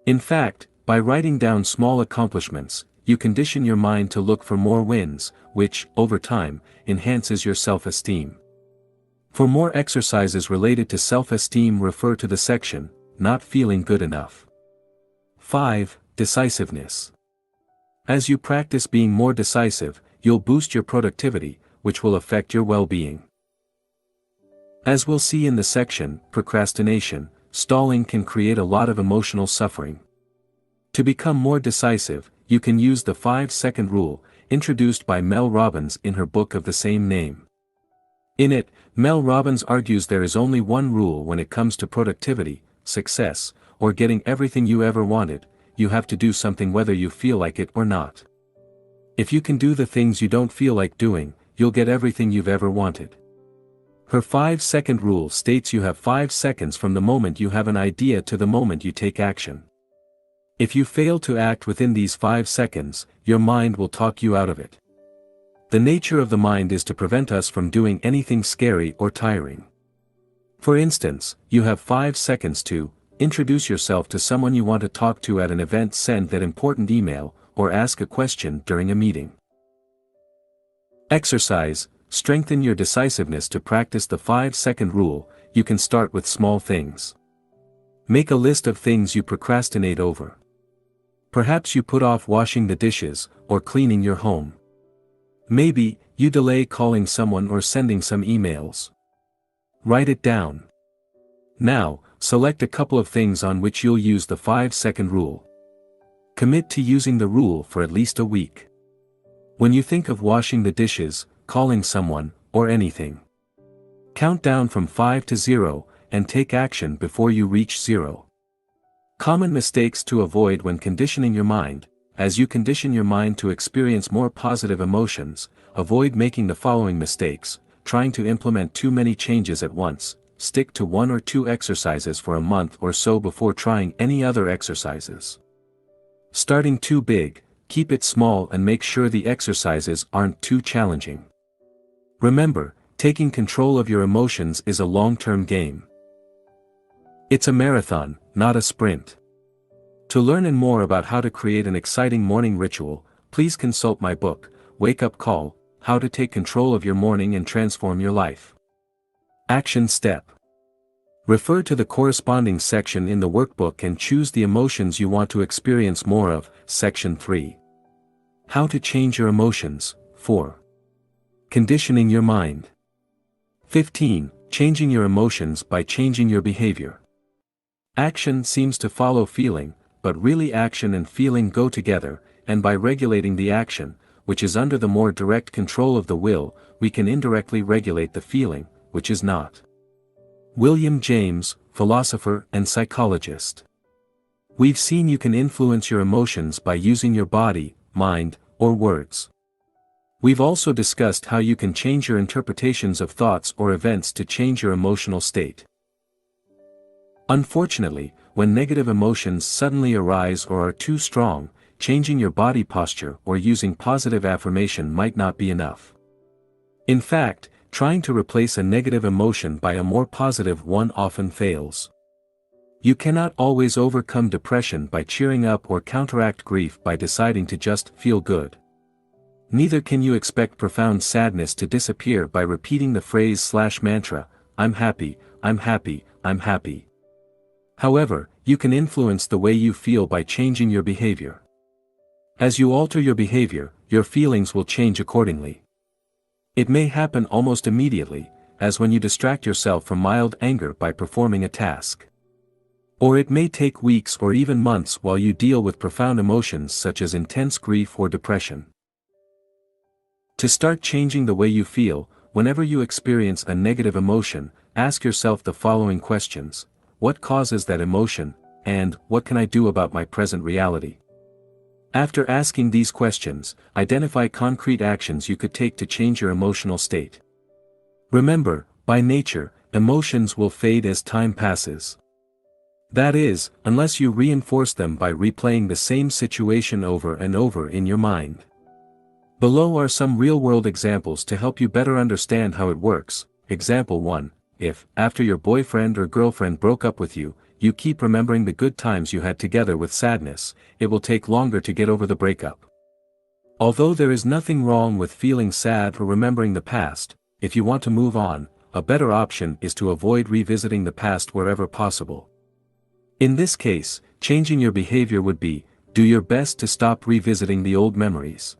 In fact, by writing down small accomplishments, you condition your mind to look for more wins, which, over time, enhances your self-esteem. For more exercises related to self-esteem, refer to the section, Not Feeling Good Enough. 5. Decisiveness. As you practice being more decisive, you'll boost your productivity, which will affect your well-being. As we'll see in the section, Procrastination, stalling can create a lot of emotional suffering. To become more decisive, you can use the 5-second rule, introduced by Mel Robbins in her book of the same name. In it, Mel Robbins argues there is only one rule when it comes to productivity, success, or getting everything you ever wanted: you have to do something whether you feel like it or not. If you can do the things you don't feel like doing, you'll get everything you've ever wanted. Her 5-second rule states you have 5 seconds from the moment you have an idea to the moment you take action. If you fail to act within these 5 seconds, your mind will talk you out of it. The nature of the mind is to prevent us from doing anything scary or tiring. For instance, you have 5 seconds to introduce yourself to someone you want to talk to at an event, send that important email, or ask a question during a meeting. Exercise. Strengthen your decisiveness. To practice the 5-second rule, you can start with small things. Make a list of things you procrastinate over. Perhaps you put off washing the dishes, or cleaning your home. Maybe, you delay calling someone or sending some emails. Write it down. Now, select a couple of things on which you'll use the 5-second rule. Commit to using the rule for at least a week. When you think of washing the dishes, calling someone, or anything, count down from 5 to 0, and take action before you reach 0. Common mistakes to avoid when conditioning your mind. As you condition your mind to experience more positive emotions, avoid making the following mistakes: trying to implement too many changes at once. Stick to 1 or 2 exercises for a month or so before trying any other exercises. Starting too big, keep it small and make sure the exercises aren't too challenging. Remember, taking control of your emotions is a long-term game. It's a marathon, not a sprint. To learn more about how to create an exciting morning ritual, please consult my book, Wake Up Call: How to Take Control of Your Morning and Transform Your Life. Action Step. Refer to the corresponding section in the workbook and choose the emotions you want to experience more of. Section 3. How to change your emotions. 4. Conditioning your mind. 15. Changing your emotions by changing your behavior. Action seems to follow feeling, but really action and feeling go together, and by regulating the action, which is under the more direct control of the will, we can indirectly regulate the feeling, which is not. William James, philosopher and psychologist. We've seen you can influence your emotions by using your body, mind, or words. We've also discussed how you can change your interpretations of thoughts or events to change your emotional state. Unfortunately, when negative emotions suddenly arise or are too strong, changing your body posture or using positive affirmation might not be enough. In fact, trying to replace a negative emotion by a more positive one often fails. You cannot always overcome depression by cheering up or counteract grief by deciding to just feel good. Neither can you expect profound sadness to disappear by repeating the phrase/mantra, "I'm happy, I'm happy, I'm happy." However, you can influence the way you feel by changing your behavior. As you alter your behavior, your feelings will change accordingly. It may happen almost immediately, as when you distract yourself from mild anger by performing a task. Or it may take weeks or even months while you deal with profound emotions such as intense grief or depression. To start changing the way you feel, whenever you experience a negative emotion, ask yourself the following questions: what causes that emotion, and what can I do about my present reality? After asking these questions, identify concrete actions you could take to change your emotional state. Remember, by nature, emotions will fade as time passes. That is, unless you reinforce them by replaying the same situation over and over in your mind. Below are some real-world examples to help you better understand how it works. Example 1. If, after your boyfriend or girlfriend broke up with you, you keep remembering the good times you had together with sadness, it will take longer to get over the breakup. Although there is nothing wrong with feeling sad or remembering the past, if you want to move on, a better option is to avoid revisiting the past wherever possible. In this case, changing your behavior would be, do your best to stop revisiting the old memories.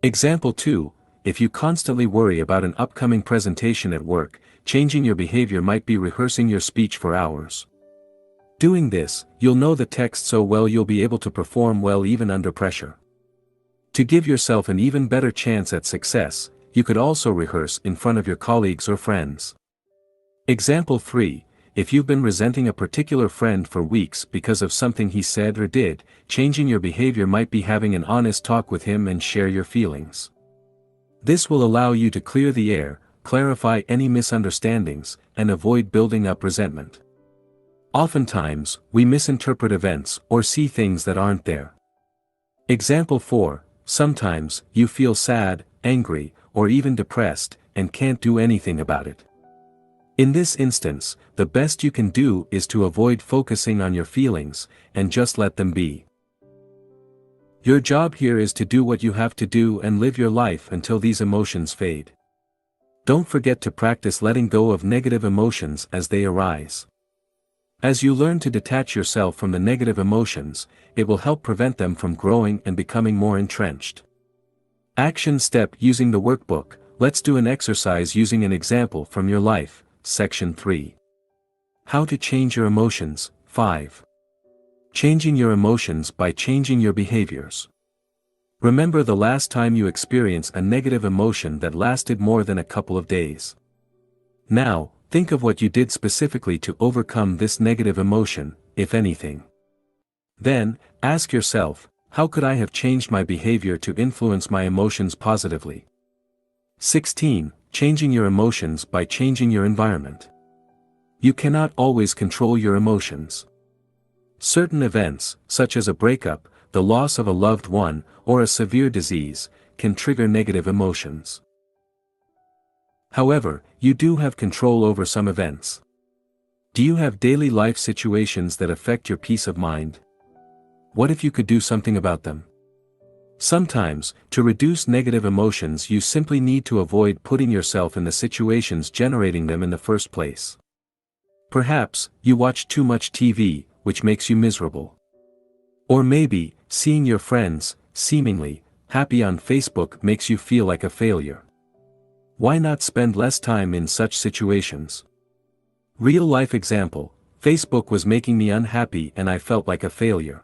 Example 2. If you constantly worry about an upcoming presentation at work, changing your behavior might be rehearsing your speech for hours. Doing this, you'll know the text so well you'll be able to perform well even under pressure. To give yourself an even better chance at success, you could also rehearse in front of your colleagues or friends. Example 3. If you've been resenting a particular friend for weeks because of something he said or did, changing your behavior might be having an honest talk with him and share your feelings. This will allow you to clear the air, clarify any misunderstandings, and avoid building up resentment. Oftentimes, we misinterpret events or see things that aren't there. Example 4. Sometimes, you feel sad, angry, or even depressed, and can't do anything about it. In this instance, the best you can do is to avoid focusing on your feelings, and just let them be. Your job here is to do what you have to do and live your life until these emotions fade. Don't forget to practice letting go of negative emotions as they arise. As you learn to detach yourself from the negative emotions, it will help prevent them from growing and becoming more entrenched. Action step using the workbook. Let's do an exercise using an example from your life. Section 3. How to change your emotions. 5. Changing your emotions by changing your behaviors. Remember the last time you experienced a negative emotion that lasted more than a couple of days. Now, think of what you did specifically to overcome this negative emotion, if anything. Then, ask yourself, how could I have changed my behavior to influence my emotions positively? 16. Changing your emotions by changing your environment. You cannot always control your emotions. Certain events, such as a breakup, the loss of a loved one, or a severe disease, can trigger negative emotions. However, you do have control over some events. Do you have daily life situations that affect your peace of mind? What if you could do something about them? Sometimes, to reduce negative emotions you simply need to avoid putting yourself in the situations generating them in the first place. Perhaps, you watch too much TV, which makes you miserable. Or maybe, seeing your friends, seemingly, happy on Facebook makes you feel like a failure. Why not spend less time in such situations? Real-life example, Facebook was making me unhappy and I felt like a failure.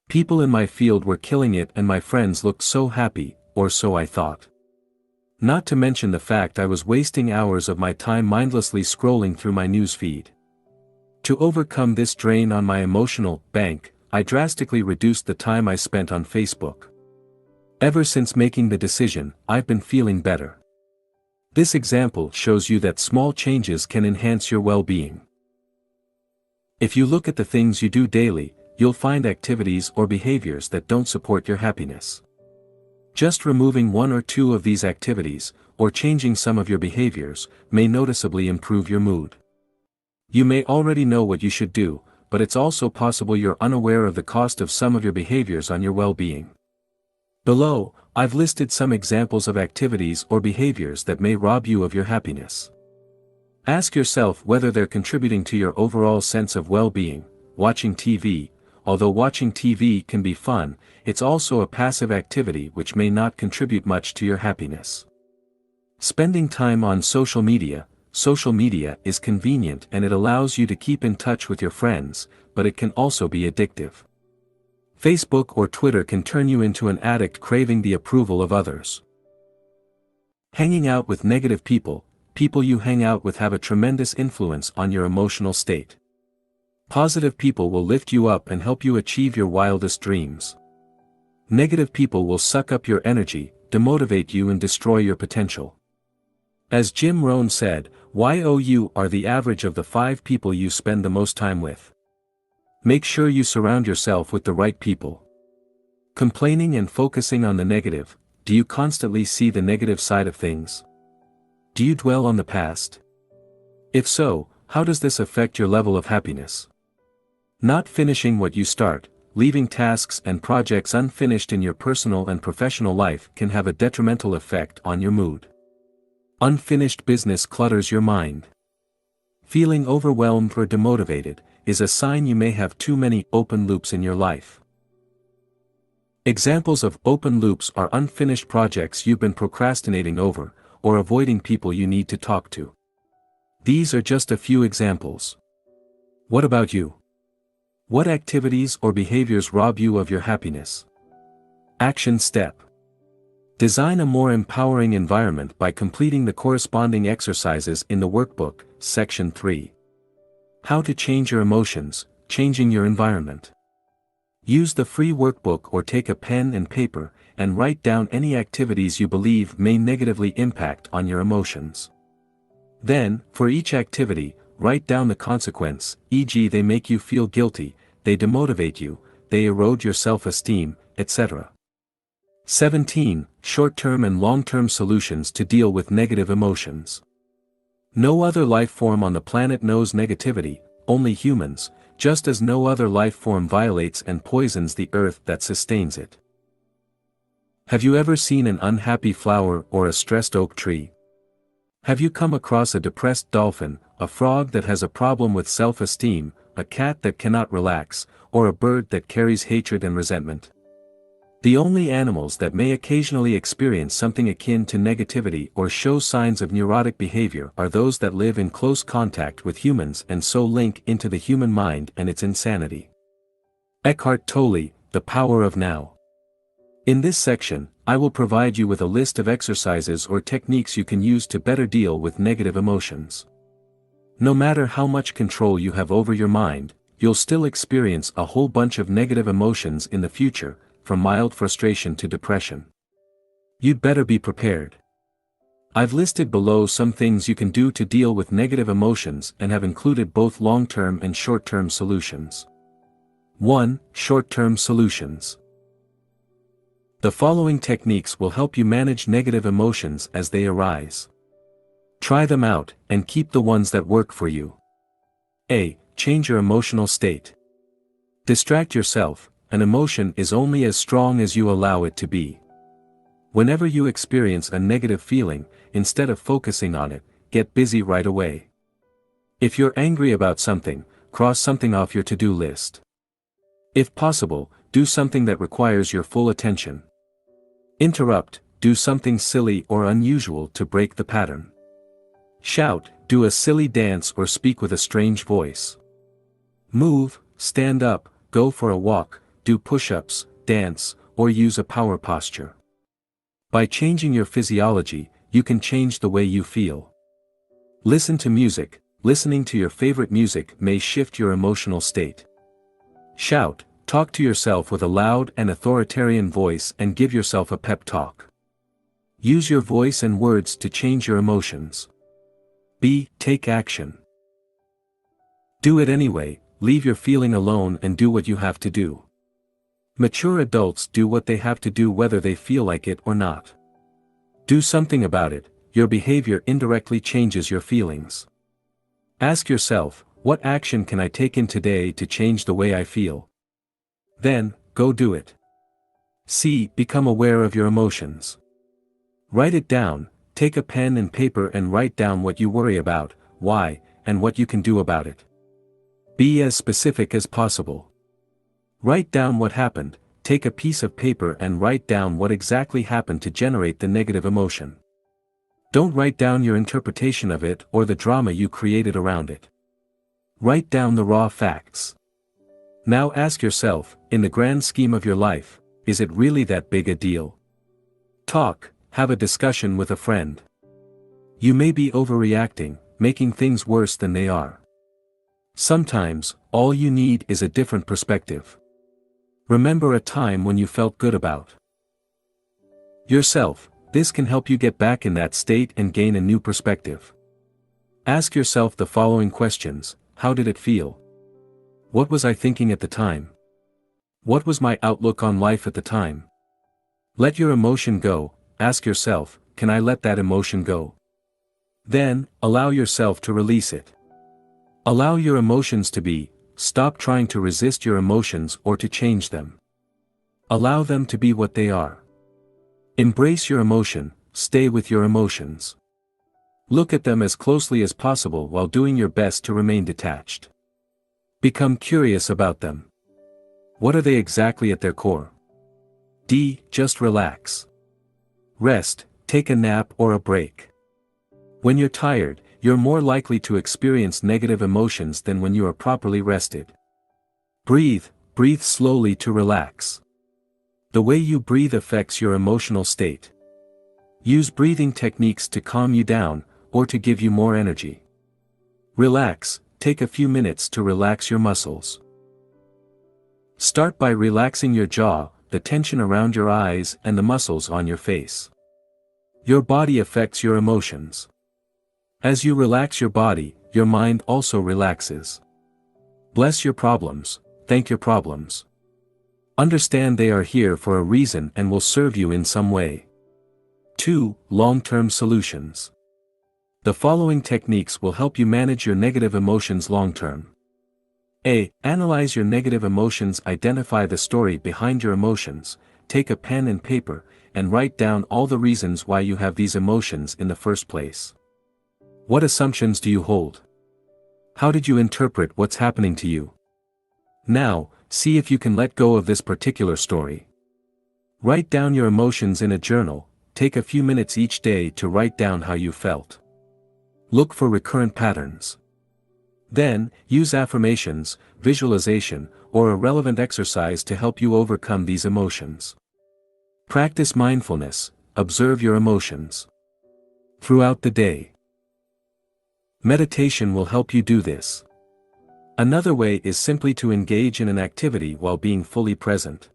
People in my field were killing it and my friends looked so happy, or so I thought. Not to mention the fact I was wasting hours of my time mindlessly scrolling through my news feed. To overcome this drain on my emotional bank, I drastically reduced the time I spent on Facebook. Ever since making the decision, I've been feeling better. This example shows you that small changes can enhance your well-being. If you look at the things you do daily, you'll find activities or behaviors that don't support your happiness. Just removing one or two of these activities, or changing some of your behaviors, may noticeably improve your mood. You may already know what you should do, but it's also possible you're unaware of the cost of some of your behaviors on your well-being. Below, I've listed some examples of activities or behaviors that may rob you of your happiness. Ask yourself whether they're contributing to your overall sense of well-being. Watching TV. Although watching TV can be fun, it's also a passive activity which may not contribute much to your happiness. Spending time on social media. Social media is convenient and it allows you to keep in touch with your friends, but it can also be addictive. Facebook or Twitter can turn you into an addict craving the approval of others. Hanging out with negative people. People you hang out with have a tremendous influence on your emotional state. Positive people will lift you up and help you achieve your wildest dreams. Negative people will suck up your energy, demotivate you and destroy your potential. As Jim Rohn said, you are the average of the 5 people you spend the most time with. Make sure you surround yourself with the right people. Complaining and focusing on the negative. Do you constantly see the negative side of things? Do you dwell on the past? If so, how does this affect your level of happiness? Not finishing what you start, leaving tasks and projects unfinished in your personal and professional life can have a detrimental effect on your mood. Unfinished business clutters your mind. Feeling overwhelmed or demotivated is a sign you may have too many open loops in your life. Examples of open loops are unfinished projects you've been procrastinating over, or avoiding people you need to talk to. These are just a few examples. What about you? What activities or behaviors rob you of your happiness? Action step. Design a more empowering environment by completing the corresponding exercises in the workbook, Section 3. How to change your emotions, changing your environment. Use the free workbook or take a pen and paper, and write down any activities you believe may negatively impact on your emotions. Then, for each activity, write down the consequence, e.g. they make you feel guilty, they demotivate you, they erode your self-esteem, etc. 17. Short-term and long-term solutions to deal with negative emotions. No other life form on the planet knows negativity, only humans, just as no other life form violates and poisons the earth that sustains it. Have you ever seen an unhappy flower or a stressed oak tree? Have you come across a depressed dolphin, a frog that has a problem with self-esteem, a cat that cannot relax, or a bird that carries hatred and resentment? The only animals that may occasionally experience something akin to negativity or show signs of neurotic behavior are those that live in close contact with humans and so link into the human mind and its insanity. Eckhart Tolle, The Power of Now. In this section, I will provide you with a list of exercises or techniques you can use to better deal with negative emotions. No matter how much control you have over your mind, you'll still experience a whole bunch of negative emotions in the future, from mild frustration to depression. You'd better be prepared. I've listed below some things you can do to deal with negative emotions and have included both long-term and short-term solutions. 1. Short-term solutions. The following techniques will help you manage negative emotions as they arise. Try them out, and keep the ones that work for you. A. Change your emotional state. Distract yourself. An emotion is only as strong as you allow it to be. Whenever you experience a negative feeling, instead of focusing on it, get busy right away. If you're angry about something, cross something off your to-do list. If possible, do something that requires your full attention. Interrupt, do something silly or unusual to break the pattern. Shout, do a silly dance or speak with a strange voice. Move, stand up, go for a walk, do push-ups, dance, or use a power posture. By changing your physiology, you can change the way you feel. Listen to music. Listening to your favorite music may shift your emotional state. Shout, talk to yourself with a loud and authoritarian voice and give yourself a pep talk. Use your voice and words to change your emotions. B. Take action. Do it anyway. leave your feeling alone and do what you have to do. Mature adults do what they have to do whether they feel like it or not. Do something about it, your behavior indirectly changes your feelings. Ask yourself, what action can I take in today to change the way I feel? Then, go do it. C. Become aware of your emotions. Write it down, take a pen and paper and write down what you worry about, why, and what you can do about it. Be as specific as possible. Write down what happened, take a piece of paper and write down what exactly happened to generate the negative emotion. Don't write down your interpretation of it or the drama you created around it. Write down the raw facts. Now ask yourself, in the grand scheme of your life, is it really that big a deal? Talk, have a discussion with a friend. You may be overreacting, making things worse than they are. Sometimes, all you need is a different perspective. Remember a time when you felt good about yourself. This can help you get back in that state and gain a new perspective. Ask yourself the following questions: how did it feel? What was I thinking at the time? What was my outlook on life at the time? Let your emotion go. Ask yourself, can I let that emotion go? Then, allow yourself to release it. Allow your emotions to be. Stop trying to resist your emotions or to change them. Allow them to be what they are. Embrace your emotion, stay with your emotions. Look at them as closely as possible while doing your best to remain detached. Become curious about them. What are they exactly at their core? D. Just relax. Rest, take a nap or a break. When you're tired, you're more likely to experience negative emotions than when you are properly rested. Breathe slowly to relax. The way you breathe affects your emotional state. Use breathing techniques to calm you down, or to give you more energy. Relax, take a few minutes to relax your muscles. Start by relaxing your jaw, the tension around your eyes and the muscles on your face. Your body affects your emotions. As you relax your body, your mind also relaxes. Bless your problems, thank your problems. Understand they are here for a reason and will serve you in some way. 2. Long-term solutions. The following techniques will help you manage your negative emotions long-term. A. Analyze your negative emotions. Identify the story behind your emotions. Take a pen and paper, and write down all the reasons why you have these emotions in the first place. What assumptions do you hold? How did you interpret what's happening to you? Now, see if you can let go of this particular story. Write down your emotions in a journal. Take a few minutes each day to write down how you felt. Look for recurrent patterns. Then, use affirmations, visualization, or a relevant exercise to help you overcome these emotions. Practice mindfulness, observe your emotions throughout the day. Meditation will help you do this. Another way is simply to engage in an activity while being fully present.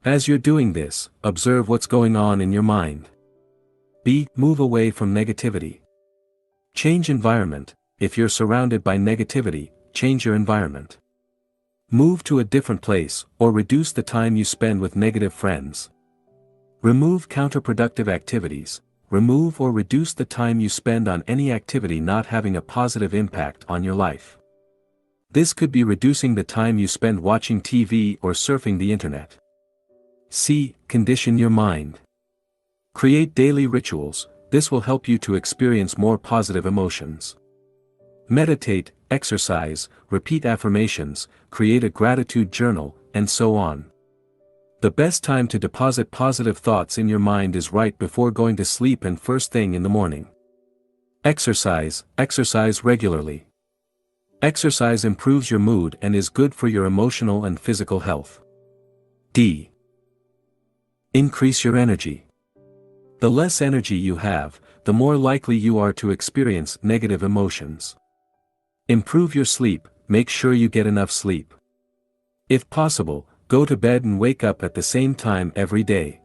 As you're doing this, observe what's going on in your mind. B. Move away from negativity. Change environment. If you're surrounded by negativity, change your environment. Move to a different place, or reduce the time you spend with negative friends. Remove counterproductive activities. Remove or reduce the time you spend on any activity not having a positive impact on your life. This could be reducing the time you spend watching TV or surfing the internet. C. Condition your mind. Create daily rituals. This will help you to experience more positive emotions. Meditate, exercise, repeat affirmations, create a gratitude journal, and so on. The best time to deposit positive thoughts in your mind is right before going to sleep and first thing in the morning. Exercise regularly. Exercise improves your mood and is good for your emotional and physical health. D. Increase your energy. The less energy you have, the more likely you are to experience negative emotions. Improve your sleep. Make sure you get enough sleep. If possible, go to bed and wake up at the same time every day.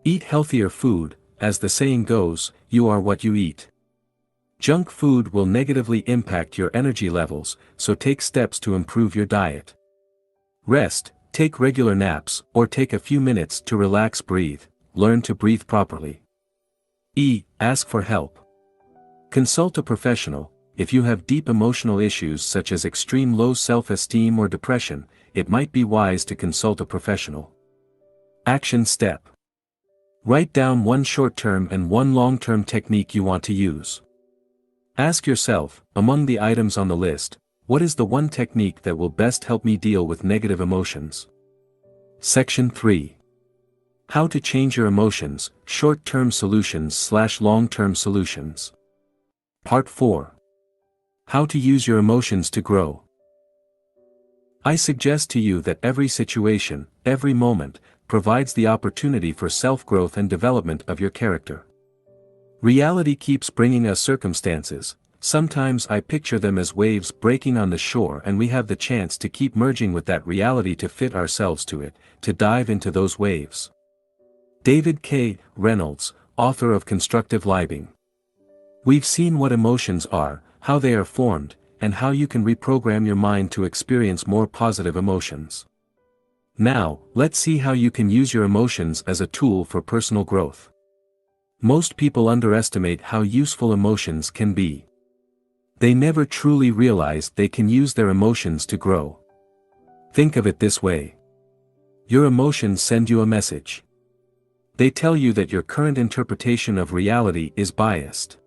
Eat healthier food. As the saying goes, you are what you eat. Junk food will negatively impact your energy levels, so take steps to improve your diet. Rest, take regular naps, or take a few minutes to relax. Breathe, learn to breathe properly. Ask for help. Consult a professional. If you have deep emotional issues such as extreme low self-esteem or depression, it might be wise to consult a professional. Action step. Write down one short-term and one long-term technique you want to use. Ask yourself, among the items on the list, what is the one technique that will best help me deal with negative emotions? Section 3. How to change your emotions, short-term solutions/long-term solutions. Part 4. How to use your emotions to grow. I suggest to you that every situation, every moment, provides the opportunity for self-growth and development of your character. Reality keeps bringing us circumstances. Sometimes I picture them as waves breaking on the shore, and we have the chance to keep merging with that reality to fit ourselves to it, to dive into those waves. David K. Reynolds, author of Constructive Living. We've seen what emotions are, how they are formed, and how you can reprogram your mind to experience more positive emotions. Now, let's see how you can use your emotions as a tool for personal growth. Most people underestimate how useful emotions can be. They never truly realize they can use their emotions to grow. Think of it this way. Your emotions send you a message. They tell you that your current interpretation of reality is biased.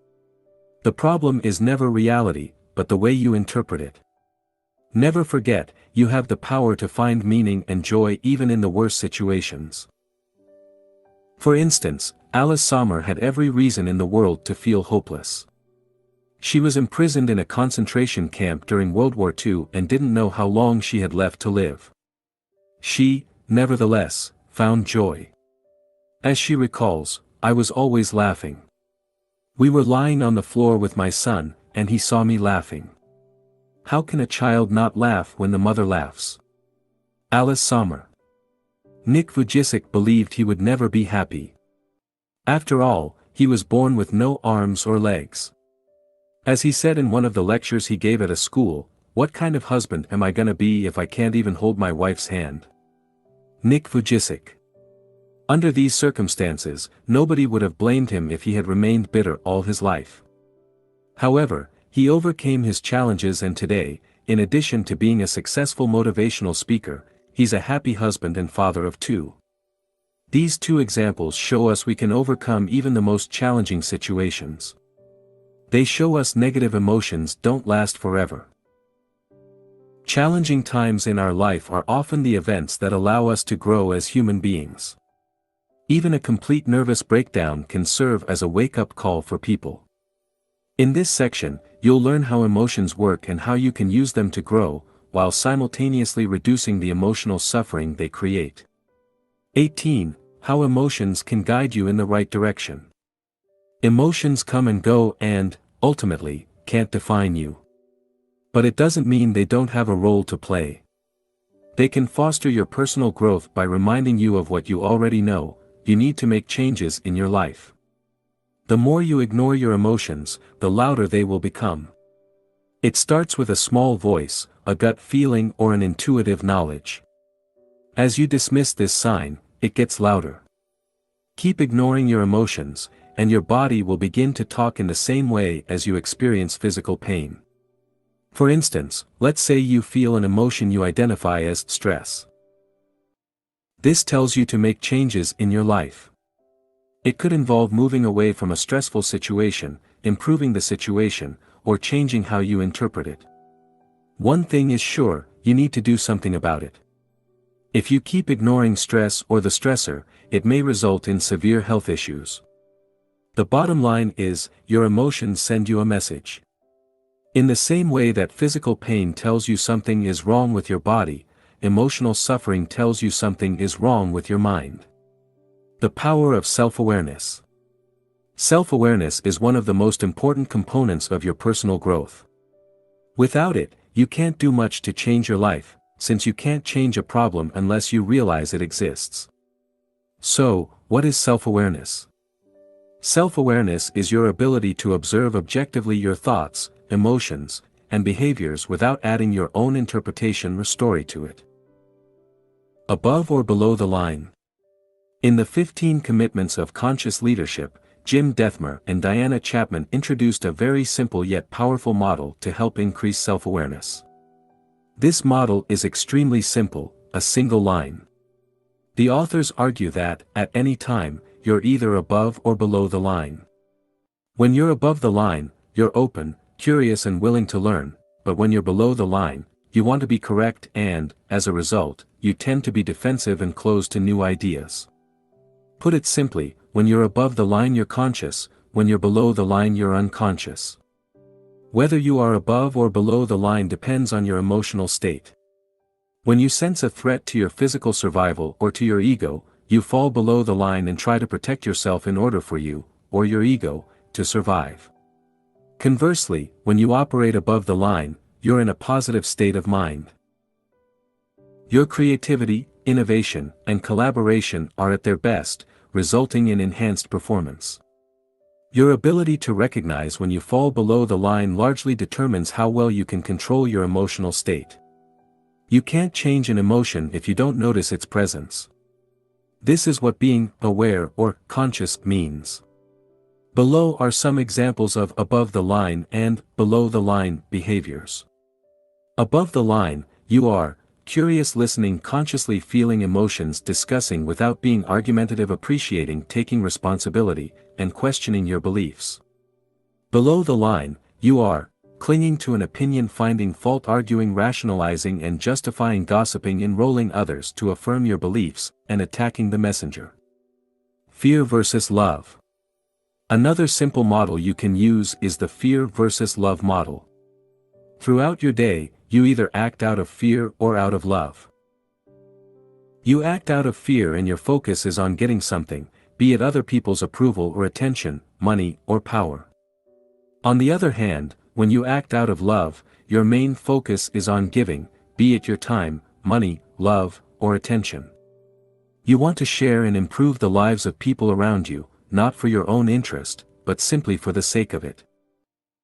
The problem is never reality, but the way you interpret it. Never forget, you have the power to find meaning and joy even in the worst situations. For instance, Alice Sommer had every reason in the world to feel hopeless. She was imprisoned in a concentration camp during World War II and didn't know how long she had left to live. She, nevertheless, found joy. As she recalls, I was always laughing. We were lying on the floor with my son, and he saw me laughing. How can a child not laugh when the mother laughs? Alice Sommer. Nick Vujicic believed he would never be happy. After all, he was born with no arms or legs. As he said in one of the lectures he gave at a school, "What kind of husband am I gonna be if I can't even hold my wife's hand?" Nick Vujicic. Under these circumstances, nobody would have blamed him if he had remained bitter all his life. However, he overcame his challenges, and today, in addition to being a successful motivational speaker, he's a happy husband and father of 2. These 2 examples show us we can overcome even the most challenging situations. They show us negative emotions don't last forever. Challenging times in our life are often the events that allow us to grow as human beings. Even a complete nervous breakdown can serve as a wake-up call for people. In this section, you'll learn how emotions work and how you can use them to grow, while simultaneously reducing the emotional suffering they create. 18. How emotions can guide you in the right direction. Emotions come and go and, ultimately, can't define you. But it doesn't mean they don't have a role to play. They can foster your personal growth by reminding you of what you already know: you need to make changes in your life. The more you ignore your emotions, the louder they will become. It starts with a small voice, a gut feeling, or an intuitive knowledge. As you dismiss this sign, it gets louder. Keep ignoring your emotions, and your body will begin to talk in the same way as you experience physical pain. For instance, let's say you feel an emotion you identify as stress. This tells you to make changes in your life. It could involve moving away from a stressful situation, improving the situation, or changing how you interpret it. One thing is sure, you need to do something about it. If you keep ignoring stress or the stressor, it may result in severe health issues. The bottom line is, your emotions send you a message. In the same way that physical pain tells you something is wrong with your body, emotional suffering tells you something is wrong with your mind. The power of self-awareness. Self-awareness is one of the most important components of your personal growth. Without it, you can't do much to change your life, since you can't change a problem unless you realize it exists. So, what is self-awareness? Self-awareness is your ability to observe objectively your thoughts, emotions, and behaviors without adding your own interpretation or story to it. Above or below the line. In the 15 Commitments of Conscious Leadership, Jim Dethmer and Diana Chapman introduced a very simple yet powerful model to help increase self-awareness. This model is extremely simple, a single line. The authors argue that, at any time, you're either above or below the line. When you're above the line, you're open, curious and willing to learn, but when you're below the line, you want to be correct and, as a result, you tend to be defensive and closed to new ideas. Put it simply, when you're above the line you're conscious, when you're below the line you're unconscious. Whether you are above or below the line depends on your emotional state. When you sense a threat to your physical survival or to your ego, you fall below the line and try to protect yourself in order for you, or your ego, to survive. Conversely, when you operate above the line, you're in a positive state of mind. Your creativity, innovation, and collaboration are at their best, resulting in enhanced performance. Your ability to recognize when you fall below the line largely determines how well you can control your emotional state. You can't change an emotion if you don't notice its presence. This is what being aware or conscious means. Below are some examples of above the line and below the line behaviors. Above the line, you are curious, listening, consciously feeling emotions, discussing without being argumentative, appreciating, taking responsibility, and questioning your beliefs. Below the line, you are clinging to an opinion, finding fault, arguing, rationalizing and justifying, gossiping, enrolling others to affirm your beliefs, and attacking the messenger. Fear versus love. Another simple model you can use is the fear versus love model. Throughout your day, you either act out of fear or out of love. You act out of fear and your focus is on getting something, be it other people's approval or attention, money or power. On the other hand, when you act out of love, your main focus is on giving, be it your time, money, love, or attention. You want to share and improve the lives of people around you, not for your own interest, but simply for the sake of it.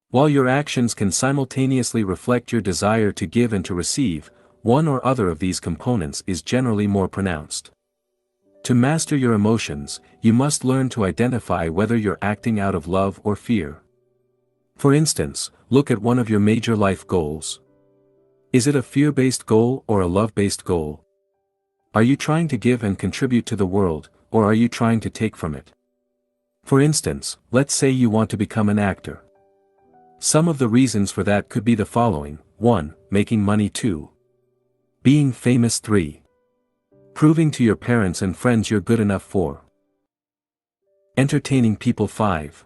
While your actions can simultaneously reflect your desire to give and to receive, one or other of these components is generally more pronounced. To master your emotions, you must learn to identify whether you're acting out of love or fear. For instance, look at one of your major life goals. Is it a fear-based goal or a love-based goal? Are you trying to give and contribute to the world, or are you trying to take from it? For instance, let's say you want to become an actor. Some of the reasons for that could be the following: 1. Making money. 2. Being famous. 3. Proving to your parents and friends you're good enough. 4. Entertaining people. 5.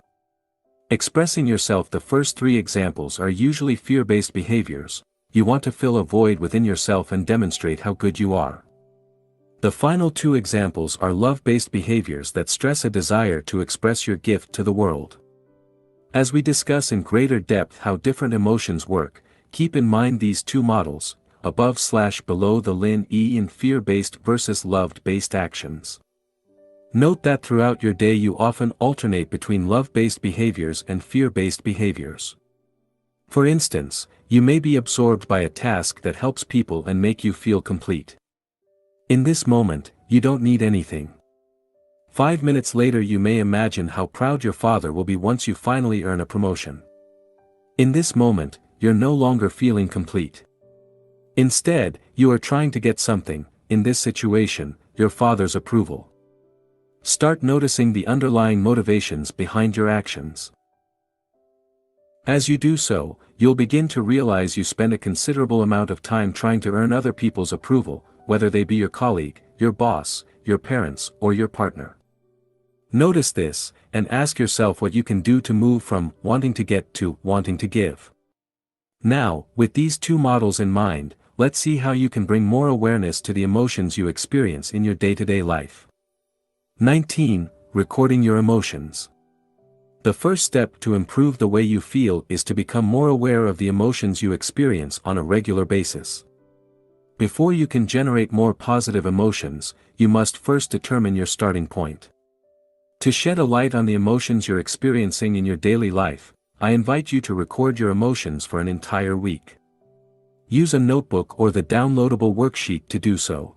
Expressing yourself. The first 3 examples are usually fear-based behaviors. You want to fill a void within yourself and demonstrate how good you are. The final 2 examples are love-based behaviors that stress a desire to express your gift to the world. As we discuss in greater depth how different emotions work, keep in mind these 2 models, above/below the line in fear-based versus love-based actions. Note that throughout your day you often alternate between love-based behaviors and fear-based behaviors. For instance, you may be absorbed by a task that helps people and make you feel complete. In this moment, you don't need anything. 5 minutes later you may imagine how proud your father will be once you finally earn a promotion. In this moment, you're no longer feeling complete. Instead, you are trying to get something, in this situation, your father's approval. Start noticing the underlying motivations behind your actions. As you do so, you'll begin to realize you spend a considerable amount of time trying to earn other people's approval, whether they be your colleague, your boss, your parents, or your partner. Notice this, and ask yourself what you can do to move from wanting to get to wanting to give. Now, with these 2 models in mind, let's see how you can bring more awareness to the emotions you experience in your day-to-day life. 19. Recording your emotions. The first step to improve the way you feel is to become more aware of the emotions you experience on a regular basis. Before you can generate more positive emotions, you must first determine your starting point. To shed a light on the emotions you're experiencing in your daily life, I invite you to record your emotions for an entire week. Use a notebook or the downloadable worksheet to do so.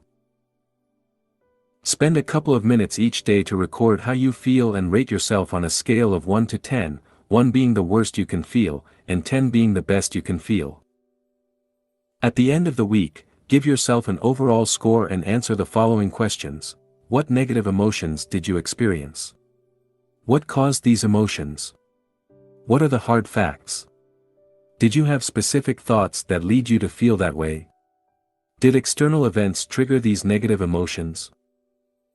Spend a couple of minutes each day to record how you feel and rate yourself on a scale of 1 to 10, 1 being the worst you can feel, and 10 being the best you can feel. At the end of the week, give yourself an overall score and answer the following questions. What negative emotions did you experience? What caused these emotions? What are the hard facts? Did you have specific thoughts that lead you to feel that way? Did external events trigger these negative emotions?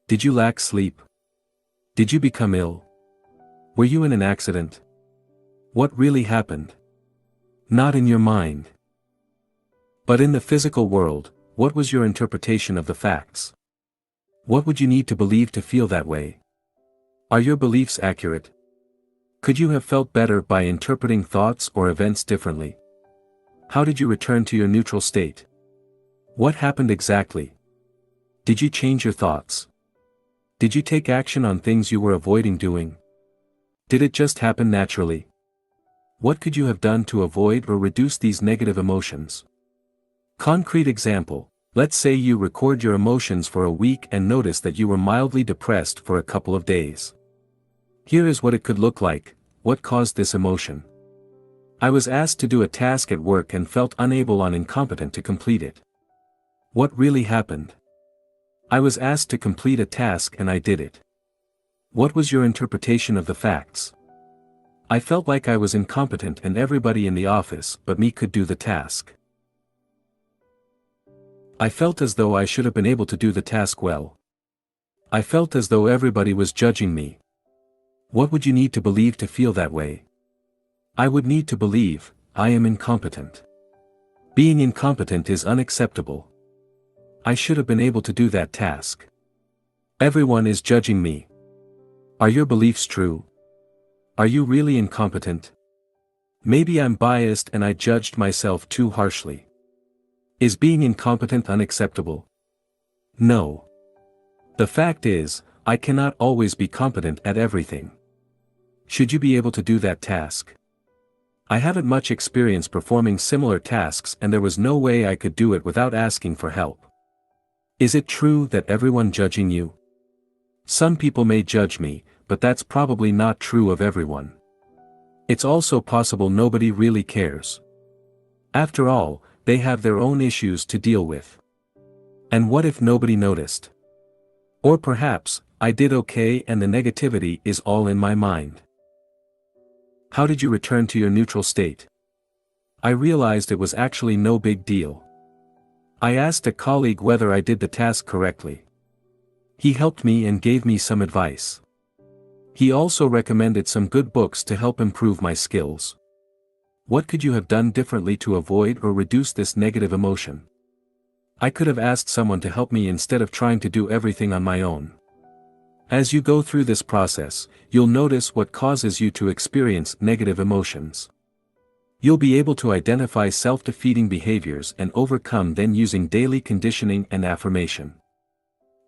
Did you lack sleep? Did you become ill? Were you in an accident? What really happened? Not in your mind. But in the physical world, what was your interpretation of the facts? What would you need to believe to feel that way? Are your beliefs accurate? Could you have felt better by interpreting thoughts or events differently? How did you return to your neutral state? What happened exactly? Did you change your thoughts? Did you take action on things you were avoiding doing? Did it just happen naturally? What could you have done to avoid or reduce these negative emotions? Concrete example, let's say you record your emotions for a week and notice that you were mildly depressed for a couple of days. Here is what it could look like. What caused this emotion? I was asked to do a task at work and felt unable or incompetent to complete it. What really happened? I was asked to complete a task and I did it. What was your interpretation of the facts? I felt like I was incompetent and everybody in the office but me could do the task. I felt as though I should have been able to do the task well. I felt as though everybody was judging me. What would you need to believe to feel that way? I would need to believe, I am incompetent. Being incompetent is unacceptable. I should have been able to do that task. Everyone is judging me. Are your beliefs true? Are you really incompetent? Maybe I'm biased and I judged myself too harshly. Is being incompetent unacceptable? No. The fact is, I cannot always be competent at everything. Should you be able to do that task? I haven't much experience performing similar tasks and there was no way I could do it without asking for help. Is it true that everyone judging you? Some people may judge me, but that's probably not true of everyone. It's also possible nobody really cares. After all, they have their own issues to deal with. And what if nobody noticed? Or perhaps, I did okay and the negativity is all in my mind. How did you return to your neutral state? I realized it was actually no big deal. I asked a colleague whether I did the task correctly. He helped me and gave me some advice. He also recommended some good books to help improve my skills. What could you have done differently to avoid or reduce this negative emotion? I could have asked someone to help me instead of trying to do everything on my own. As you go through this process, you'll notice what causes you to experience negative emotions. You'll be able to identify self-defeating behaviors and overcome them using daily conditioning and affirmation.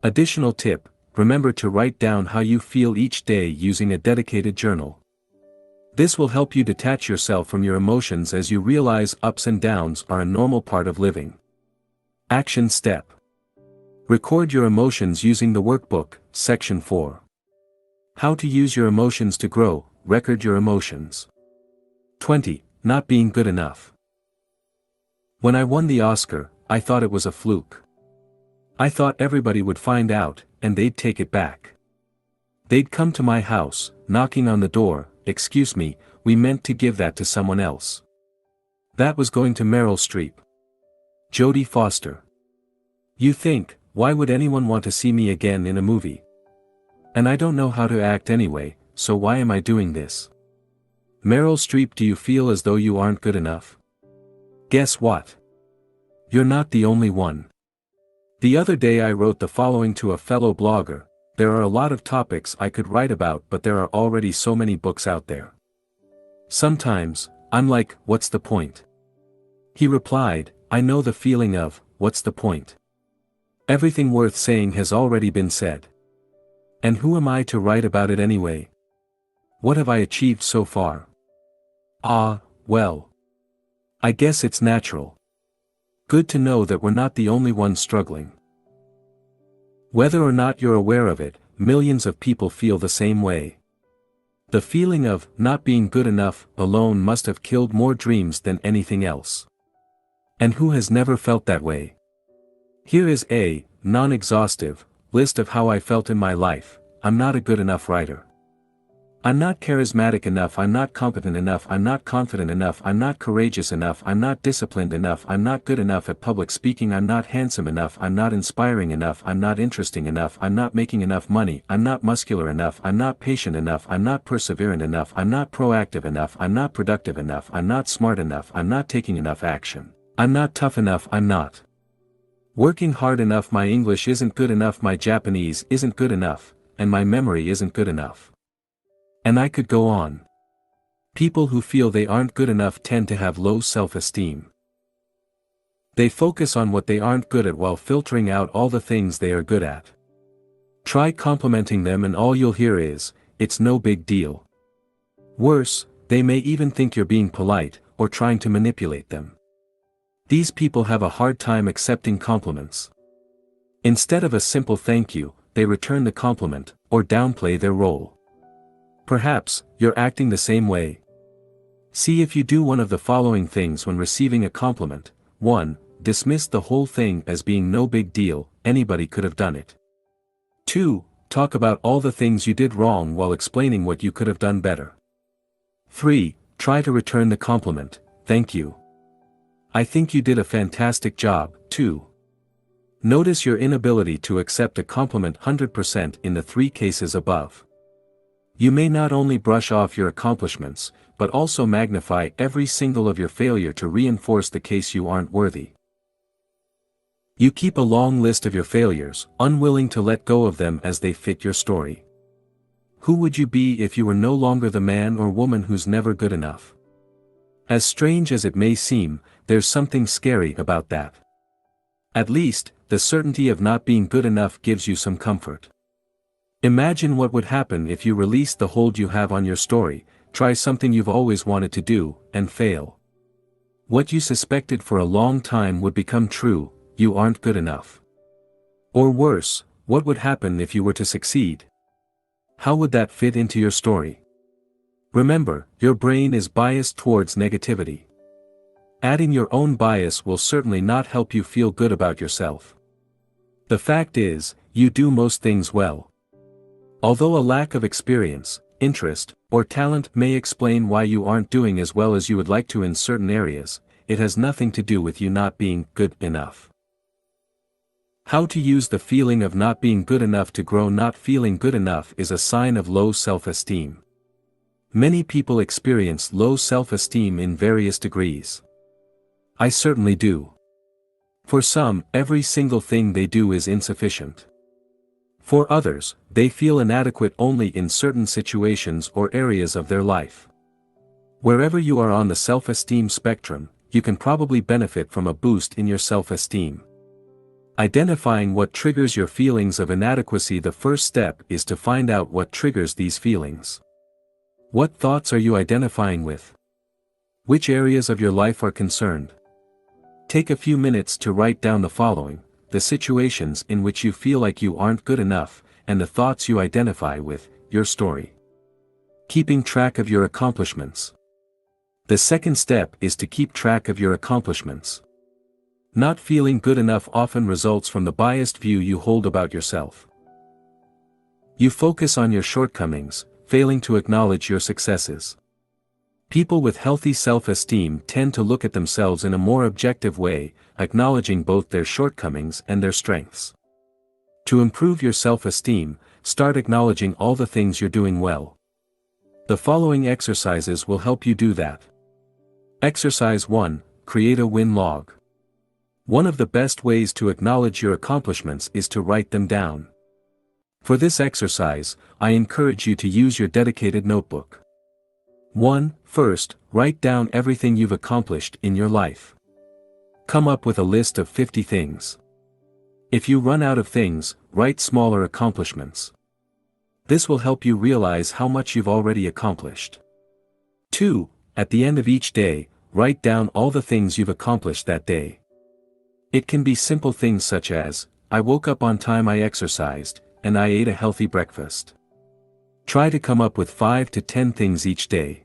Additional tip, remember to write down how you feel each day using a dedicated journal. This will help you detach yourself from your emotions as you realize ups and downs are a normal part of living. Action step. Record your emotions using the workbook, section 4. How to use your emotions to grow, record your emotions. 20. Not being good enough. When I won the Oscar, I thought it was a fluke. I thought everybody would find out, and they'd take it back. They'd come to my house, knocking on the door, "Excuse me, we meant to give that to someone else." That was going to Meryl Streep. Jodie Foster. You think, why would anyone want to see me again in a movie? And I don't know how to act anyway, so why am I doing this? Meryl Streep, do you feel as though you aren't good enough? Guess what? You're not the only one. The other day I wrote the following to a fellow blogger: there are a lot of topics I could write about but there are already so many books out there. Sometimes, I'm like, what's the point? He replied, I know the feeling of, what's the point? Everything worth saying has already been said. And who am I to write about it anyway? What have I achieved so far? Ah, well. I guess it's natural. Good to know that we're not the only ones struggling. Whether or not you're aware of it, millions of people feel the same way. The feeling of not being good enough alone must have killed more dreams than anything else. And who has never felt that way? Here is a non-exhaustive list of how I felt in my life. I'm not a good enough writer. I'm not charismatic enough, I'm not competent enough, I'm not confident enough, I'm not courageous enough, I'm not disciplined enough, I'm not good enough at public speaking, I'm not handsome enough, I'm not inspiring enough, I'm not interesting enough, I'm not making enough money, I'm not muscular enough, I'm not patient enough, I'm not perseverant enough, I'm not proactive enough, I'm not productive enough, I'm not smart enough, I'm not taking enough action, I'm not tough enough, I'm not working hard enough, my English isn't good enough, my Japanese isn't good enough, and my memory isn't good enough. And I could go on. People who feel they aren't good enough tend to have low self-esteem. They focus on what they aren't good at while filtering out all the things they are good at. Try complimenting them and all you'll hear is, "It's no big deal." Worse, they may even think you're being polite, or trying to manipulate them. These people have a hard time accepting compliments. Instead of a simple thank you, they return the compliment, or downplay their role. Perhaps, you're acting the same way. See if you do one of the following things when receiving a compliment. 1. Dismiss the whole thing as being no big deal, anybody could have done it. 2. Talk about all the things you did wrong while explaining what you could have done better. 3. Try to return the compliment, "Thank you. I think you did a fantastic job, too." Notice your inability to accept a compliment 100% in the 3 cases above. You may not only brush off your accomplishments, but also magnify every single of your failure to reinforce the case you aren't worthy. You keep a long list of your failures, unwilling to let go of them as they fit your story. Who would you be if you were no longer the man or woman who's never good enough? As strange as it may seem, there's something scary about that. At least, the certainty of not being good enough gives you some comfort. Imagine what would happen if you released the hold you have on your story, try something you've always wanted to do, and fail. What you suspected for a long time would become true: you aren't good enough. Or worse, what would happen if you were to succeed? How would that fit into your story? Remember, your brain is biased towards negativity. Adding your own bias will certainly not help you feel good about yourself. The fact is, you do most things well. Although a lack of experience, interest, or talent may explain why you aren't doing as well as you would like to in certain areas, it has nothing to do with you not being good enough. How to use the feeling of not being good enough to grow. Not feeling good enough is a sign of low self-esteem. Many people experience low self-esteem in various degrees. I certainly do. For some, every single thing they do is insufficient. For others, they feel inadequate only in certain situations or areas of their life. Wherever you are on the self-esteem spectrum, you can probably benefit from a boost in your self-esteem. Identifying what triggers your feelings of inadequacy. The first step is to find out what triggers these feelings. What thoughts are you identifying with? Which areas of your life are concerned? Take a few minutes to write down the following: the situations in which you feel like you aren't good enough, and the thoughts you identify with, your story. Keeping track of your accomplishments. The second step is to keep track of your accomplishments. Not feeling good enough often results from the biased view you hold about yourself. You focus on your shortcomings, failing to acknowledge your successes. People with healthy self-esteem tend to look at themselves in a more objective way, acknowledging both their shortcomings and their strengths. To improve your self-esteem, start acknowledging all the things you're doing well. The following exercises will help you do that. Exercise 1: Create a win log. One of the best ways to acknowledge your accomplishments is to write them down. For this exercise, I encourage you to use your dedicated notebook. 1. First, write down everything you've accomplished in your life. Come up with a list of 50 things. If you run out of things, write smaller accomplishments. This will help you realize how much you've already accomplished. 2. At the end of each day, write down all the things you've accomplished that day. It can be simple things such as, I woke up on time, I exercised, and I ate a healthy breakfast. Try to come up with 5 to 10 things each day.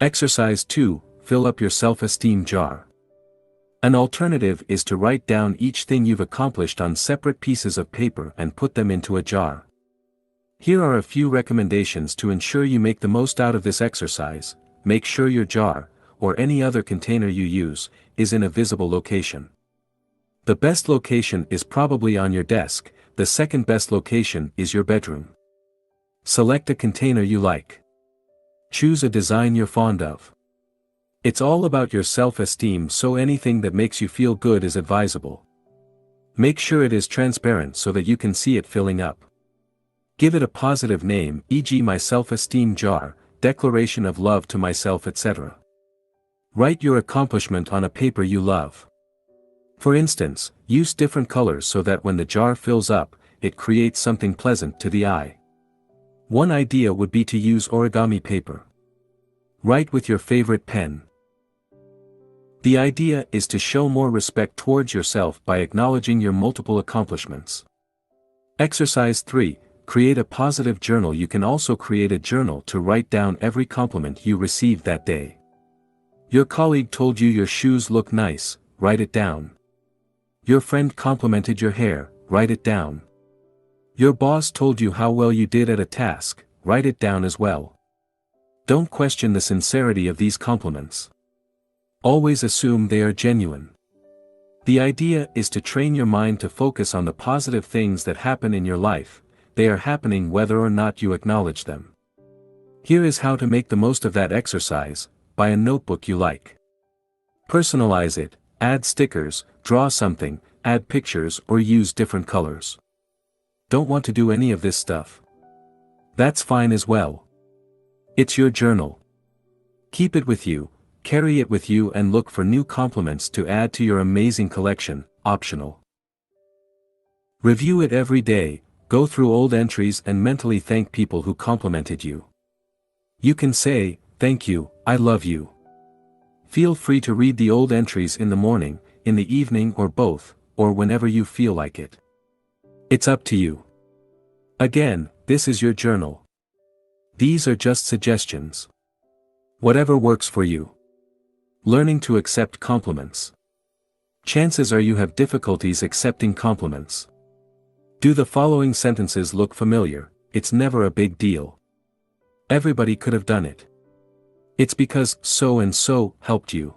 Exercise 2. Fill up your self-esteem jar. An alternative is to write down each thing you've accomplished on separate pieces of paper and put them into a jar. Here are a few recommendations to ensure you make the most out of this exercise. Make sure your jar, or any other container you use, is in a visible location. The best location is probably on your desk, the second best location is your bedroom. Select a container you like. Choose a design you're fond of. It's all about your self-esteem, so anything that makes you feel good is advisable. Make sure it is transparent so that you can see it filling up. Give it a positive name, e.g. my self-esteem jar, declaration of love to myself, etc. Write your accomplishment on a paper you love. For instance, use different colors so that when the jar fills up, it creates something pleasant to the eye. One idea would be to use origami paper. Write with your favorite pen. The idea is to show more respect towards yourself by acknowledging your multiple accomplishments. Exercise 3. Create a positive journal. You can also create a journal to write down every compliment you received that day. Your colleague told you your shoes look nice, write it down. Your friend complimented your hair, write it down. Your boss told you how well you did at a task, write it down as well. Don't question the sincerity of these compliments. Always assume they are genuine. The idea is to train your mind to focus on the positive things that happen in your life. They are happening whether or not you acknowledge them. Here is how to make the most of that exercise. Buy a notebook you like. Personalize it, add stickers, draw something, add pictures, or use different colors. Don't want to do any of this stuff? That's fine as well. It's your journal. Keep it with you, carry it with you, and look for new compliments to add to your amazing collection, optional. Review it every day, go through old entries and mentally thank people who complimented you. You can say, thank you, I love you. Feel free to read the old entries in the morning, in the evening, or both, or whenever you feel like it. It's up to you. Again, this is your journal. These are just suggestions. Whatever works for you. Learning to accept compliments. Chances are you have difficulties accepting compliments. Do the following sentences look familiar? It's never a big deal. Everybody could have done it. It's because so and so helped you.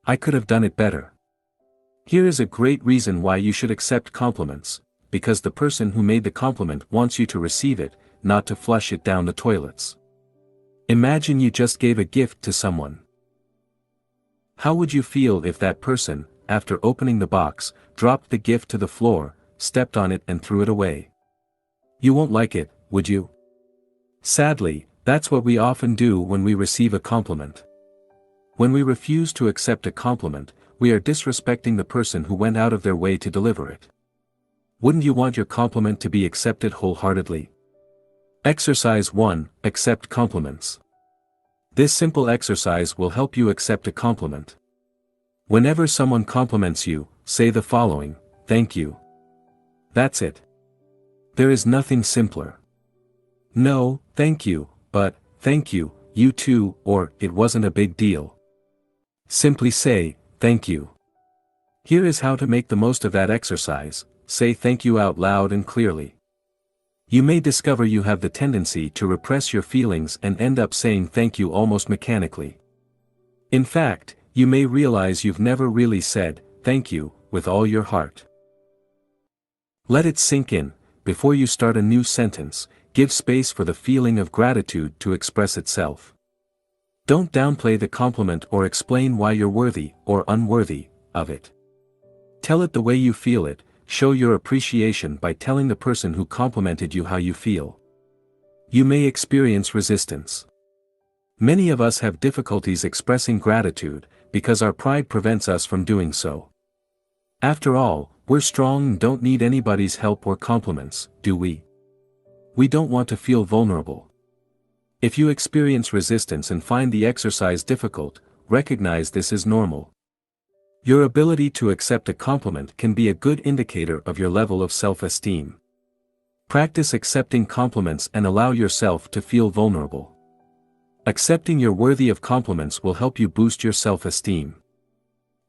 I could have done it better. Here is a great reason why you should accept compliments, because the person who made the compliment wants you to receive it, not to flush it down the toilets. Imagine you just gave a gift to someone. How would you feel if that person, after opening the box, dropped the gift to the floor, stepped on it and threw it away? You won't like it, would you? Sadly, that's what we often do when we receive a compliment. When we refuse to accept a compliment, we are disrespecting the person who went out of their way to deliver it. Wouldn't you want your compliment to be accepted wholeheartedly? Exercise 1. Accept compliments. This simple exercise will help you accept a compliment. Whenever someone compliments you, say the following: thank you. That's it. There is nothing simpler. No, thank you, but, thank you, you too, or, it wasn't a big deal. Simply say, thank you. Here is how to make the most of that exercise. Say thank you out loud and clearly. You may discover you have the tendency to repress your feelings and end up saying thank you almost mechanically. In fact, you may realize you've never really said, thank you, with all your heart. Let it sink in. Before you start a new sentence, give space for the feeling of gratitude to express itself. Don't downplay the compliment or explain why you're worthy, or unworthy, of it. Tell it the way you feel it. Show your appreciation by telling the person who complimented you how you feel. You may experience resistance. Many of us have difficulties expressing gratitude, because our pride prevents us from doing so. After all, we're strong and don't need anybody's help or compliments, do we? We don't want to feel vulnerable. If you experience resistance and find the exercise difficult, recognize this is normal. Your ability to accept a compliment can be a good indicator of your level of self-esteem. Practice accepting compliments and allow yourself to feel vulnerable. Accepting you're worthy of compliments will help you boost your self-esteem.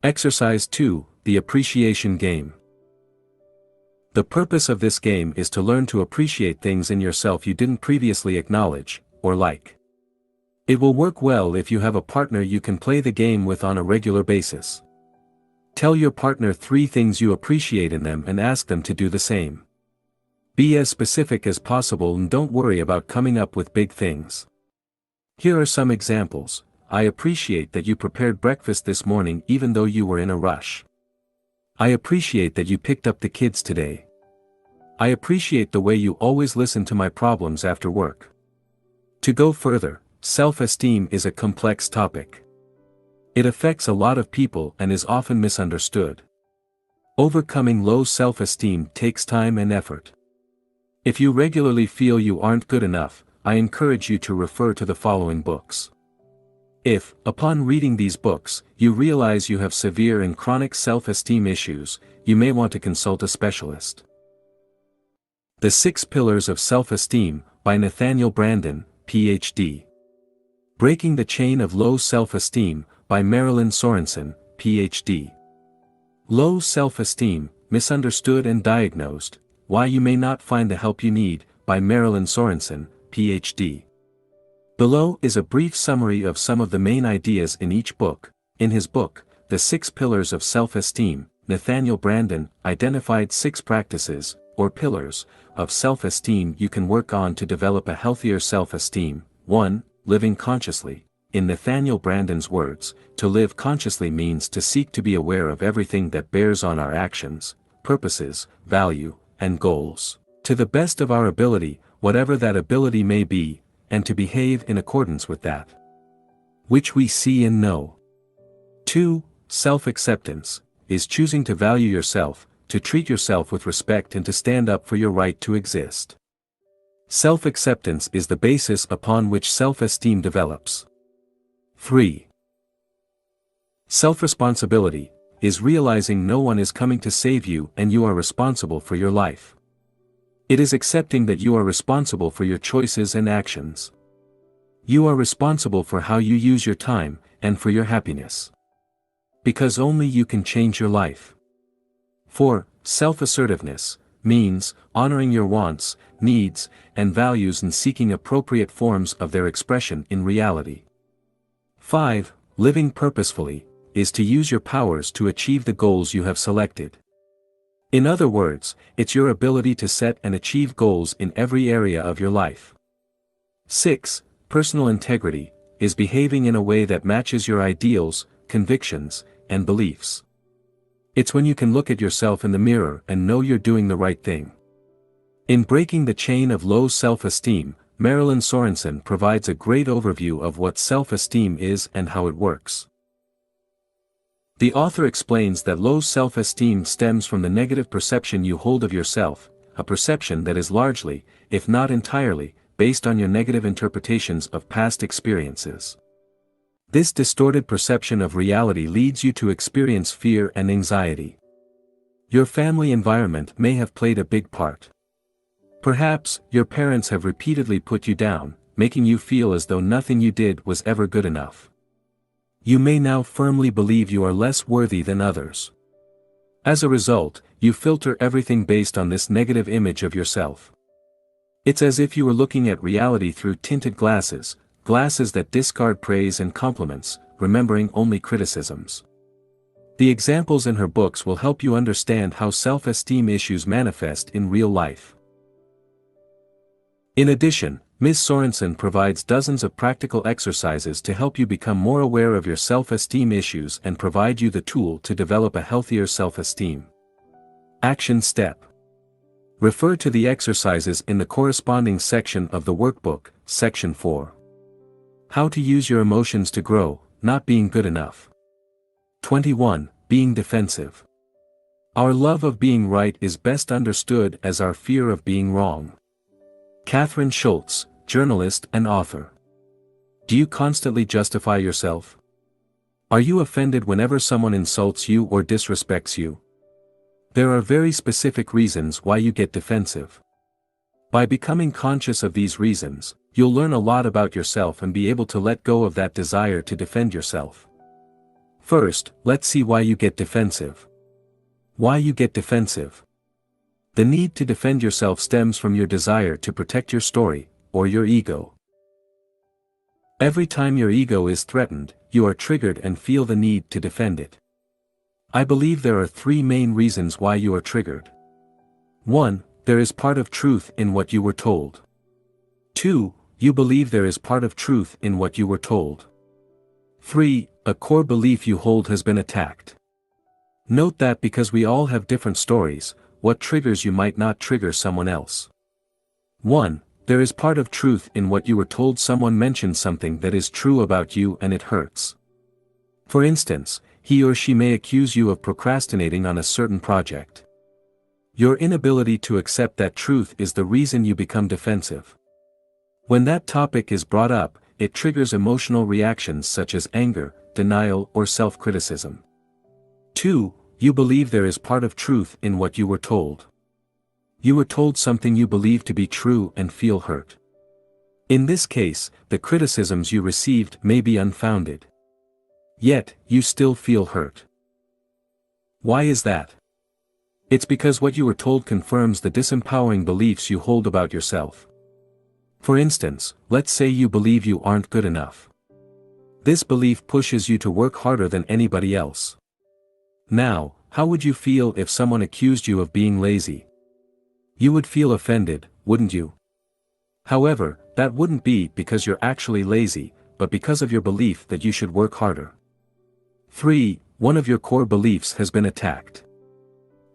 Exercise 2, the appreciation game. The purpose of this game is to learn to appreciate things in yourself you didn't previously acknowledge, or like. It will work well if you have a partner you can play the game with on a regular basis. Tell your partner 3 things you appreciate in them and ask them to do the same. Be as specific as possible and don't worry about coming up with big things. Here are some examples. I appreciate that you prepared breakfast this morning even though you were in a rush. I appreciate that you picked up the kids today. I appreciate the way you always listen to my problems after work. To go further, self-esteem is a complex topic. It affects a lot of people and is often misunderstood. Overcoming low self-esteem takes time and effort. If you regularly feel you aren't good enough, I encourage you to refer to the following books. If, upon reading these books, you realize you have severe and chronic self-esteem issues, you may want to consult a specialist. The 6 Pillars of Self-Esteem, by Nathaniel Branden, Ph.D. Breaking the Chain of Low Self-Esteem, by Marilyn Sorensen, Ph.D. Low Self-Esteem, Misunderstood and Diagnosed, Why You May Not Find the Help You Need, by Marilyn Sorensen, Ph.D. Below is a brief summary of some of the main ideas in each book. In his book, The 6 Pillars of Self-Esteem, Nathaniel Branden identified 6 practices, or pillars, of self-esteem you can work on to develop a healthier self-esteem. 1. Living consciously. In Nathaniel Branden's words, to live consciously means to seek to be aware of everything that bears on our actions, purposes, value, and goals, to the best of our ability, whatever that ability may be, and to behave in accordance with that which we see and know. 2. Self-acceptance, is choosing to value yourself, to treat yourself with respect and to stand up for your right to exist. Self-acceptance is the basis upon which self-esteem develops. 3. Self-responsibility, is realizing no one is coming to save you and you are responsible for your life. It is accepting that you are responsible for your choices and actions. You are responsible for how you use your time, and for your happiness. Because only you can change your life. 4. Self-assertiveness, means honoring your wants, needs, and values and seeking appropriate forms of their expression in reality. 5. Living purposefully, is to use your powers to achieve the goals you have selected. In other words, it's your ability to set and achieve goals in every area of your life. 6. Personal integrity, is behaving in a way that matches your ideals, convictions, and beliefs. It's when you can look at yourself in the mirror and know you're doing the right thing. In Breaking the Chain of Low Self-Esteem, Marilyn Sorensen provides a great overview of what self-esteem is and how it works. The author explains that low self-esteem stems from the negative perception you hold of yourself, a perception that is largely, if not entirely, based on your negative interpretations of past experiences. This distorted perception of reality leads you to experience fear and anxiety. Your family environment may have played a big part. Perhaps, your parents have repeatedly put you down, making you feel as though nothing you did was ever good enough. You may now firmly believe you are less worthy than others. As a result, you filter everything based on this negative image of yourself. It's as if you were looking at reality through tinted glasses, glasses that discard praise and compliments, remembering only criticisms. The examples in her books will help you understand how self-esteem issues manifest in real life. In addition, Ms. Sorensen provides dozens of practical exercises to help you become more aware of your self-esteem issues and provide you the tool to develop a healthier self-esteem. Action Step. Refer to the exercises in the corresponding section of the workbook, Section 4. How to use your emotions to grow, not being good enough. 21. Being defensive. Our love of being right is best understood as our fear of being wrong. Catherine Schultz, journalist and author. Do you constantly justify yourself? Are you offended whenever someone insults you or disrespects you? There are very specific reasons why you get defensive. By becoming conscious of these reasons, you'll learn a lot about yourself and be able to let go of that desire to defend yourself. First, let's see why you get defensive. Why you get defensive. The need to defend yourself stems from your desire to protect your story, or your ego. Every time your ego is threatened, you are triggered and feel the need to defend it. I believe there are three main reasons why you are triggered. 1. There is part of truth in what you were told. 2. You believe there is part of truth in what you were told. 3. A core belief you hold has been attacked. Note that because we all have different stories, what triggers you might not trigger someone else. 1. There is part of truth in what you were told. Someone mentioned something that is true about you and it hurts. For instance, he or she may accuse you of procrastinating on a certain project. Your inability to accept that truth is the reason you become defensive. When that topic is brought up, it triggers emotional reactions such as anger, denial, or self-criticism. 2. You believe there is part of truth in what you were told. You were told something you believe to be true and feel hurt. In this case, the criticisms you received may be unfounded. Yet, you still feel hurt. Why is that? It's because what you were told confirms the disempowering beliefs you hold about yourself. For instance, let's say you believe you aren't good enough. This belief pushes you to work harder than anybody else. Now, how would you feel if someone accused you of being lazy? You would feel offended, wouldn't you? However, that wouldn't be because you're actually lazy, but because of your belief that you should work harder. 3. One of your core beliefs has been attacked.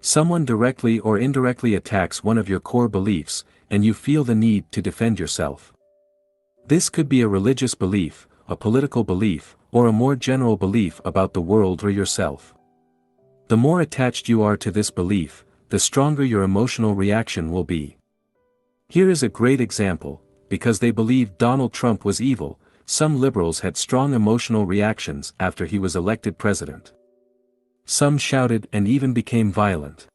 Someone directly or indirectly attacks one of your core beliefs, and you feel the need to defend yourself. This could be a religious belief, a political belief, or a more general belief about the world or yourself. The more attached you are to this belief, the stronger your emotional reaction will be. Here is a great example: because they believed Donald Trump was evil, some liberals had strong emotional reactions after he was elected president. Some shouted and even became violent.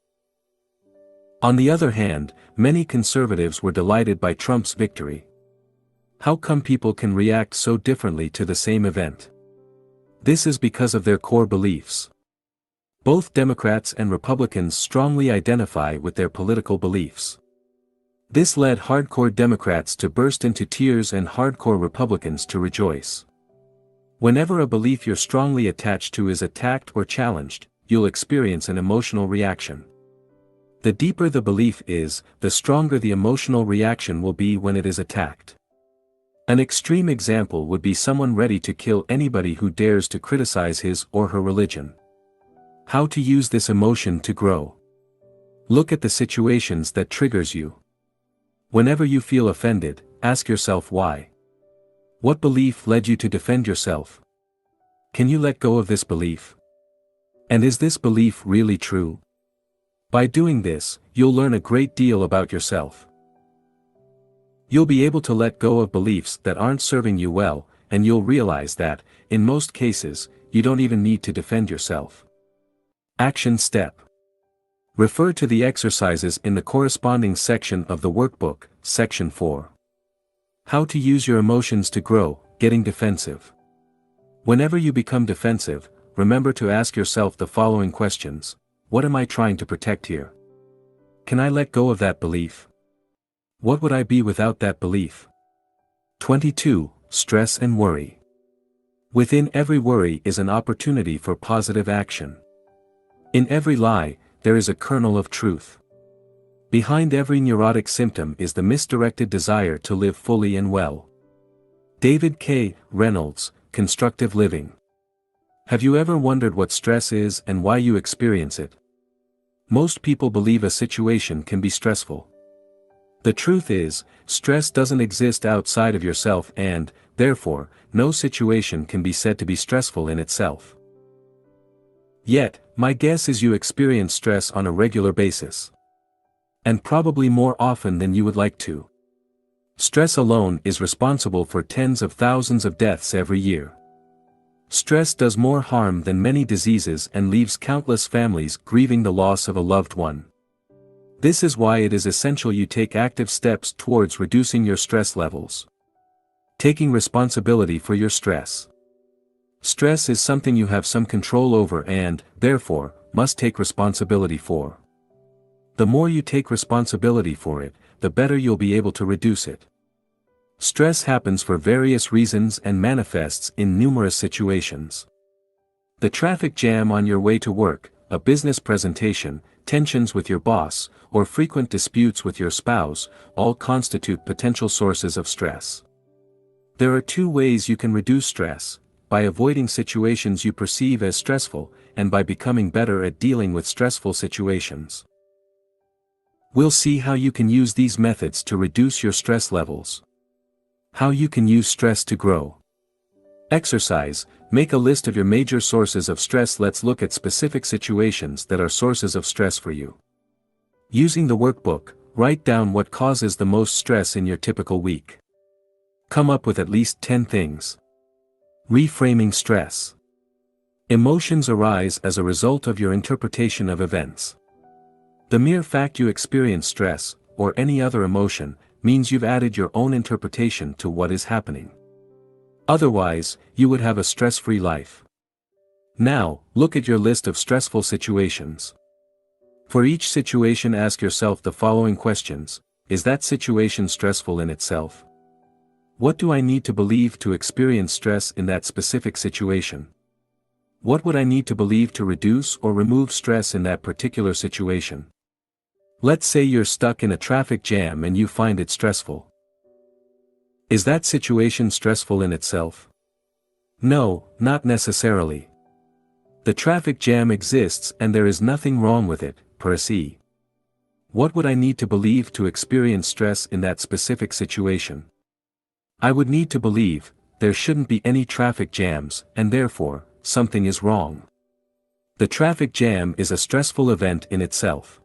On the other hand, many conservatives were delighted by Trump's victory. How come people can react so differently to the same event? This is because of their core beliefs. Both Democrats and Republicans strongly identify with their political beliefs. This led hardcore Democrats to burst into tears and hardcore Republicans to rejoice. Whenever a belief you're strongly attached to is attacked or challenged, you'll experience an emotional reaction. The deeper the belief is, the stronger the emotional reaction will be when it is attacked. An extreme example would be someone ready to kill anybody who dares to criticize his or her religion. How to use this emotion to grow. Look at the situations that triggers you. Whenever you feel offended, ask yourself why. What belief led you to defend yourself? Can you let go of this belief? And is this belief really true? By doing this, you'll learn a great deal about yourself. You'll be able to let go of beliefs that aren't serving you well, and you'll realize that, in most cases, you don't even need to defend yourself. Action step. Refer to the exercises in the corresponding section of the workbook, Section 4. How to use your emotions to grow, getting defensive. Whenever you become defensive, remember to ask yourself the following questions. What am I trying to protect here? Can I let go of that belief? What would I be without that belief? 22. Stress and worry. Within every worry is an opportunity for positive action. In every lie, there is a kernel of truth. Behind every neurotic symptom is the misdirected desire to live fully and well. David K. Reynolds, Constructive Living. Have you ever wondered what stress is and why you experience it? Most people believe a situation can be stressful. The truth is, stress doesn't exist outside of yourself and, therefore, no situation can be said to be stressful in itself. Yet, my guess is you experience stress on a regular basis. And probably more often than you would like to. Stress alone is responsible for tens of thousands of deaths every year. Stress does more harm than many diseases and leaves countless families grieving the loss of a loved one. This is why it is essential you take active steps towards reducing your stress levels. Taking responsibility for your stress. Stress is something you have some control over and, therefore, must take responsibility for. The more you take responsibility for it, the better you'll be able to reduce it. Stress happens for various reasons and manifests in numerous situations. The traffic jam on your way to work, a business presentation, tensions with your boss, or frequent disputes with your spouse, all constitute potential sources of stress. There are two ways you can reduce stress: by avoiding situations you perceive as stressful, and by becoming better at dealing with stressful situations. We'll see how you can use these methods to reduce your stress levels. How you can use stress to grow. Exercise. Make a list of your major sources of stress. Let's look at specific situations that are sources of stress for you. Using the workbook, write down what causes the most stress in your typical week. Come up with at least 10 things. Reframing stress. Emotions arise as a result of your interpretation of events. The mere fact you experience stress, or any other emotion, means you've added your own interpretation to what is happening. Otherwise, you would have a stress-free life. Now, look at your list of stressful situations. For each situation, ask yourself the following questions: is that situation stressful in itself? What do I need to believe to experience stress in that specific situation? What would I need to believe to reduce or remove stress in that particular situation? Let's say you're stuck in a traffic jam and you find it stressful. Is that situation stressful in itself? No, not necessarily. The traffic jam exists and there is nothing wrong with it, per se. What would I need to believe to experience stress in that specific situation? I would need to believe there shouldn't be any traffic jams, and therefore, something is wrong. The traffic jam is a stressful event in itself.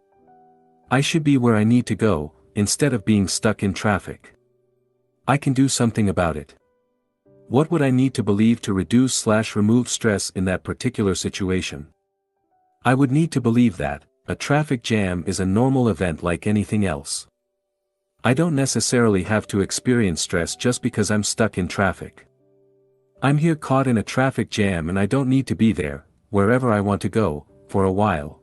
I should be where I need to go, instead of being stuck in traffic. I can do something about it. What would I need to believe to reduce/remove stress in that particular situation? I would need to believe that a traffic jam is a normal event like anything else. I don't necessarily have to experience stress just because I'm stuck in traffic. I'm here caught in a traffic jam and I don't need to be there, wherever I want to go, for a while.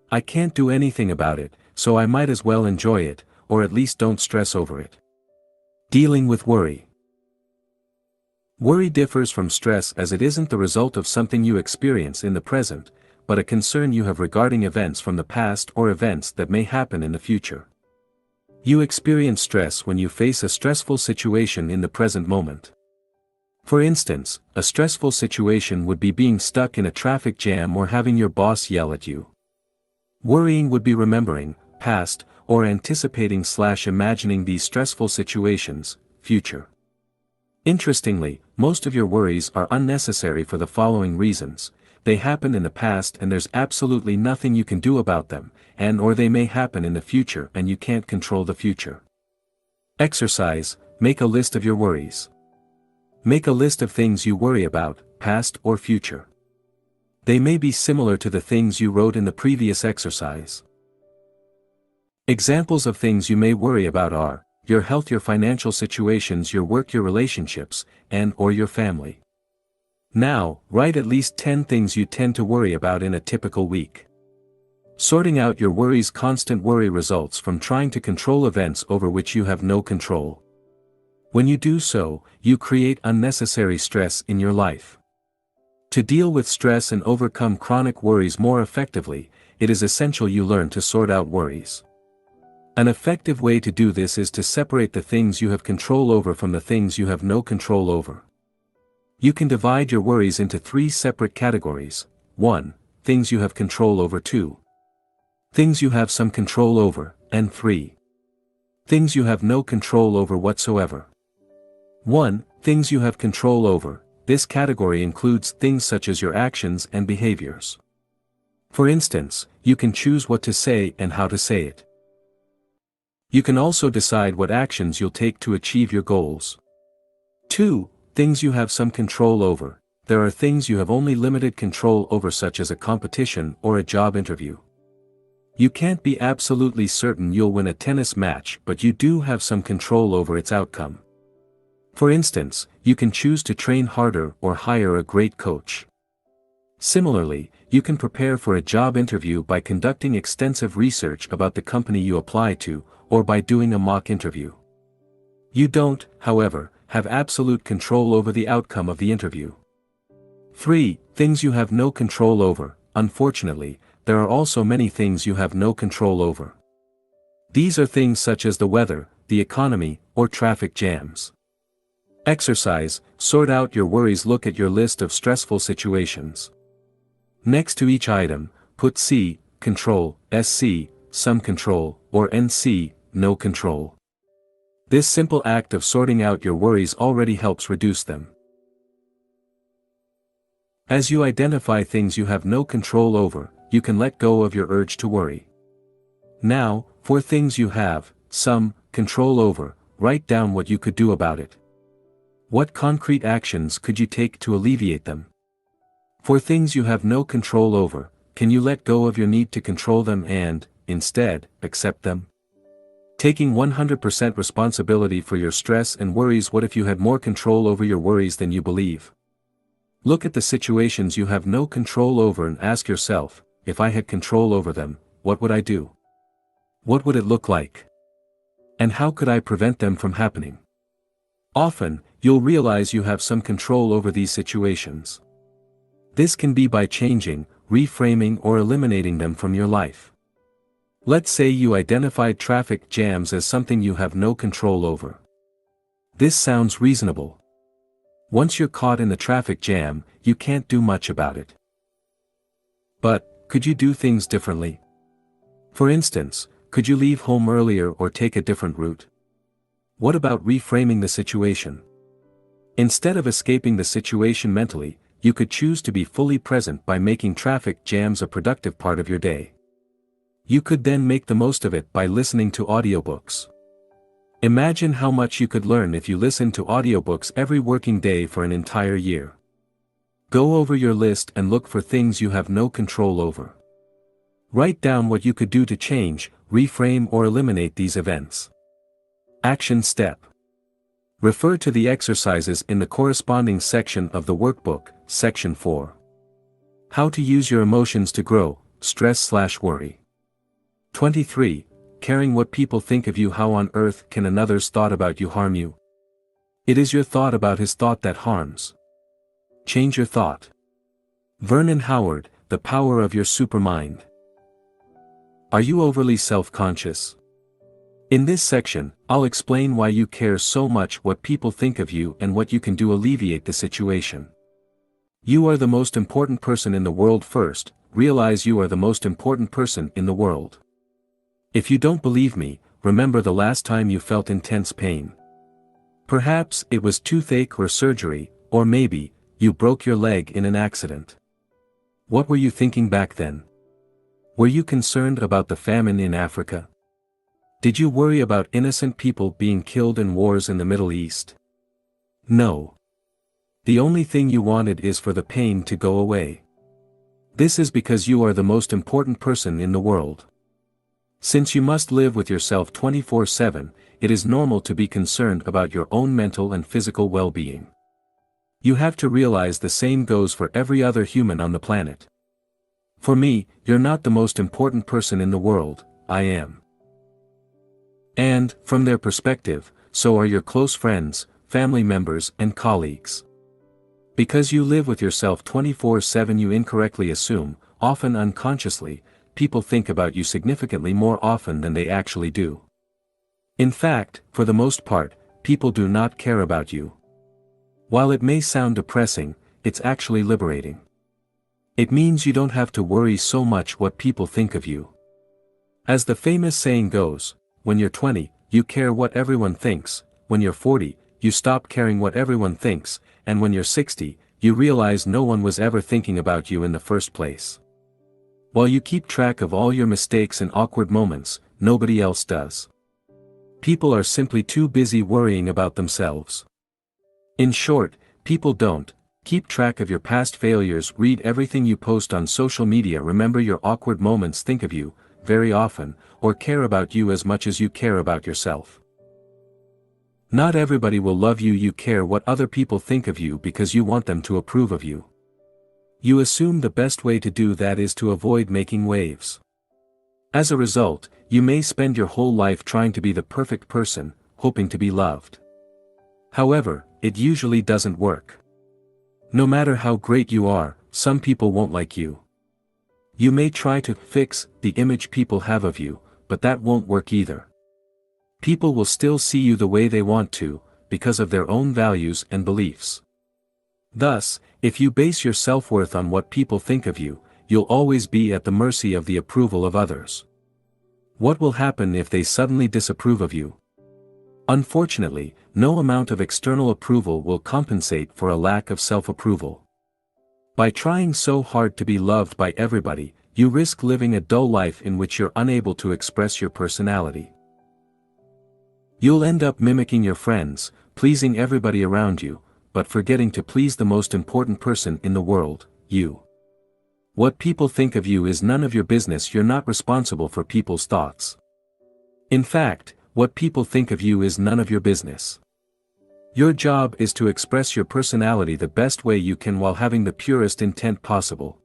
I can't do anything about it, so I might as well enjoy it, or at least don't stress over it. Dealing with worry. Worry differs from stress as it isn't the result of something you experience in the present, but a concern you have regarding events from the past or events that may happen in the future. You experience stress when you face a stressful situation in the present moment. For instance, a stressful situation would be being stuck in a traffic jam or having your boss yell at you. Worrying would be remembering, past, or anticipating/imagining these stressful situations, future. Interestingly, most of your worries are unnecessary for the following reasons: they happened in the past and there's absolutely nothing you can do about them, or they may happen in the future and you can't control the future. Exercise. Make a list of your worries. Make a list of things you worry about, past or future. They may be similar to the things you wrote in the previous exercise. Examples of things you may worry about are your health, your financial situations, your work, your relationships, and/or your family. Now, write at least 10 things you tend to worry about in a typical week. Sorting out your worries. Constant worry results from trying to control events over which you have no control. When you do so, you create unnecessary stress in your life. To deal with stress and overcome chronic worries more effectively, it is essential you learn to sort out worries. An effective way to do this is to separate the things you have control over from the things you have no control over. You can divide your worries into 3 separate categories: 1. Things you have control over; 2. Things you have some control over; and 3. Things you have no control over whatsoever. 1. Things you have control over. This category includes things such as your actions and behaviors. For instance, you can choose what to say and how to say it. You can also decide what actions you'll take to achieve your goals. 2. Things you have some control over. There are things you have only limited control over, such as a competition or a job interview. You can't be absolutely certain you'll win a tennis match, but you do have some control over its outcome. For instance, you can choose to train harder or hire a great coach. Similarly, you can prepare for a job interview by conducting extensive research about the company you apply to, or by doing a mock interview. You don't, however, have absolute control over the outcome of the interview. 3. Things you have no control over. Unfortunately, there are also many things you have no control over. These are things such as the weather, the economy, or traffic jams. Exercise. Sort out your worries. Look at your list of stressful situations. Next to each item, put C, control, SC, some control, or NC, no control. This simple act of sorting out your worries already helps reduce them. As you identify things you have no control over, you can let go of your urge to worry. Now, for things you have some control over, write down what you could do about it. What concrete actions could you take to alleviate them? For things you have no control over, can you let go of your need to control them and, instead, accept them? Taking 100% responsibility for your stress and worries. What if you had more control over your worries than you believe? Look at the situations you have no control over and ask yourself, if I had control over them, what would I do? What would it look like? And how could I prevent them from happening? Often, you'll realize you have some control over these situations. This can be by changing, reframing, or eliminating them from your life. Let's say you identified traffic jams as something you have no control over. This sounds reasonable. Once you're caught in the traffic jam, you can't do much about it. But, could you do things differently? For instance, could you leave home earlier or take a different route? What about reframing the situation? Instead of escaping the situation mentally, you could choose to be fully present by making traffic jams a productive part of your day. You could then make the most of it by listening to audiobooks. Imagine how much you could learn if you listened to audiobooks every working day for an entire year. Go over your list and look for things you have no control over. Write down what you could do to change, reframe, or eliminate these events. Action step. Refer to the exercises in the corresponding section of the workbook, Section 4. How to use your emotions to grow, stress/worry. 23. Caring what people think of you. How on earth can another's thought about you harm you? It is your thought about his thought that harms. Change your thought. Vernon Howard, The Power of Your Supermind. Are you overly self-conscious? In this section, I'll explain why you care so much what people think of you and what you can do to alleviate the situation. You are the most important person in the world. First, realize you are the most important person in the world. If you don't believe me, remember the last time you felt intense pain. Perhaps it was toothache or surgery, or maybe, you broke your leg in an accident. What were you thinking back then? Were you concerned about the famine in Africa? Did you worry about innocent people being killed in wars in the Middle East? No. The only thing you wanted is for the pain to go away. This is because you are the most important person in the world. Since you must live with yourself 24/7, it is normal to be concerned about your own mental and physical well-being. You have to realize the same goes for every other human on the planet. For me, you're not the most important person in the world, I am. And, from their perspective, so are your close friends, family members, and colleagues. Because you live with yourself 24/7, you incorrectly assume, often unconsciously, people think about you significantly more often than they actually do. In fact, for the most part, people do not care about you. While it may sound depressing, it's actually liberating. It means you don't have to worry so much what people think of you. As the famous saying goes, when you're 20, you care what everyone thinks, when you're 40, you stop caring what everyone thinks, and when you're 60, you realize no one was ever thinking about you in the first place. While you keep track of all your mistakes and awkward moments, nobody else does. People are simply too busy worrying about themselves. In short, people don't keep track of your past failures, read everything you post on social media, remember your awkward moments, think of you very often, or care about you as much as you care about yourself. Not everybody will love you. You care what other people think of you because you want them to approve of you. You assume the best way to do that is to avoid making waves. As a result, you may spend your whole life trying to be the perfect person, hoping to be loved. However, it usually doesn't work. No matter how great you are, some people won't like you. You may try to fix the image people have of you, but that won't work either. People will still see you the way they want to, because of their own values and beliefs. Thus, if you base your self-worth on what people think of you, you'll always be at the mercy of the approval of others. What will happen if they suddenly disapprove of you? Unfortunately, no amount of external approval will compensate for a lack of self-approval. By trying so hard to be loved by everybody, you risk living a dull life in which you're unable to express your personality. You'll end up mimicking your friends, pleasing everybody around you, but forgetting to please the most important person in the world, you. What people think of you is none of your business. You're not responsible for people's thoughts. In fact, what people think of you is none of your business. Your job is to express your personality the best way you can while having the purest intent possible.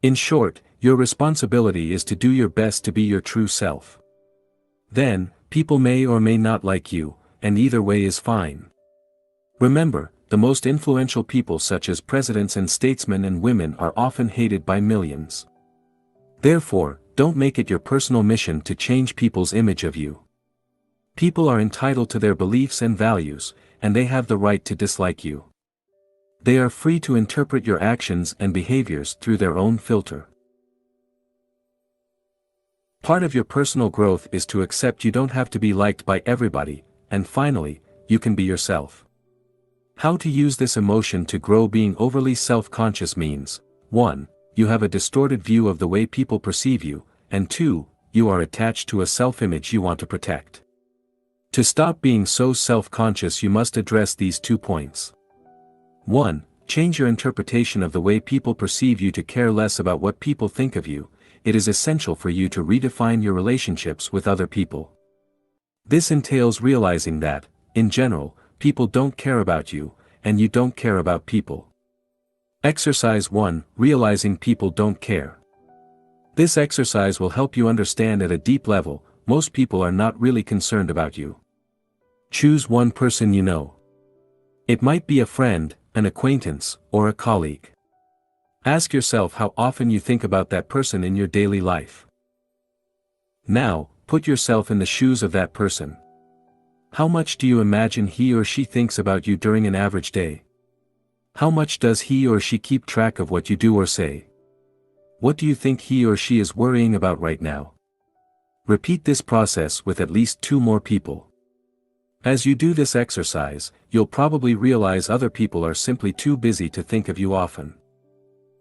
In short, your responsibility is to do your best to be your true self. Then, people may or may not like you, and either way is fine. Remember, the most influential people such as presidents and statesmen and women are often hated by millions. Therefore, don't make it your personal mission to change people's image of you. People are entitled to their beliefs and values, and they have the right to dislike you. They are free to interpret your actions and behaviors through their own filter. Part of your personal growth is to accept you don't have to be liked by everybody, and finally, you can be yourself. How to use this emotion to grow? Being overly self-conscious means, 1. You have a distorted view of the way people perceive you, and 2. You are attached to a self-image you want to protect. To stop being so self-conscious, you must address these 2 points. 1. Change your interpretation of the way people perceive you to care less about what people think of you. It is essential for you to redefine your relationships with other people. This entails realizing that, in general, people don't care about you, and you don't care about people. Exercise 1. Realizing people don't care. This exercise will help you understand at a deep level, most people are not really concerned about you. Choose one person you know. It might be a friend, an acquaintance, or a colleague. Ask yourself how often you think about that person in your daily life. Now, put yourself in the shoes of that person. How much do you imagine he or she thinks about you during an average day? How much does he or she keep track of what you do or say? What do you think he or she is worrying about right now? Repeat this process with at least 2 more people. As you do this exercise, you'll probably realize other people are simply too busy to think of you often.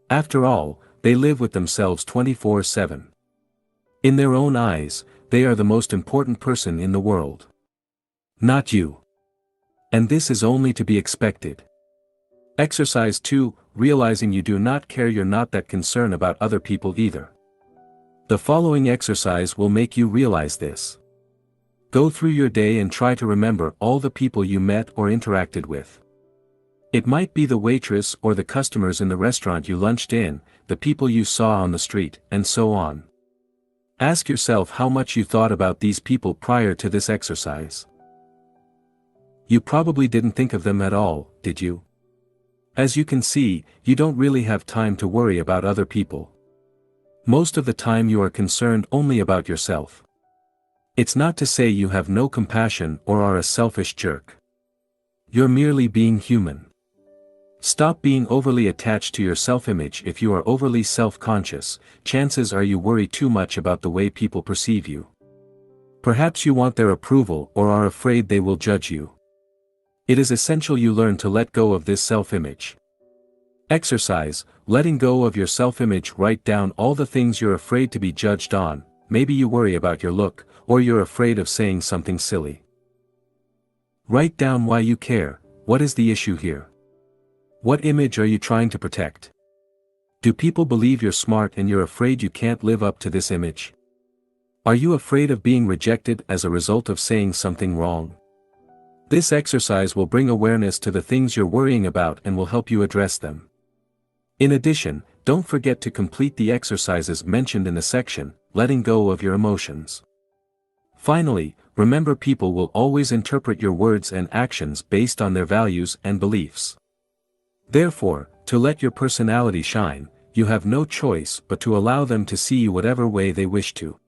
After all, they live with themselves 24/7. In their own eyes, they are the most important person in the world. Not you. And this is only to be expected. Exercise 2, realizing you do not care. You're not that concerned about other people either. The following exercise will make you realize this. Go through your day and try to remember all the people you met or interacted with. It might be the waitress or the customers in the restaurant you lunched in, the people you saw on the street, and so on. Ask yourself how much you thought about these people prior to this exercise. You probably didn't think of them at all, did you? As you can see, you don't really have time to worry about other people. Most of the time you are concerned only about yourself. It's not to say you have no compassion or are a selfish jerk. You're merely being human. Stop being overly attached to your self-image. If you are overly self-conscious, chances are you worry too much about the way people perceive you. Perhaps you want their approval or are afraid they will judge you. It is essential you learn to let go of this self-image. Exercise, letting go of your self-image. Write down all the things you're afraid to be judged on. Maybe you worry about your look, or you're afraid of saying something silly. Write down why you care. What is the issue here? What image are you trying to protect? Do people believe you're smart and you're afraid you can't live up to this image? Are you afraid of being rejected as a result of saying something wrong? This exercise will bring awareness to the things you're worrying about and will help you address them. In addition, don't forget to complete the exercises mentioned in the section, letting go of your emotions. Finally, remember people will always interpret your words and actions based on their values and beliefs. Therefore, to let your personality shine, you have no choice but to allow them to see you whatever way they wish to.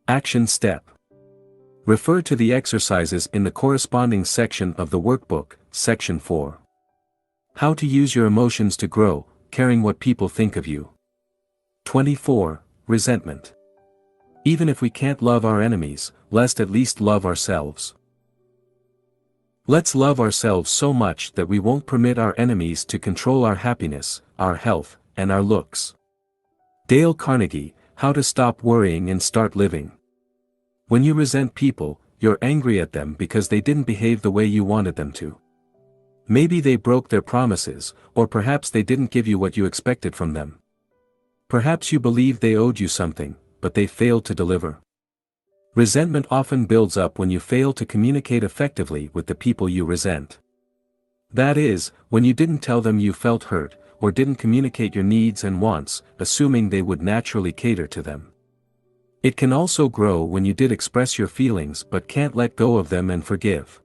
Action step. Refer to the exercises in the corresponding section of the workbook, Section 4. How to use your emotions to grow, caring what people think of you. 24. Resentment. Even if we can't love our enemies, let's at least love ourselves. Let's love ourselves so much that we won't permit our enemies to control our happiness, our health, and our looks. Dale Carnegie, How to Stop Worrying and Start Living. When you resent people, you're angry at them because they didn't behave the way you wanted them to. Maybe they broke their promises, or perhaps they didn't give you what you expected from them. Perhaps you believed they owed you something, but they failed to deliver. Resentment often builds up when you fail to communicate effectively with the people you resent. That is, when you didn't tell them you felt hurt, or didn't communicate your needs and wants, assuming they would naturally cater to them. It can also grow when you did express your feelings but can't let go of them and forgive.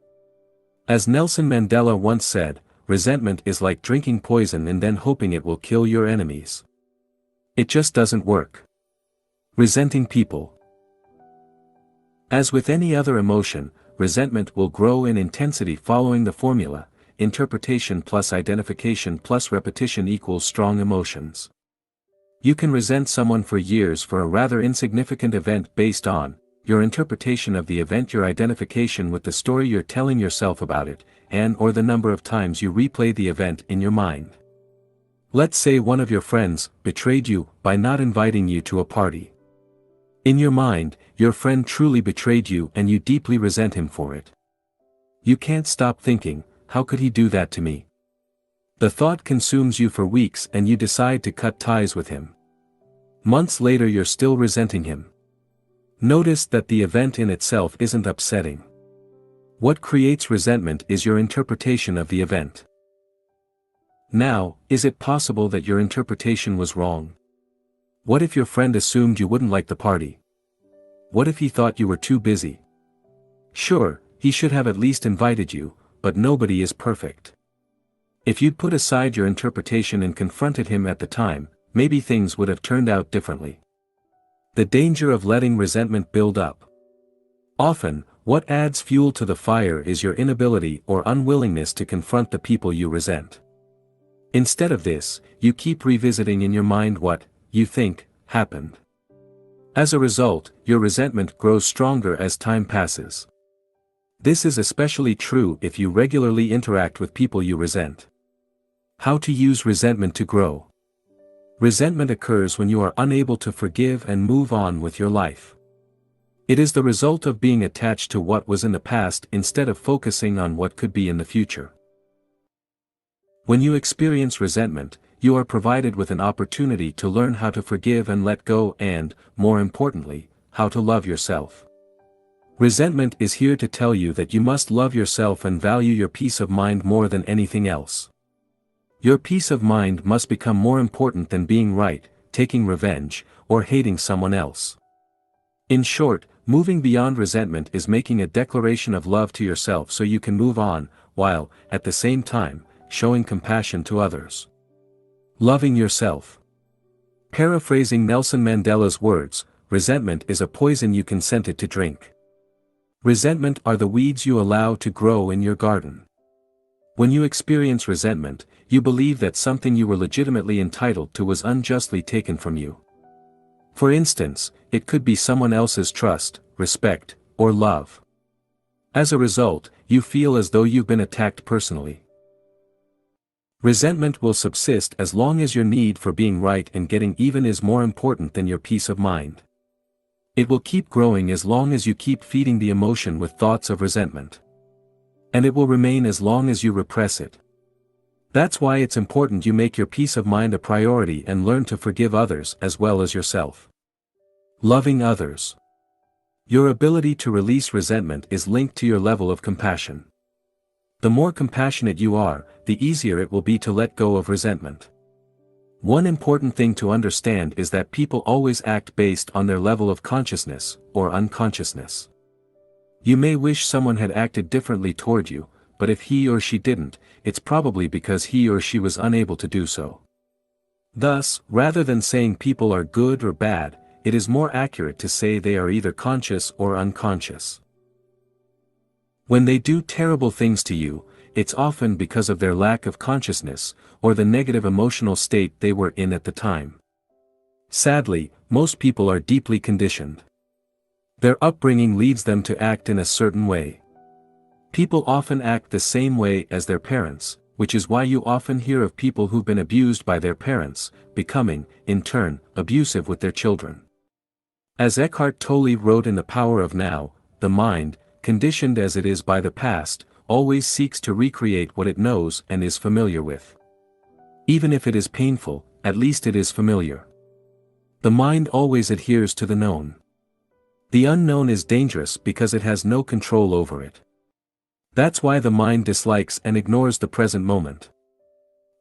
As Nelson Mandela once said, resentment is like drinking poison and then hoping it will kill your enemies. It just doesn't work. Resenting people. As with any other emotion, resentment will grow in intensity following the formula, interpretation plus identification plus repetition equals strong emotions. You can resent someone for years for a rather insignificant event based on your interpretation of the event, your identification with the story you're telling yourself about it, and or the number of times you replay the event in your mind. Let's say one of your friends betrayed you by not inviting you to a party. In your mind, your friend truly betrayed you and you deeply resent him for it. You can't stop thinking, how could he do that to me? The thought consumes you for weeks and you decide to cut ties with him. Months later you're still resenting him. Notice that the event in itself isn't upsetting. What creates resentment is your interpretation of the event. Now, is it possible that your interpretation was wrong? What if your friend assumed you wouldn't like the party? What if he thought you were too busy? Sure, he should have at least invited you, but nobody is perfect. If you'd put aside your interpretation and confronted him at the time, maybe things would have turned out differently. The danger of letting resentment build up. Often, what adds fuel to the fire is your inability or unwillingness to confront the people you resent. Instead of this, you keep revisiting in your mind what you think happened. As a result, your resentment grows stronger as time passes. This is especially true if you regularly interact with people you resent. How to use resentment to grow. Resentment occurs when you are unable to forgive and move on with your life. It is the result of being attached to what was in the past instead of focusing on what could be in the future. When you experience resentment, you are provided with an opportunity to learn how to forgive and let go and, more importantly, how to love yourself. Resentment is here to tell you that you must love yourself and value your peace of mind more than anything else. Your peace of mind must become more important than being right, taking revenge, or hating someone else. In short, moving beyond resentment is making a declaration of love to yourself so you can move on, while, at the same time, showing compassion to others. Loving yourself. Paraphrasing Nelson Mandela's words, resentment is a poison you consented to drink. Resentment are the weeds you allow to grow in your garden. When you experience resentment, you believe that something you were legitimately entitled to was unjustly taken from you. For instance, it could be someone else's trust, respect, or love. As a result, you feel as though you've been attacked personally. Resentment will subsist as long as your need for being right and getting even is more important than your peace of mind. It will keep growing as long as you keep feeding the emotion with thoughts of resentment. And it will remain as long as you repress it. That's why it's important you make your peace of mind a priority and learn to forgive others as well as yourself. Loving others. Your ability to release resentment is linked to your level of compassion. The more compassionate you are, the easier it will be to let go of resentment. One important thing to understand is that people always act based on their level of consciousness, or unconsciousness. You may wish someone had acted differently toward you, but if he or she didn't, it's probably because he or she was unable to do so. Thus, rather than saying people are good or bad, it is more accurate to say they are either conscious or unconscious. When they do terrible things to you, it's often because of their lack of consciousness, or the negative emotional state they were in at the time. Sadly, most people are deeply conditioned. Their upbringing leads them to act in a certain way. People often act the same way as their parents, which is why you often hear of people who've been abused by their parents, becoming, in turn, abusive with their children. As Eckhart Tolle wrote in The Power of Now, the mind, conditioned as it is by the past, always seeks to recreate what it knows and is familiar with. Even if it is painful, at least it is familiar. The mind always adheres to the known. The unknown is dangerous because it has no control over it. That's why the mind dislikes and ignores the present moment.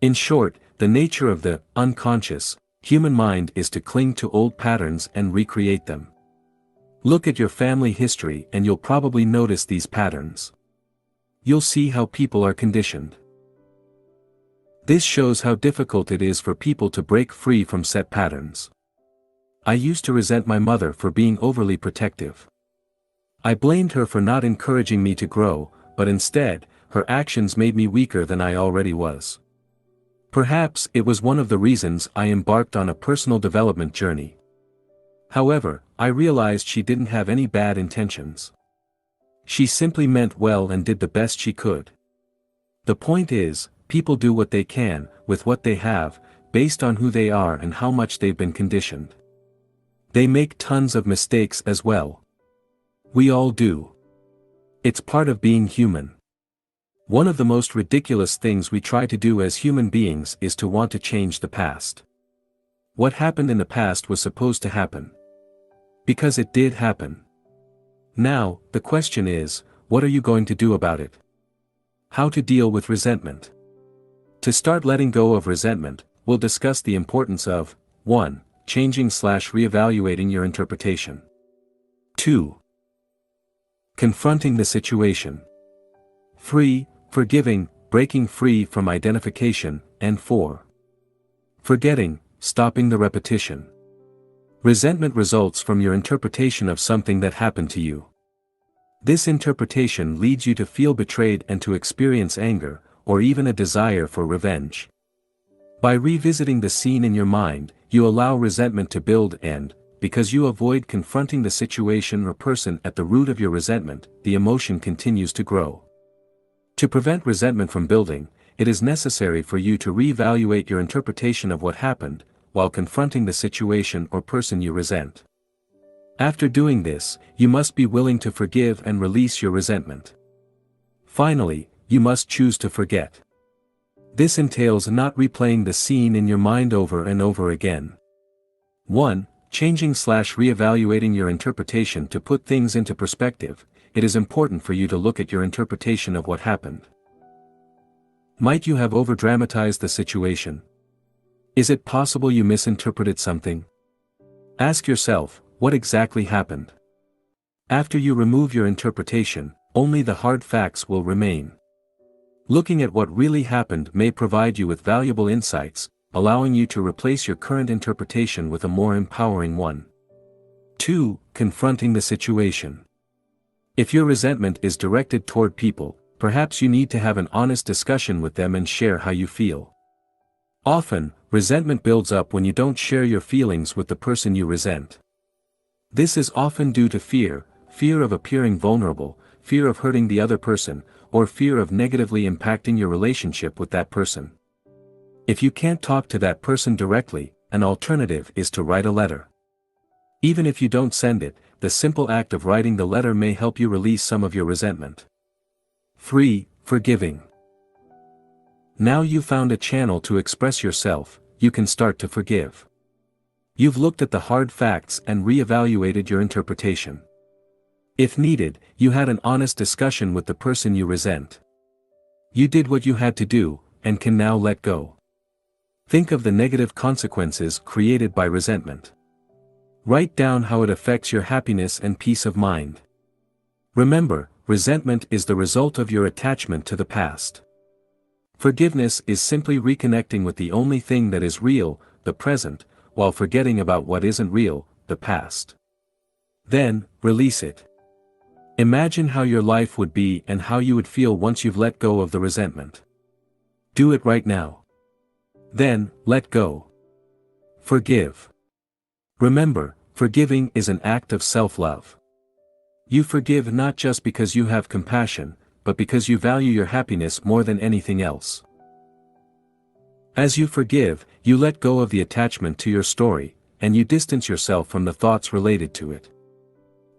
In short, the nature of the unconscious human mind is to cling to old patterns and recreate them. Look at your family history and you'll probably notice these patterns. You'll see how people are conditioned. This shows how difficult it is for people to break free from set patterns. I used to resent my mother for being overly protective. I blamed her for not encouraging me to grow, but instead, her actions made me weaker than I already was. Perhaps it was one of the reasons I embarked on a personal development journey. However, I realized she didn't have any bad intentions. She simply meant well and did the best she could. The point is, people do what they can, with what they have, based on who they are and how much they've been conditioned. They make tons of mistakes as well. We all do. It's part of being human. One of the most ridiculous things we try to do as human beings is to want to change the past. What happened in the past was supposed to happen. Because it did happen. Now, the question is, what are you going to do about it? How to deal with resentment. To start letting go of resentment, we'll discuss the importance of 1. Changing/reevaluating your interpretation. 2. Confronting the situation. 3. Forgiving, breaking free from identification, and 4. Forgetting, stopping the repetition. Resentment results from your interpretation of something that happened to you. This interpretation leads you to feel betrayed and to experience anger, or even a desire for revenge. By revisiting the scene in your mind, you allow resentment to build and, because you avoid confronting the situation or person at the root of your resentment, the emotion continues to grow. To prevent resentment from building, it is necessary for you to reevaluate your interpretation of what happened, while confronting the situation or person you resent. After doing this, you must be willing to forgive and release your resentment. Finally, you must choose to forget. This entails not replaying the scene in your mind over and over again. 1. Changing/reevaluating your interpretation. To put things into perspective, it is important for you to look at your interpretation of what happened. Might you have overdramatized the situation? Is it possible you misinterpreted something? Ask yourself, what exactly happened? After you remove your interpretation, only the hard facts will remain. Looking at what really happened may provide you with valuable insights, allowing you to replace your current interpretation with a more empowering one. 2. Confronting the situation. If your resentment is directed toward people, perhaps you need to have an honest discussion with them and share how you feel. Often, resentment builds up when you don't share your feelings with the person you resent. This is often due to fear of appearing vulnerable, fear of hurting the other person, or fear of negatively impacting your relationship with that person. If you can't talk to that person directly, an alternative is to write a letter. Even if you don't send it, the simple act of writing the letter may help you release some of your resentment. 3. Forgiving. Now you've found a channel to express yourself, you can start to forgive. You've looked at the hard facts and re-evaluated your interpretation. If needed, you had an honest discussion with the person you resent. You did what you had to do, and can now let go. Think of the negative consequences created by resentment. Write down how it affects your happiness and peace of mind. Remember, resentment is the result of your attachment to the past. Forgiveness is simply reconnecting with the only thing that is real, the present, while forgetting about what isn't real, the past. Then, release it. Imagine how your life would be and how you would feel once you've let go of the resentment. Do it right now. Then, let go. Forgive. Remember, forgiving is an act of self-love. You forgive not just because you have compassion, but because you value your happiness more than anything else. As you forgive, you let go of the attachment to your story, and you distance yourself from the thoughts related to it.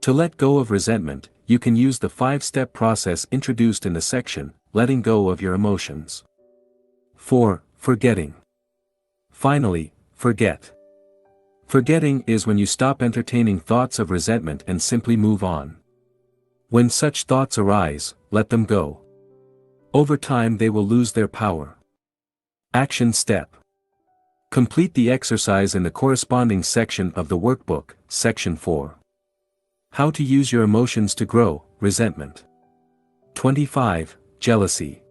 To let go of resentment, you can use the 5-step process introduced in the section, Letting Go of Your Emotions. 4. Forgetting. Finally, forget. Forgetting is when you stop entertaining thoughts of resentment and simply move on. When such thoughts arise, let them go. Over time they will lose their power. Action step. Complete the exercise in the corresponding section of the workbook, section 4. How to use your emotions to grow, resentment. 25. Jealousy.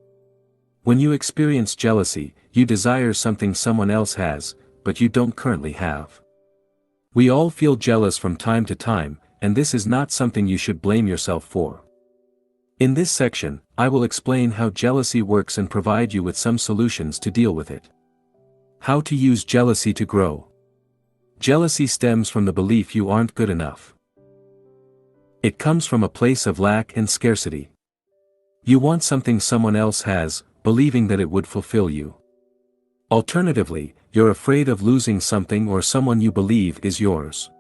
When you experience jealousy, you desire something someone else has, but you don't currently have. We all feel jealous from time to time, and this is not something you should blame yourself for. In this section, I will explain how jealousy works and provide you with some solutions to deal with it. How to use jealousy to grow. Jealousy stems from the belief you aren't good enough. It comes from a place of lack and scarcity. You want something someone else has, believing that it would fulfill you. Alternatively, you're afraid of losing something or someone you believe is yours.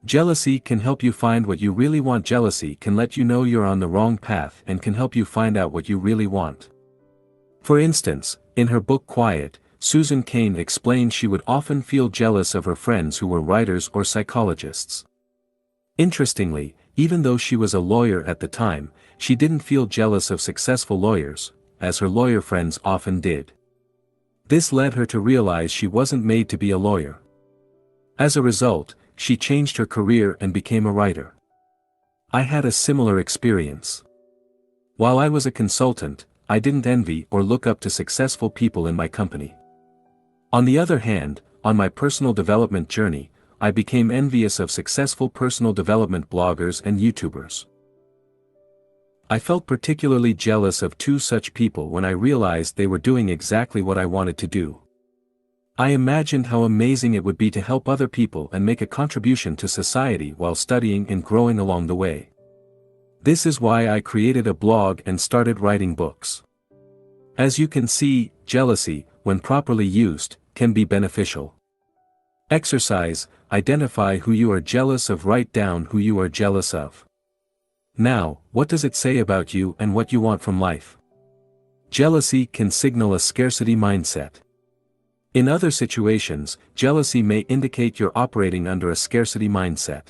Jealousy can help you find what you really want. Jealousy can let you know you're on the wrong path and can help you find out what you really want. For instance, in her book Quiet, Susan Cain explained she would often feel jealous of her friends who were writers or psychologists. Interestingly, even though she was a lawyer at the time, she didn't feel jealous of successful lawyers, as her lawyer friends often did. This led her to realize she wasn't made to be a lawyer. As a result, she changed her career and became a writer. I had a similar experience. While I was a consultant, I didn't envy or look up to successful people in my company. On the other hand, on my personal development journey, I became envious of successful personal development bloggers and YouTubers. I felt particularly jealous of 2 such people when I realized they were doing exactly what I wanted to do. I imagined how amazing it would be to help other people and make a contribution to society while studying and growing along the way. This is why I created a blog and started writing books. As you can see, jealousy, when properly used, can be beneficial. Exercise, identify who you are jealous of. Write down who you are jealous of. Now, what does it say about you and what you want from life? Jealousy can signal a scarcity mindset. In other situations, jealousy may indicate you're operating under a scarcity mindset.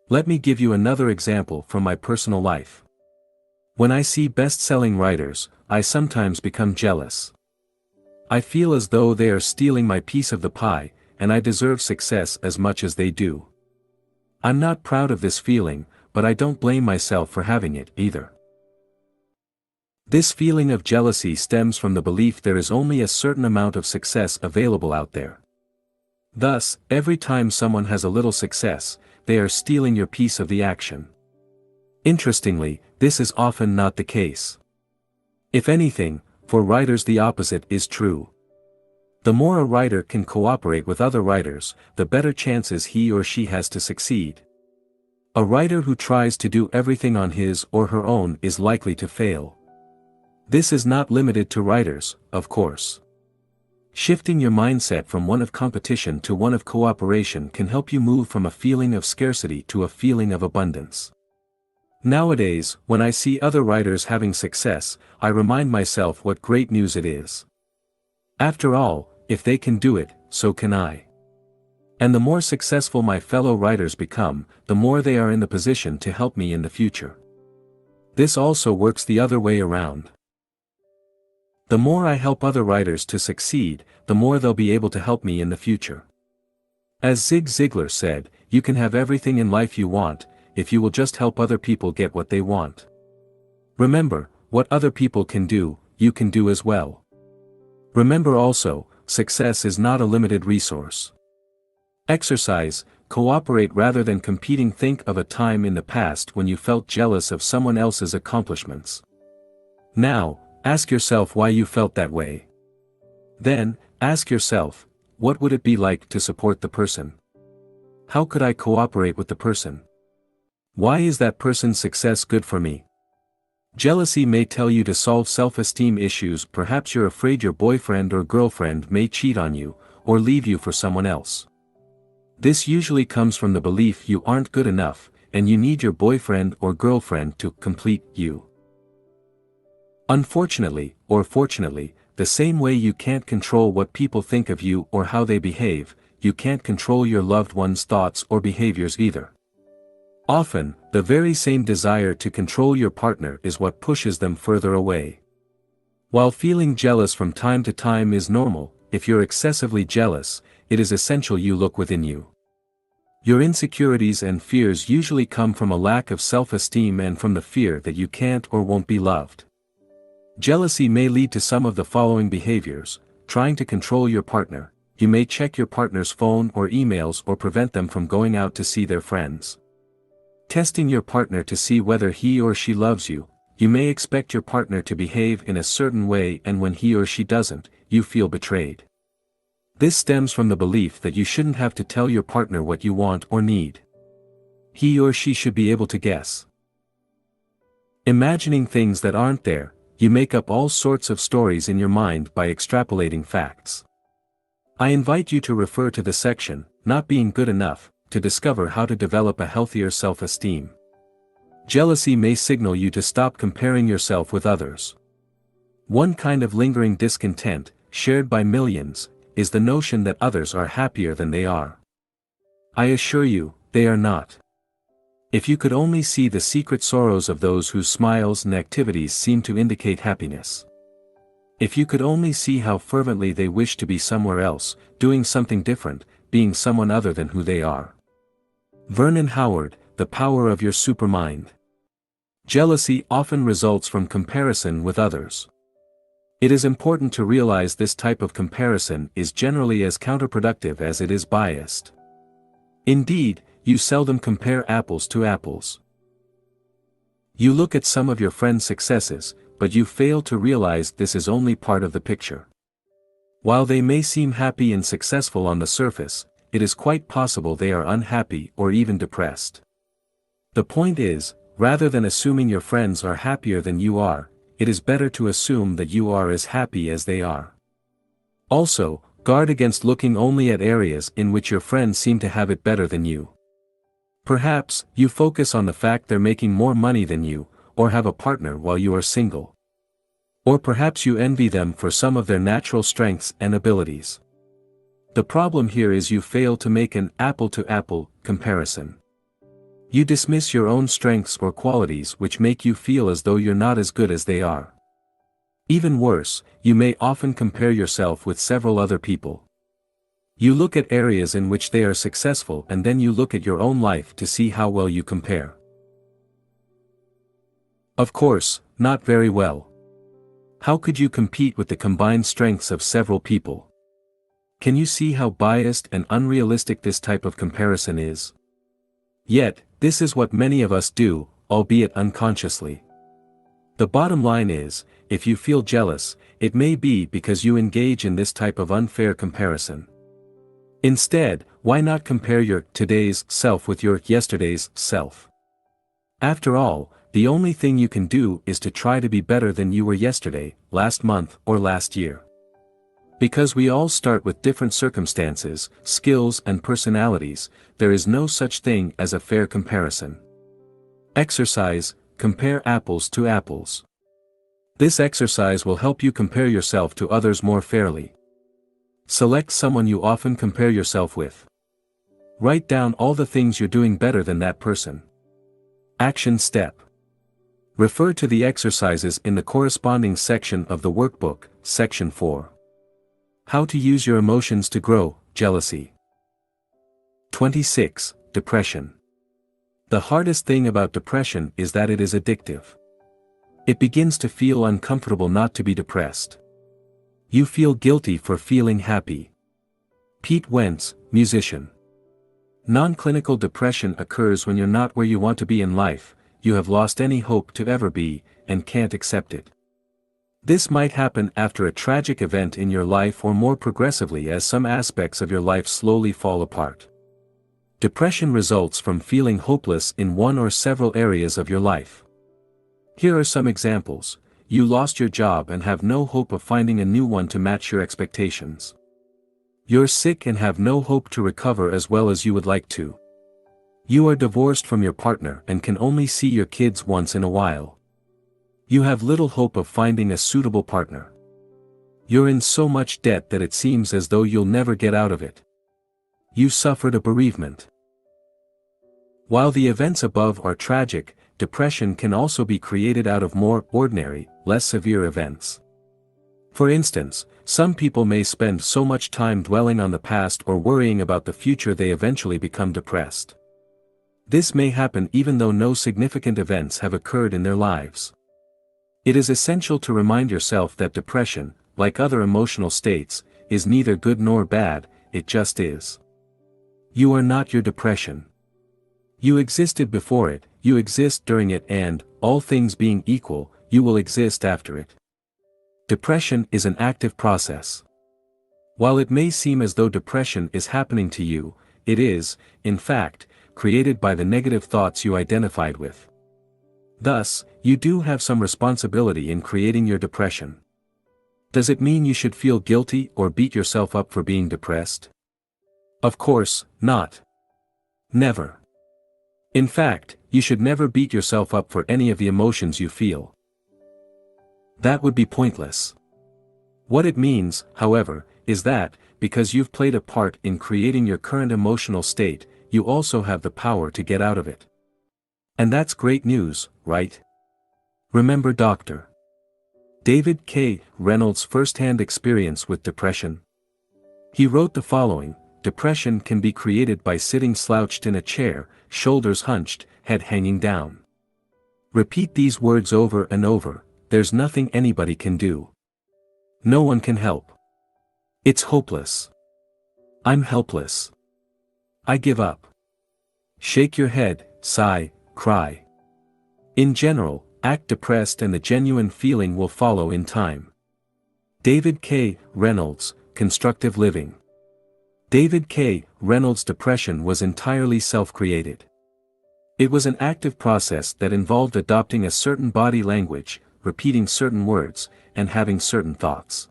Let me give you another example from my personal life. When I see best-selling writers, I sometimes become jealous. I feel as though they are stealing my piece of the pie, and I deserve success as much as they do. I'm not proud of this feeling, but I don't blame myself for having it either. This feeling of jealousy stems from the belief there is only a certain amount of success available out there. Thus, every time someone has a little success, they are stealing your piece of the action. Interestingly, this is often not the case. If anything, for writers the opposite is true. The more a writer can cooperate with other writers, the better chances he or she has to succeed. A writer who tries to do everything on his or her own is likely to fail. This is not limited to writers, of course. Shifting your mindset from one of competition to one of cooperation can help you move from a feeling of scarcity to a feeling of abundance. Nowadays, when I see other writers having success, I remind myself what great news it is. After all, if they can do it, so can I. And the more successful my fellow writers become, the more they are in the position to help me in the future. This also works the other way around. The more I help other writers to succeed, the more they'll be able to help me in the future. As Zig Ziglar said, you can have everything in life you want, if you will just help other people get what they want. Remember, what other people can do, you can do as well. Remember also, success is not a limited resource. Exercise, cooperate rather than competing. Think of a time in the past when you felt jealous of someone else's accomplishments. Now, ask yourself why you felt that way. Then, ask yourself, what would it be like to support the person? How could I cooperate with the person? Why is that person's success good for me? Jealousy may tell you to solve self-esteem issues. Perhaps you're afraid your boyfriend or girlfriend may cheat on you, or leave you for someone else. This usually comes from the belief you aren't good enough, and you need your boyfriend or girlfriend to complete you. Unfortunately, or fortunately, the same way you can't control what people think of you or how they behave, you can't control your loved one's thoughts or behaviors either. Often, the very same desire to control your partner is what pushes them further away. While feeling jealous from time to time is normal, if you're excessively jealous, it is essential you look within you. Your insecurities and fears usually come from a lack of self-esteem and from the fear that you can't or won't be loved. Jealousy may lead to some of the following behaviors: trying to control your partner. You may check your partner's phone or emails or prevent them from going out to see their friends. Testing your partner to see whether he or she loves you. You may expect your partner to behave in a certain way, and when he or she doesn't, you feel betrayed. This stems from the belief that you shouldn't have to tell your partner what you want or need. He or she should be able to guess. Imagining things that aren't there. You make up all sorts of stories in your mind by extrapolating facts. I invite you to refer to the section, Not Being Good Enough, to discover how to develop a healthier self-esteem. Jealousy may signal you to stop comparing yourself with others. One kind of lingering discontent, shared by millions, is the notion that others are happier than they are. I assure you, they are not. If you could only see the secret sorrows of those whose smiles and activities seem to indicate happiness. If you could only see how fervently they wish to be somewhere else, doing something different, being someone other than who they are. Vernon Howard, The Power of Your Supermind. Jealousy often results from comparison with others. It is important to realize this type of comparison is generally as counterproductive as it is biased. Indeed, you seldom compare apples to apples. You look at some of your friends' successes, but you fail to realize this is only part of the picture. While they may seem happy and successful on the surface, it is quite possible they are unhappy or even depressed. The point is, rather than assuming your friends are happier than you are, it is better to assume that you are as happy as they are. Also, guard against looking only at areas in which your friends seem to have it better than you. Perhaps, you focus on the fact they're making more money than you, or have a partner while you are single. Or perhaps you envy them for some of their natural strengths and abilities. The problem here is you fail to make an apple-to-apple comparison. You dismiss your own strengths or qualities which make you feel as though you're not as good as they are. Even worse, you may often compare yourself with several other people. You look at areas in which they are successful and then you look at your own life to see how well you compare. Of course, not very well. How could you compete with the combined strengths of several people? Can you see how biased and unrealistic this type of comparison is? Yet, this is what many of us do, albeit unconsciously. The bottom line is, if you feel jealous, it may be because you engage in this type of unfair comparison. Instead, why not compare your today's self with your yesterday's self? After all, the only thing you can do is to try to be better than you were yesterday, last month, or last year. Because we all start with different circumstances, skills and personalities, there is no such thing as a fair comparison. Exercise: compare apples to apples. This exercise will help you compare yourself to others more fairly. Select someone you often compare yourself with. Write down all the things you're doing better than that person. Action step: refer to the exercises in the corresponding section of the workbook, section 4. How to use your emotions to grow: jealousy. 26. Depression. The hardest thing about depression is that it is addictive. It begins to feel uncomfortable not to be depressed. You feel guilty for feeling happy. Pete Wentz, musician. Non-clinical depression occurs when you're not where you want to be in life, you have lost any hope to ever be, and can't accept it. This might happen after a tragic event in your life or more progressively as some aspects of your life slowly fall apart. Depression results from feeling hopeless in one or several areas of your life. Here are some examples: you lost your job and have no hope of finding a new one to match your expectations. You're sick and have no hope to recover as well as you would like to. You are divorced from your partner and can only see your kids once in a while. You have little hope of finding a suitable partner. You're in so much debt that it seems as though you'll never get out of it. You suffered a bereavement. While the events above are tragic, depression can also be created out of more ordinary, less severe events. For instance, some people may spend so much time dwelling on the past or worrying about the future they eventually become depressed. This may happen even though no significant events have occurred in their lives. It is essential to remind yourself that depression, like other emotional states, is neither good nor bad, it just is. You are not your depression. You existed before it, you exist during it, and, all things being equal, you will exist after it. Depression is an active process. While it may seem as though depression is happening to you, it is, in fact, created by the negative thoughts you identified with. Thus, you do have some responsibility in creating your depression. Does it mean you should feel guilty or beat yourself up for being depressed? Of course, not. Never. In fact, you should never beat yourself up for any of the emotions you feel. That would be pointless. What it means, however, is that, because you've played a part in creating your current emotional state, you also have the power to get out of it. And that's great news, right? Remember Dr. David K. Reynolds' first-hand experience with depression? He wrote the following: depression can be created by sitting slouched in a chair, shoulders hunched, head hanging down. Repeat these words over and over: there's nothing anybody can do. No one can help. It's hopeless. I'm helpless. I give up. Shake your head, sigh, cry. In general, act depressed and the genuine feeling will follow in time. David K. Reynolds, Constructive Living. David K. Reynolds' depression was entirely self-created. It was an active process that involved adopting a certain body language, repeating certain words, and having certain thoughts.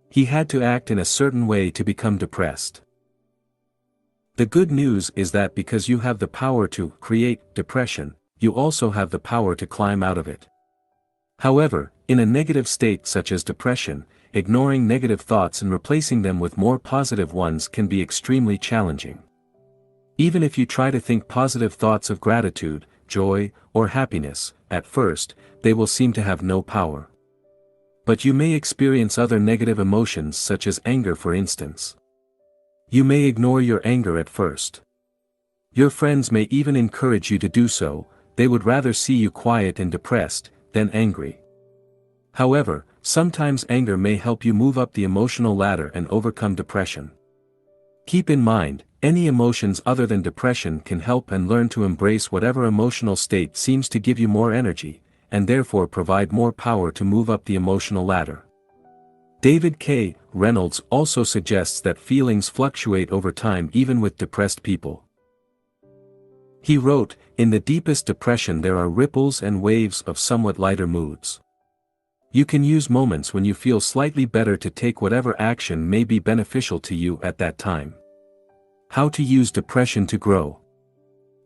He had to act in a certain way to become depressed. The good news is that because you have the power to create depression, you also have the power to climb out of it. However, in a negative state such as depression, ignoring negative thoughts and replacing them with more positive ones can be extremely challenging. Even if you try to think positive thoughts of gratitude, joy, or happiness, at first, they will seem to have no power. But you may experience other negative emotions such as anger, for instance. You may ignore your anger at first. Your friends may even encourage you to do so, they would rather see you quiet and depressed than angry. However, sometimes anger may help you move up the emotional ladder and overcome depression. Keep in mind, any emotions other than depression can help, and learn to embrace whatever emotional state seems to give you more energy, and therefore provide more power to move up the emotional ladder. David K. Reynolds also suggests that feelings fluctuate over time even with depressed people. He wrote, "In the deepest depression there are ripples and waves of somewhat lighter moods. You can use moments when you feel slightly better to take whatever action may be beneficial to you at that time. How to use depression to grow.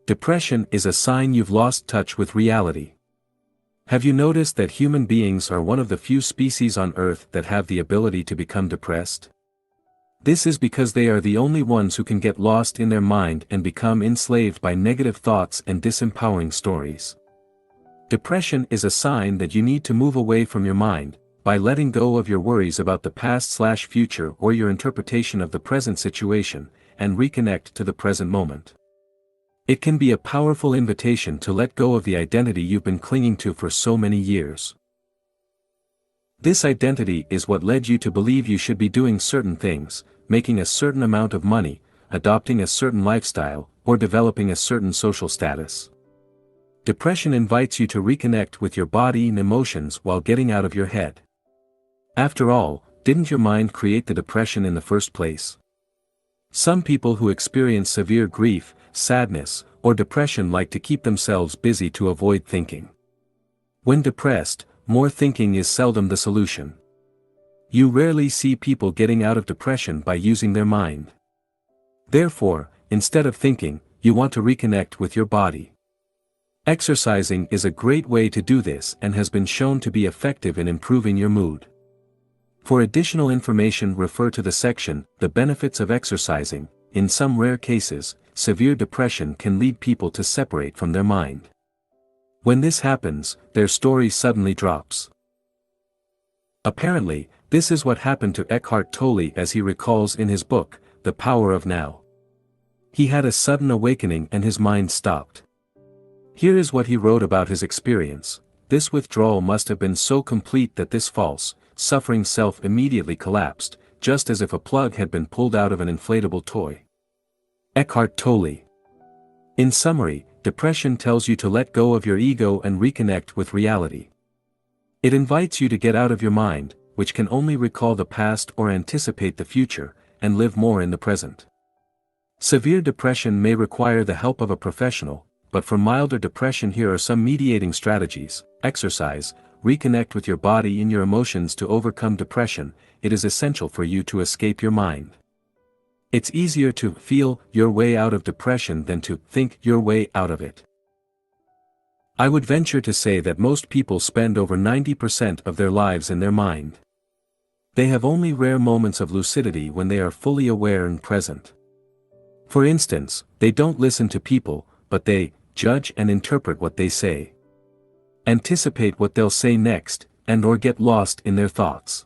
Depression is a sign you've lost touch with reality. Have you noticed that human beings are one of the few species on Earth that have the ability to become depressed? This is because they are the only ones who can get lost in their mind and become enslaved by negative thoughts and disempowering stories. Depression is a sign that you need to move away from your mind, by letting go of your worries about the past/future or your interpretation of the present situation, and reconnect to the present moment. It can be a powerful invitation to let go of the identity you've been clinging to for so many years. This identity is what led you to believe you should be doing certain things, making a certain amount of money, adopting a certain lifestyle, or developing a certain social status. Depression invites you to reconnect with your body and emotions while getting out of your head. After all, didn't your mind create the depression in the first place? Some people who experience severe grief, sadness, or depression like to keep themselves busy to avoid thinking. When depressed, more thinking is seldom the solution. You rarely see people getting out of depression by using their mind. Therefore, instead of thinking, you want to reconnect with your body. Exercising is a great way to do this and has been shown to be effective in improving your mood. For additional information, refer to the section, The Benefits of Exercising. In some rare cases, severe depression can lead people to separate from their mind. When this happens, their story suddenly drops. Apparently, this is what happened to Eckhart Tolle, as he recalls in his book, The Power of Now. He had a sudden awakening and his mind stopped. Here is what he wrote about his experience: "This withdrawal must have been so complete that this false, suffering self immediately collapsed, just as if a plug had been pulled out of an inflatable toy." Eckhart Tolle. In summary, depression tells you to let go of your ego and reconnect with reality. It invites you to get out of your mind, which can only recall the past or anticipate the future, and live more in the present. Severe depression may require the help of a professional, but for milder depression here are some mediating strategies: exercise, reconnect with your body and your emotions to overcome depression. It is essential for you to escape your mind. It's easier to feel your way out of depression than to think your way out of it. I would venture to say that most people spend over 90% of their lives in their mind. They have only rare moments of lucidity when they are fully aware and present. For instance, they don't listen to people, but they judge and interpret what they say, anticipate what they'll say next, and/or get lost in their thoughts.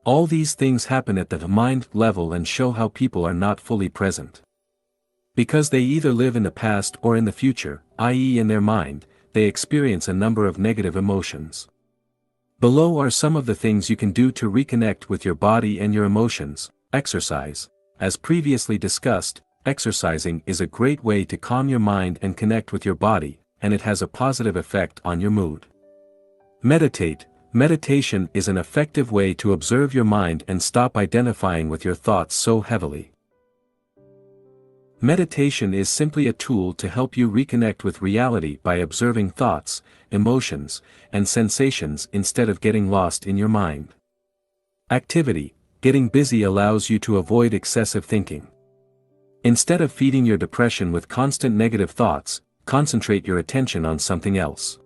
All these things happen at the mind level and show how people are not fully present. Because they either live in the past or in the future, i.e. in their mind, they experience a number of negative emotions. Below are some of the things you can do to reconnect with your body and your emotions. Exercise. As previously discussed, exercising is a great way to calm your mind and connect with your body, and it has a positive effect on your mood. Meditate. Meditation is an effective way to observe your mind and stop identifying with your thoughts so heavily. Meditation is simply a tool to help you reconnect with reality by observing thoughts, emotions, and sensations instead of getting lost in your mind. Activity. Getting busy allows you to avoid excessive thinking. Instead of feeding your depression with constant negative thoughts, concentrate your attention on something else.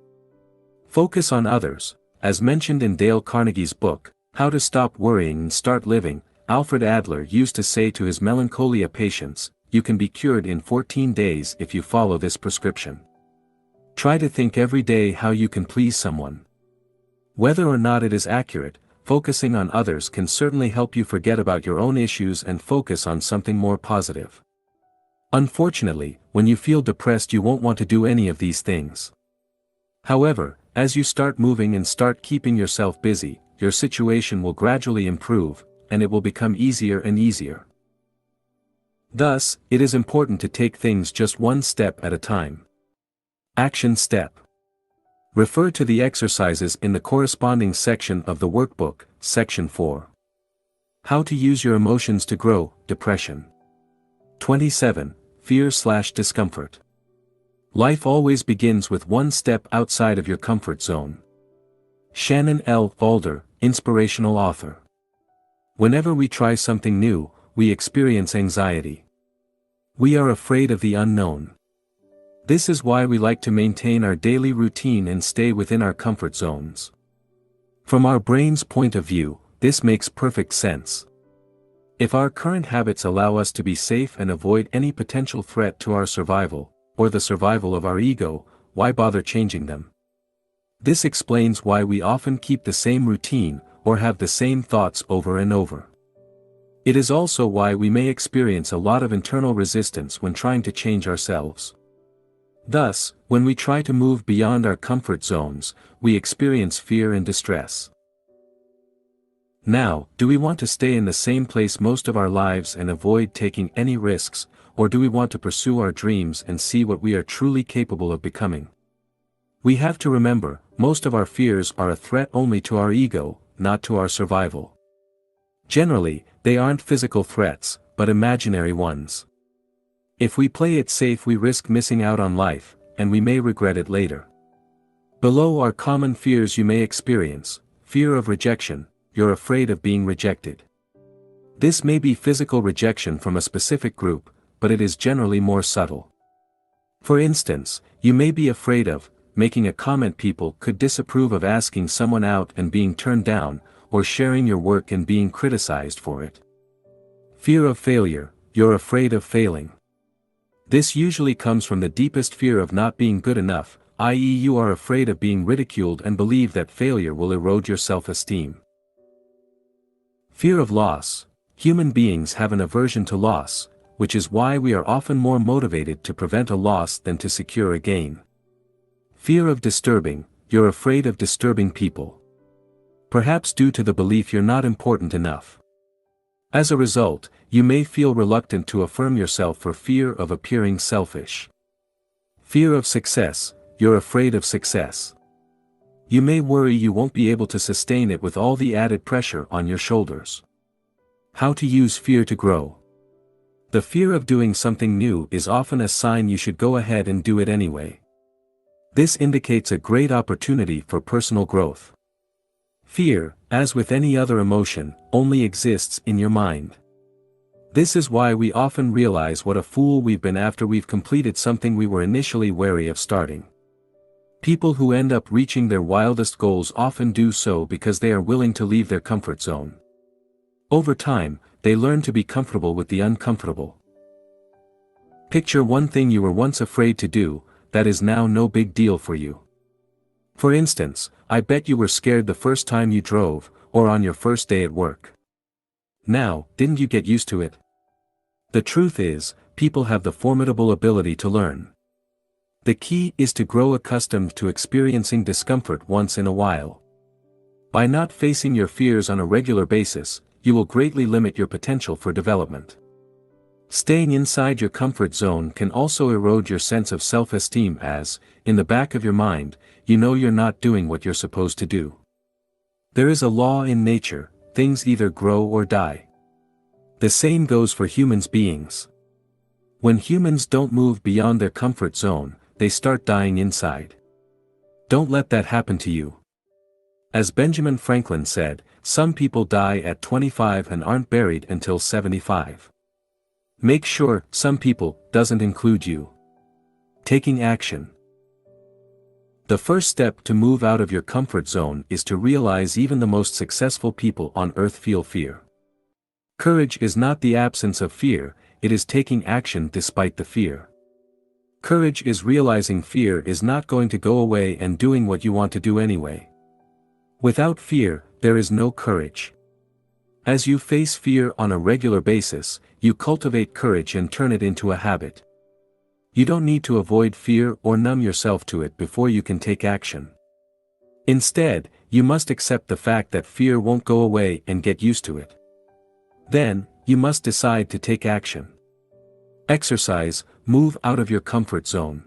Focus on others. As mentioned in Dale Carnegie's book, How to Stop Worrying and Start Living, Alfred Adler used to say to his melancholia patients, "You can be cured in 14 days if you follow this prescription. Try to think every day how you can please someone." Whether or not it is accurate, focusing on others can certainly help you forget about your own issues and focus on something more positive. Unfortunately, when you feel depressed you won't want to do any of these things. However, as you start moving and start keeping yourself busy, your situation will gradually improve, and it will become easier and easier. Thus, it is important to take things just one step at a time. Action step. Refer to the exercises in the corresponding section of the workbook, Section 4. How to use your emotions to grow, depression. 27. Fear/discomfort. Life always begins with one step outside of your comfort zone. Shannon L. Alder, inspirational author. Whenever we try something new, we experience anxiety. We are afraid of the unknown. This is why we like to maintain our daily routine and stay within our comfort zones. From our brain's point of view, this makes perfect sense. If our current habits allow us to be safe and avoid any potential threat to our survival, or the survival of our ego, why bother changing them? This explains why we often keep the same routine, or have the same thoughts over and over. It is also why we may experience a lot of internal resistance when trying to change ourselves. Thus, when we try to move beyond our comfort zones, we experience fear and distress. Now, do we want to stay in the same place most of our lives and avoid taking any risks, or do we want to pursue our dreams and see what we are truly capable of becoming? We have to remember, most of our fears are a threat only to our ego, not to our survival. Generally, they aren't physical threats, but imaginary ones. If we play it safe, we risk missing out on life, and we may regret it later. Below are common fears you may experience: fear of rejection. You're afraid of being rejected. This may be physical rejection from a specific group, but it is generally more subtle. For instance, you may be afraid of making a comment people could disapprove of, asking someone out and being turned down, or sharing your work and being criticized for it. Fear of failure. You're afraid of failing. This usually comes from the deepest fear of not being good enough, i.e., you are afraid of being ridiculed and believe that failure will erode your self-esteem. Fear of loss. Human beings have an aversion to loss, which is why we are often more motivated to prevent a loss than to secure a gain. Fear of disturbing. You're afraid of disturbing people. Perhaps due to the belief you're not important enough. As a result, you may feel reluctant to affirm yourself for fear of appearing selfish. Fear of success. You're afraid of success. You may worry you won't be able to sustain it with all the added pressure on your shoulders. How to use fear to grow. The fear of doing something new is often a sign you should go ahead and do it anyway. This indicates a great opportunity for personal growth. Fear, as with any other emotion, only exists in your mind. This is why we often realize what a fool we've been after we've completed something we were initially wary of starting. People who end up reaching their wildest goals often do so because they are willing to leave their comfort zone. Over time, they learn to be comfortable with the uncomfortable. Picture one thing you were once afraid to do, that is now no big deal for you. For instance, I bet you were scared the first time you drove, or on your first day at work. Now, didn't you get used to it? The truth is, people have the formidable ability to learn. The key is to grow accustomed to experiencing discomfort once in a while. By not facing your fears on a regular basis, you will greatly limit your potential for development. Staying inside your comfort zone can also erode your sense of self-esteem as, in the back of your mind, you know you're not doing what you're supposed to do. There is a law in nature: things either grow or die. The same goes for human beings. When humans don't move beyond their comfort zone, they start dying inside. Don't let that happen to you. As Benjamin Franklin said, some people die at 25 and aren't buried until 75. Make sure "some people" doesn't include you. Taking action. The first step to move out of your comfort zone is to realize even the most successful people on earth feel fear. Courage is not the absence of fear, it is taking action despite the fear. Courage is realizing fear is not going to go away and doing what you want to do anyway. Without fear, there is no courage. As you face fear on a regular basis, you cultivate courage and turn it into a habit. You don't need to avoid fear or numb yourself to it before you can take action. Instead, you must accept the fact that fear won't go away and get used to it. Then, you must decide to take action. Exercise. Move out of your comfort zone.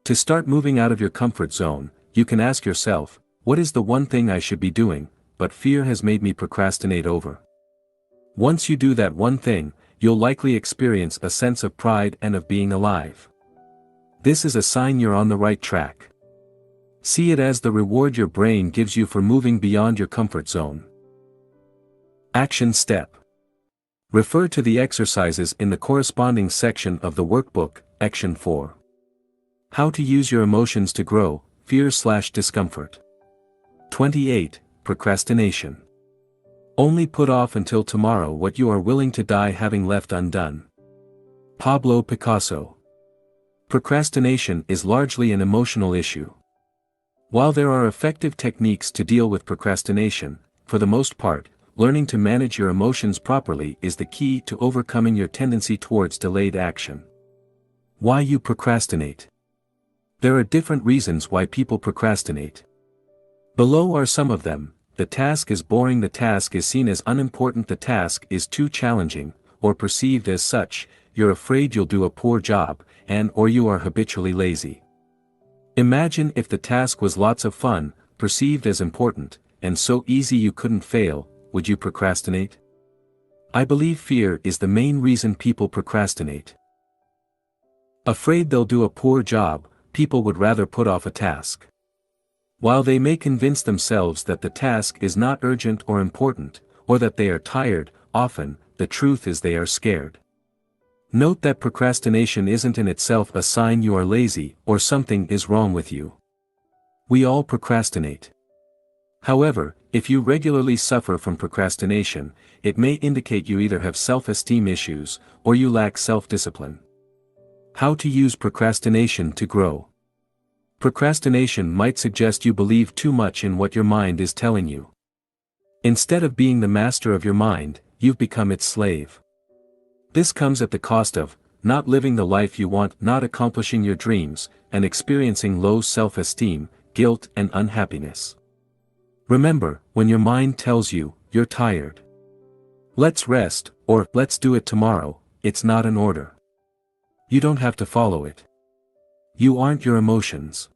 To start moving out of your comfort zone, you can ask yourself, what is the one thing I should be doing, but fear has made me procrastinate over? Once you do that one thing, you'll likely experience a sense of pride and of being alive. This is a sign you're on the right track. See it as the reward your brain gives you for moving beyond your comfort zone. Action step. Refer to the exercises in the corresponding section of the workbook, Action 4. How to use your emotions to grow, fear/discomfort. 28. Procrastination. Only put off until tomorrow what you are willing to die having left undone. Pablo Picasso. Procrastination is largely an emotional issue. While there are effective techniques to deal with procrastination, for the most part, learning to manage your emotions properly is the key to overcoming your tendency towards delayed action. Why you procrastinate. There are different reasons why people procrastinate. Below are some of them. The task is boring, the task is seen as unimportant, the task is too challenging, or perceived as such, you're afraid you'll do a poor job, or you are habitually lazy. Imagine if the task was lots of fun, perceived as important, and so easy you couldn't fail, would you procrastinate? I believe fear is the main reason people procrastinate. Afraid they'll do a poor job, people would rather put off a task. While they may convince themselves that the task is not urgent or important, or that they are tired, often, the truth is they are scared. Note that procrastination isn't in itself a sign you are lazy or something is wrong with you. We all procrastinate. However, if you regularly suffer from procrastination, it may indicate you either have self-esteem issues, or you lack self-discipline. How to use procrastination to grow. Procrastination might suggest you believe too much in what your mind is telling you. Instead of being the master of your mind, you've become its slave. This comes at the cost of not living the life you want, not accomplishing your dreams, and experiencing low self-esteem, guilt, and unhappiness. Remember, when your mind tells you, you're tired, let's rest, or let's do it tomorrow, it's not an order. You don't have to follow it. You aren't your emotions.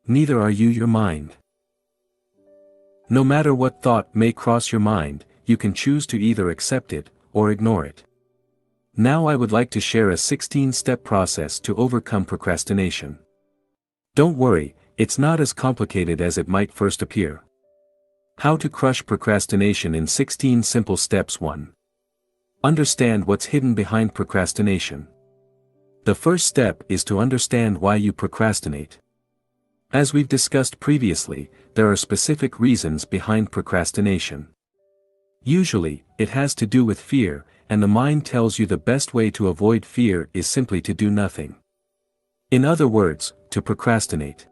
Neither are you your mind. No matter what thought may cross your mind, you can choose to either accept it, or ignore it. Now I would like to share a 16-step process to overcome procrastination. Don't worry, it's not as complicated as it might first appear. How to crush procrastination in 16 simple steps. 1. Understand what's hidden behind procrastination. The first step is to understand why you procrastinate. As we've discussed previously, there are specific reasons behind procrastination. Usually, it has to do with fear, and the mind tells you the best way to avoid fear is simply to do nothing. In other words, to procrastinate.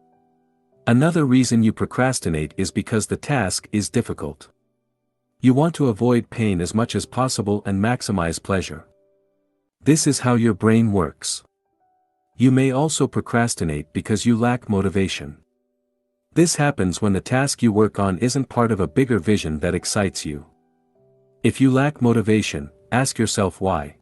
Another reason you procrastinate is because the task is difficult. You want to avoid pain as much as possible and maximize pleasure. This is how your brain works. You may also procrastinate because you lack motivation. This happens when the task you work on isn't part of a bigger vision that excites you. If you lack motivation, ask yourself why.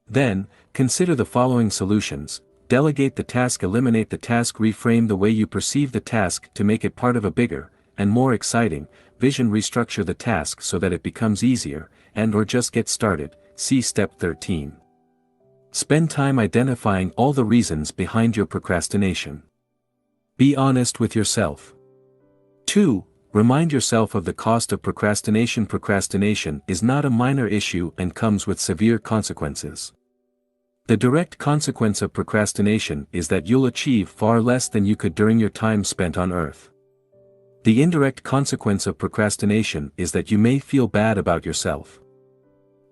Then, consider the following solutions: delegate the task, eliminate the task, reframe the way you perceive the task to make it part of a bigger, and more exciting, vision, restructure the task so that it becomes easier, or just get started. See Step 13. Spend time identifying all the reasons behind your procrastination. Be honest with yourself. 2. Remind yourself of the cost of procrastination. Procrastination is not a minor issue and comes with severe consequences. The direct consequence of procrastination is that you'll achieve far less than you could during your time spent on Earth. The indirect consequence of procrastination is that you may feel bad about yourself.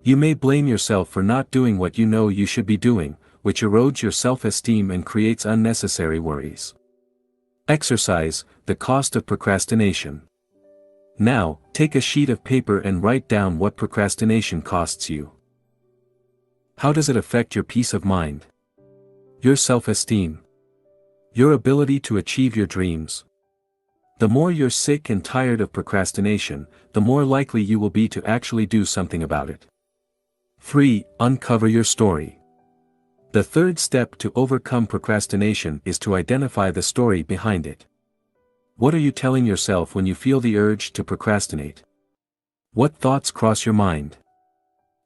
You may blame yourself for not doing what you know you should be doing, which erodes your self-esteem and creates unnecessary worries. Exercise: the cost of procrastination. Now, take a sheet of paper and write down what procrastination costs you. How does it affect your peace of mind? Your self-esteem? Your ability to achieve your dreams? The more you're sick and tired of procrastination, the more likely you will be to actually do something about it. 3. Uncover your story. The third step to overcome procrastination is to identify the story behind it. What are you telling yourself when you feel the urge to procrastinate? What thoughts cross your mind?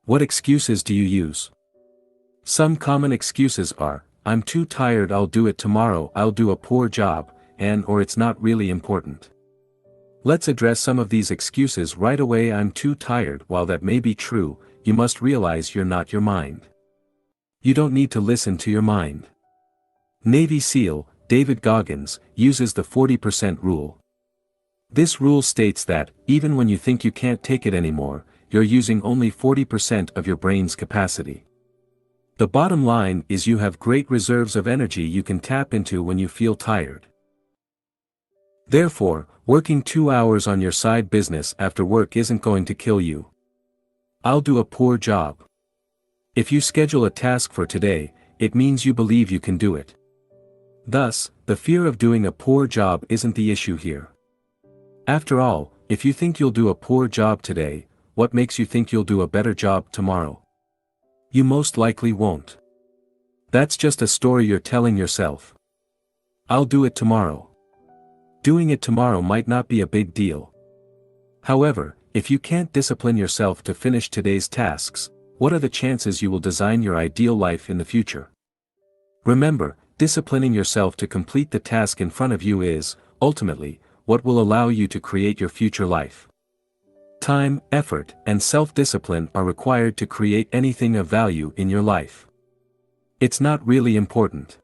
What excuses do you use? Some common excuses are, I'm too tired, I'll do it tomorrow, I'll do a poor job, or it's not really important. Let's address some of these excuses right away. I'm too tired. While that may be true, you must realize you're not your mind. You don't need to listen to your mind. Navy SEAL, David Goggins, uses the 40% rule. This rule states that, even when you think you can't take it anymore, you're using only 40% of your brain's capacity. The bottom line is you have great reserves of energy you can tap into when you feel tired. Therefore, working 2 hours on your side business after work isn't going to kill you. I'll do a poor job. If you schedule a task for today, it means you believe you can do it. Thus, the fear of doing a poor job isn't the issue here. After all, if you think you'll do a poor job today, what makes you think you'll do a better job tomorrow? You most likely won't. That's just a story you're telling yourself. I'll do it tomorrow. Doing it tomorrow might not be a big deal. However, if you can't discipline yourself to finish today's tasks, what are the chances you will design your ideal life in the future? Remember, disciplining yourself to complete the task in front of you is, ultimately, what will allow you to create your future life. Time, effort, and self-discipline are required to create anything of value in your life. It's not really important.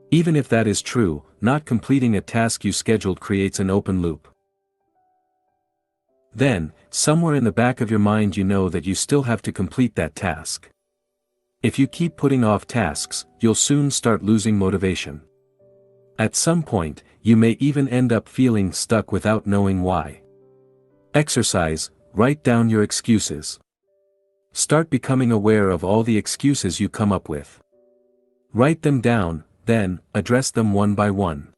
Even if that is true, not completing a task you scheduled creates an open loop. Then, somewhere in the back of your mind you know that you still have to complete that task. If you keep putting off tasks, you'll soon start losing motivation. At some point, you may even end up feeling stuck without knowing why. Exercise, write down your excuses. Start becoming aware of all the excuses you come up with. Write them down, then, address them one by one.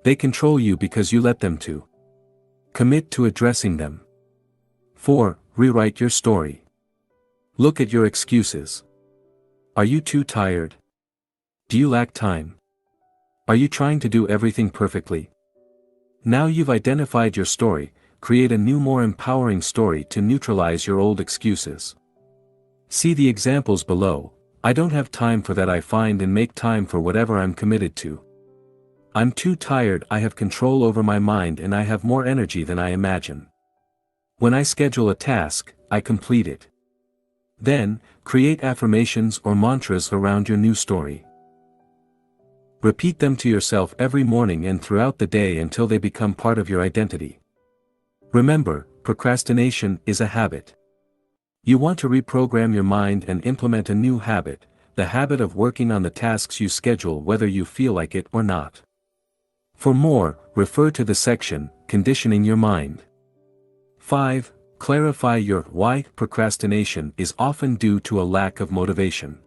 They control you because you let them to. Commit to addressing them. 4. Rewrite your story. Look at your excuses. Are you too tired? Do you lack time? Are you trying to do everything perfectly? Now you've identified your story, create a new, more empowering story to neutralize your old excuses. See the examples below. I don't have time for that, I find and make time for whatever I'm committed to. I'm too tired, I have control over my mind and I have more energy than I imagine. When I schedule a task, I complete it. Then, create affirmations or mantras around your new story. Repeat them to yourself every morning and throughout the day until they become part of your identity. Remember, procrastination is a habit. You want to reprogram your mind and implement a new habit, the habit of working on the tasks you schedule whether you feel like it or not. For more, refer to the section, Conditioning Your Mind. 5. Clarify your why. Procrastination is often due to a lack of motivation.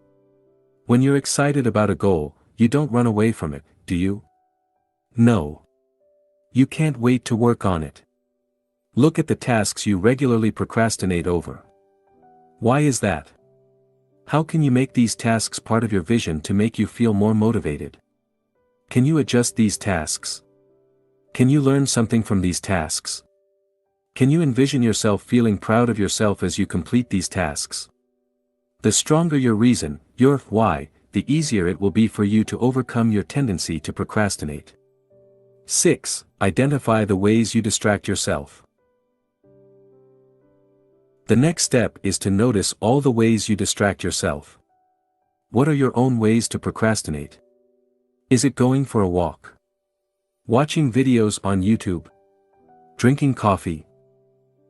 When you're excited about a goal, you don't run away from it, do you? No. You can't wait to work on it. Look at the tasks you regularly procrastinate over. Why is that? How can you make these tasks part of your vision to make you feel more motivated? Can you adjust these tasks? Can you learn something from these tasks? Can you envision yourself feeling proud of yourself as you complete these tasks? The stronger your reason, your why, the easier it will be for you to overcome your tendency to procrastinate. 6. Identify the ways you distract yourself. The next step is to notice all the ways you distract yourself. What are your own ways to procrastinate? Is it going for a walk? Watching videos on YouTube? Drinking coffee?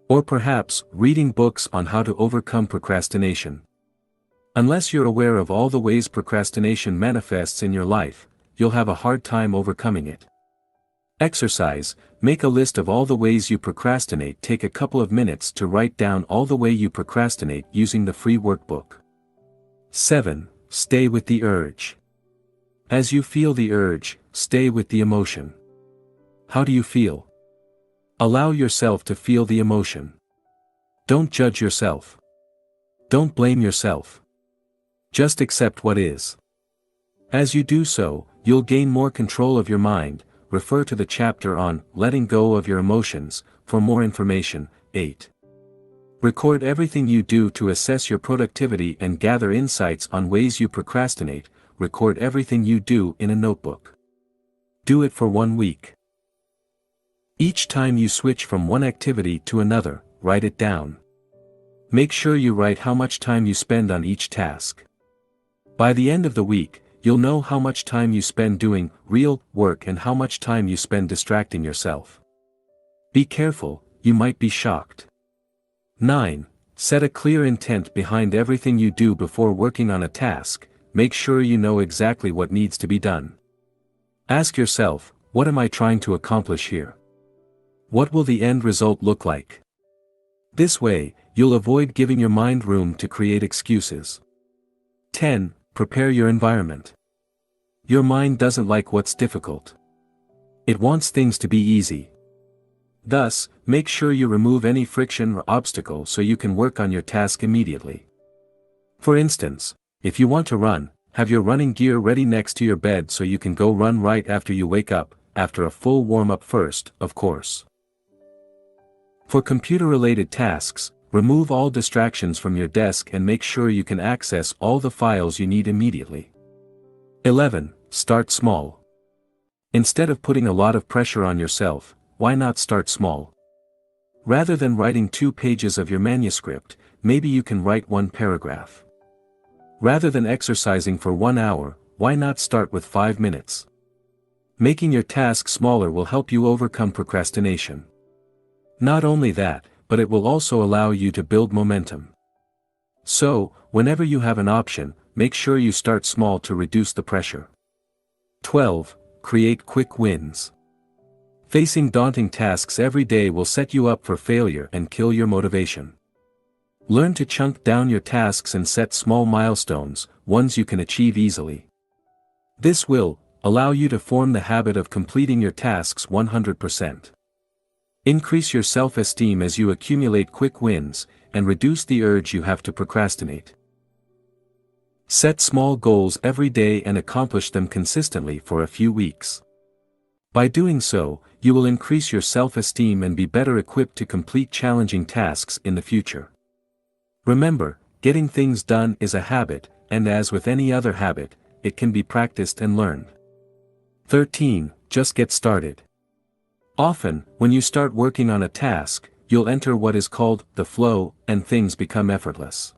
Or perhaps reading books on how to overcome procrastination? Unless you're aware of all the ways procrastination manifests in your life, you'll have a hard time overcoming it. Exercise, make a list of all the ways you procrastinate. Take a couple of minutes to write down all the way you procrastinate using the free workbook. 7. Stay with the urge. As you feel the urge, stay with the emotion. How do you feel? Allow yourself to feel the emotion. Don't judge yourself. Don't blame yourself. Just accept what is. As you do so, you'll gain more control of your mind. Refer to the chapter on letting go of your emotions for more information. 8. Record everything you do to assess your productivity and gather insights on ways you procrastinate. record everything you do in a notebook. Do it for 1 week. Each time you switch from one activity to another, write it down. Make sure you write how much time you spend on each task. By the end of the week, you'll know how much time you spend doing real work and how much time you spend distracting yourself. Be careful, you might be shocked. 9. Set a clear intent behind everything you do before working on a task. Make sure you know exactly what needs to be done. Ask yourself, what am I trying to accomplish here? What will the end result look like? This way, you'll avoid giving your mind room to create excuses. 10. Prepare your environment. Your mind doesn't like what's difficult. It wants things to be easy. Thus, make sure you remove any friction or obstacle so you can work on your task immediately. For instance, if you want to run, have your running gear ready next to your bed so you can go run right after you wake up, after a full warm-up first, of course. For computer-related tasks, remove all distractions from your desk and make sure you can access all the files you need immediately. 11. Start small. Instead of putting a lot of pressure on yourself, why not start small? Rather than writing 2 pages of your manuscript, maybe you can write 1 paragraph. Rather than exercising for 1 hour, why not start with 5 minutes? Making your task smaller will help you overcome procrastination. Not only that, but it will also allow you to build momentum. So, whenever you have an option, make sure you start small to reduce the pressure. 12. Create quick wins. Facing daunting tasks every day will set you up for failure and kill your motivation. Learn to chunk down your tasks and set small milestones, ones you can achieve easily. This will allow you to form the habit of completing your tasks 100%. Increase your self-esteem as you accumulate quick wins, and reduce the urge you have to procrastinate. Set small goals every day and accomplish them consistently for a few weeks. By doing so, you will increase your self-esteem and be better equipped to complete challenging tasks in the future. Remember, getting things done is a habit, and as with any other habit, it can be practiced and learned. 13. Just get started. Often, when you start working on a task, you'll enter what is called the flow, and things become effortless.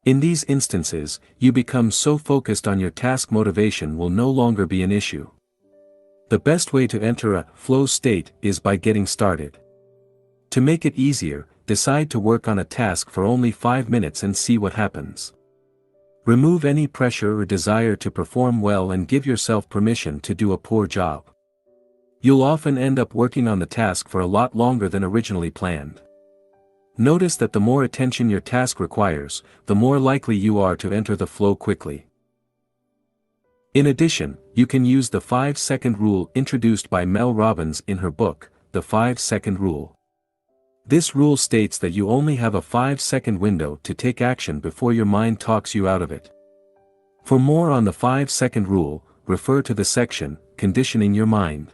In these instances, you become so focused on your task motivation will no longer be an issue. The best way to enter a flow state is by getting started. To make it easier, decide to work on a task for only 5 minutes and see what happens. Remove any pressure or desire to perform well and give yourself permission to do a poor job. You'll often end up working on the task for a lot longer than originally planned. Notice that the more attention your task requires, the more likely you are to enter the flow quickly. In addition, you can use the 5-second rule introduced by Mel Robbins in her book, The 5-Second Rule. This rule states that you only have a 5-second window to take action before your mind talks you out of it. For more on the 5-second rule, refer to the section, Conditioning Your Mind.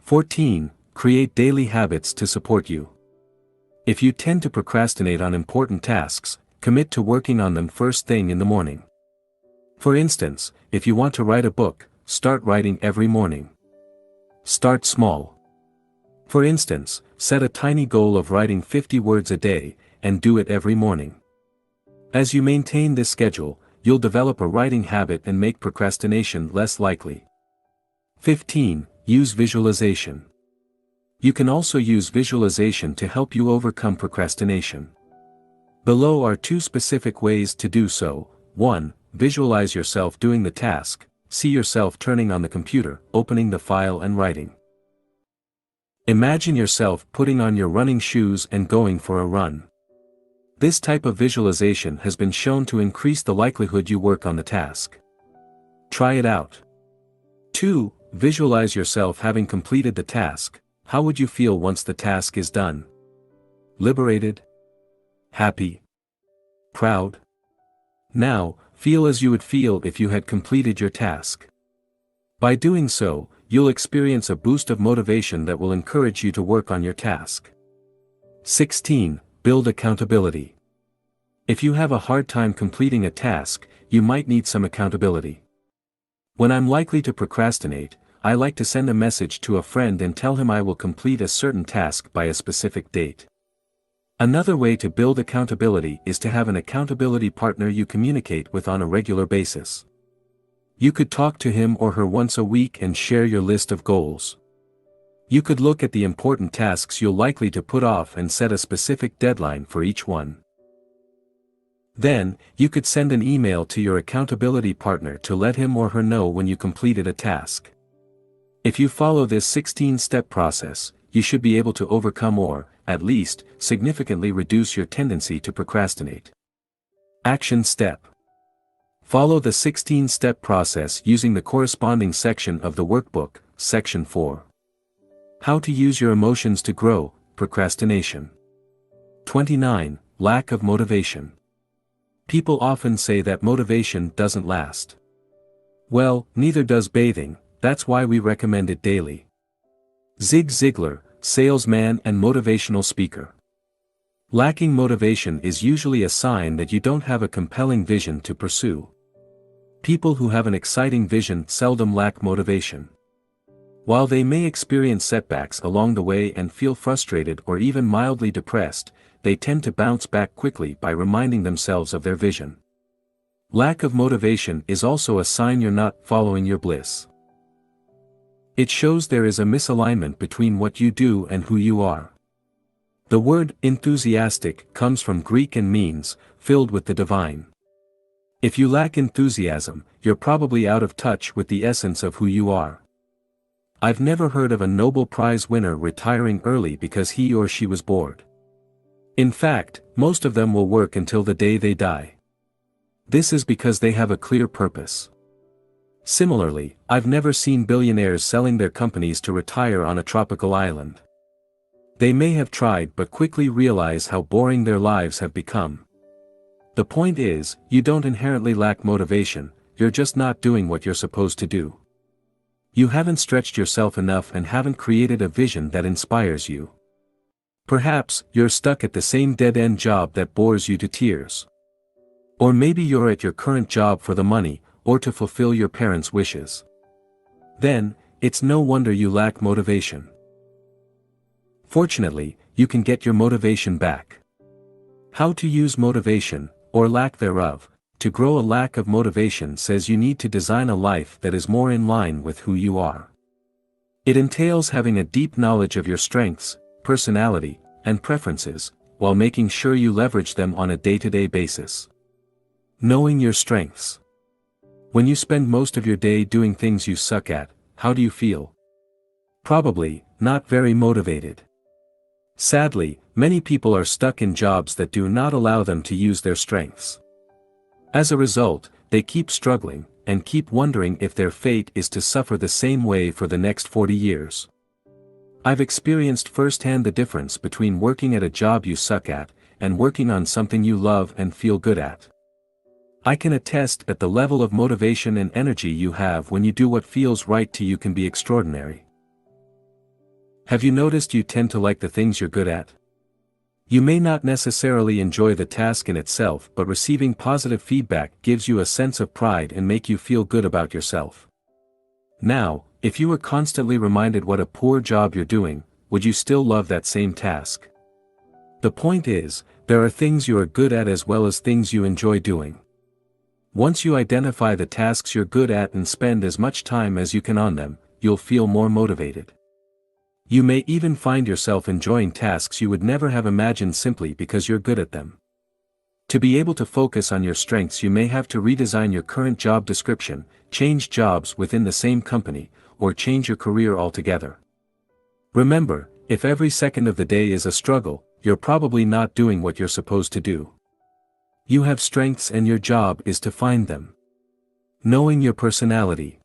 14. Create daily habits to support you. If you tend to procrastinate on important tasks, commit to working on them first thing in the morning. For instance, if you want to write a book, start writing every morning. Start small. For instance, set a tiny goal of writing 50 words a day, and do it every morning. As you maintain this schedule, you'll develop a writing habit and make procrastination less likely. 15. Use visualization. You can also use visualization to help you overcome procrastination. Below are 2 specific ways to do so. 1. Visualize yourself doing the task. See yourself turning on the computer, opening the file and writing. Imagine yourself putting on your running shoes and going for a run. This type of visualization has been shown to increase the likelihood you work on the task. Try it out. 2. Visualize yourself having completed the task. How would you feel once the task is done? Liberated? Happy? Proud? Now, feel as you would feel if you had completed your task. By doing so, you'll experience a boost of motivation that will encourage you to work on your task. 16. Build accountability. If you have a hard time completing a task, you might need some accountability. When I'm likely to procrastinate, I like to send a message to a friend and tell him I will complete a certain task by a specific date. Another way to build accountability is to have an accountability partner you communicate with on a regular basis. You could talk to him or her once a week and share your list of goals. You could look at the important tasks you're likely to put off and set a specific deadline for each one. Then, you could send an email to your accountability partner to let him or her know when you completed a task. If you follow this 16-step process, you should be able to overcome or, at least, significantly reduce your tendency to procrastinate. Action step. Follow the 16-step process using the corresponding section of the workbook, Section 4. How to use your emotions to grow, procrastination. 29. Lack of motivation. People often say that motivation doesn't last. Well, neither does bathing, that's why we recommend it daily. Zig Ziglar, salesman and motivational speaker. Lacking motivation is usually a sign that you don't have a compelling vision to pursue. People who have an exciting vision seldom lack motivation. While they may experience setbacks along the way and feel frustrated or even mildly depressed, they tend to bounce back quickly by reminding themselves of their vision. Lack of motivation is also a sign you're not following your bliss. It shows there is a misalignment between what you do and who you are. The word enthusiastic comes from Greek and means filled with the divine. If you lack enthusiasm, you're probably out of touch with the essence of who you are. I've never heard of a Nobel Prize winner retiring early because he or she was bored. In fact, most of them will work until the day they die. This is because they have a clear purpose. Similarly, I've never seen billionaires selling their companies to retire on a tropical island. They may have tried but quickly realize how boring their lives have become. The point is, you don't inherently lack motivation, you're just not doing what you're supposed to do. You haven't stretched yourself enough and haven't created a vision that inspires you. Perhaps, you're stuck at the same dead-end job that bores you to tears. Or maybe you're at your current job for the money, or to fulfill your parents' wishes. Then, it's no wonder you lack motivation. Fortunately, you can get your motivation back. How to use motivation, or lack thereof, to grow. A lack of motivation says you need to design a life that is more in line with who you are. It entails having a deep knowledge of your strengths, personality, and preferences, while making sure you leverage them on a day-to-day basis. Knowing your strengths. When you spend most of your day doing things you suck at, how do you feel? Probably, not very motivated. Sadly, many people are stuck in jobs that do not allow them to use their strengths. As a result, they keep struggling, and keep wondering if their fate is to suffer the same way for the next 40 years. I've experienced firsthand the difference between working at a job you suck at, and working on something you love and feel good at. I can attest that the level of motivation and energy you have when you do what feels right to you can be extraordinary. Have you noticed you tend to like the things you're good at? You may not necessarily enjoy the task in itself, but receiving positive feedback gives you a sense of pride and make you feel good about yourself. Now, if you were constantly reminded what a poor job you're doing, would you still love that same task? The point is, there are things you are good at as well as things you enjoy doing. Once you identify the tasks you're good at and spend as much time as you can on them, you'll feel more motivated. You may even find yourself enjoying tasks you would never have imagined simply because you're good at them. To be able to focus on your strengths, you may have to redesign your current job description, change jobs within the same company, or change your career altogether. Remember, if every second of the day is a struggle, you're probably not doing what you're supposed to do. You have strengths and your job is to find them. Knowing your personality.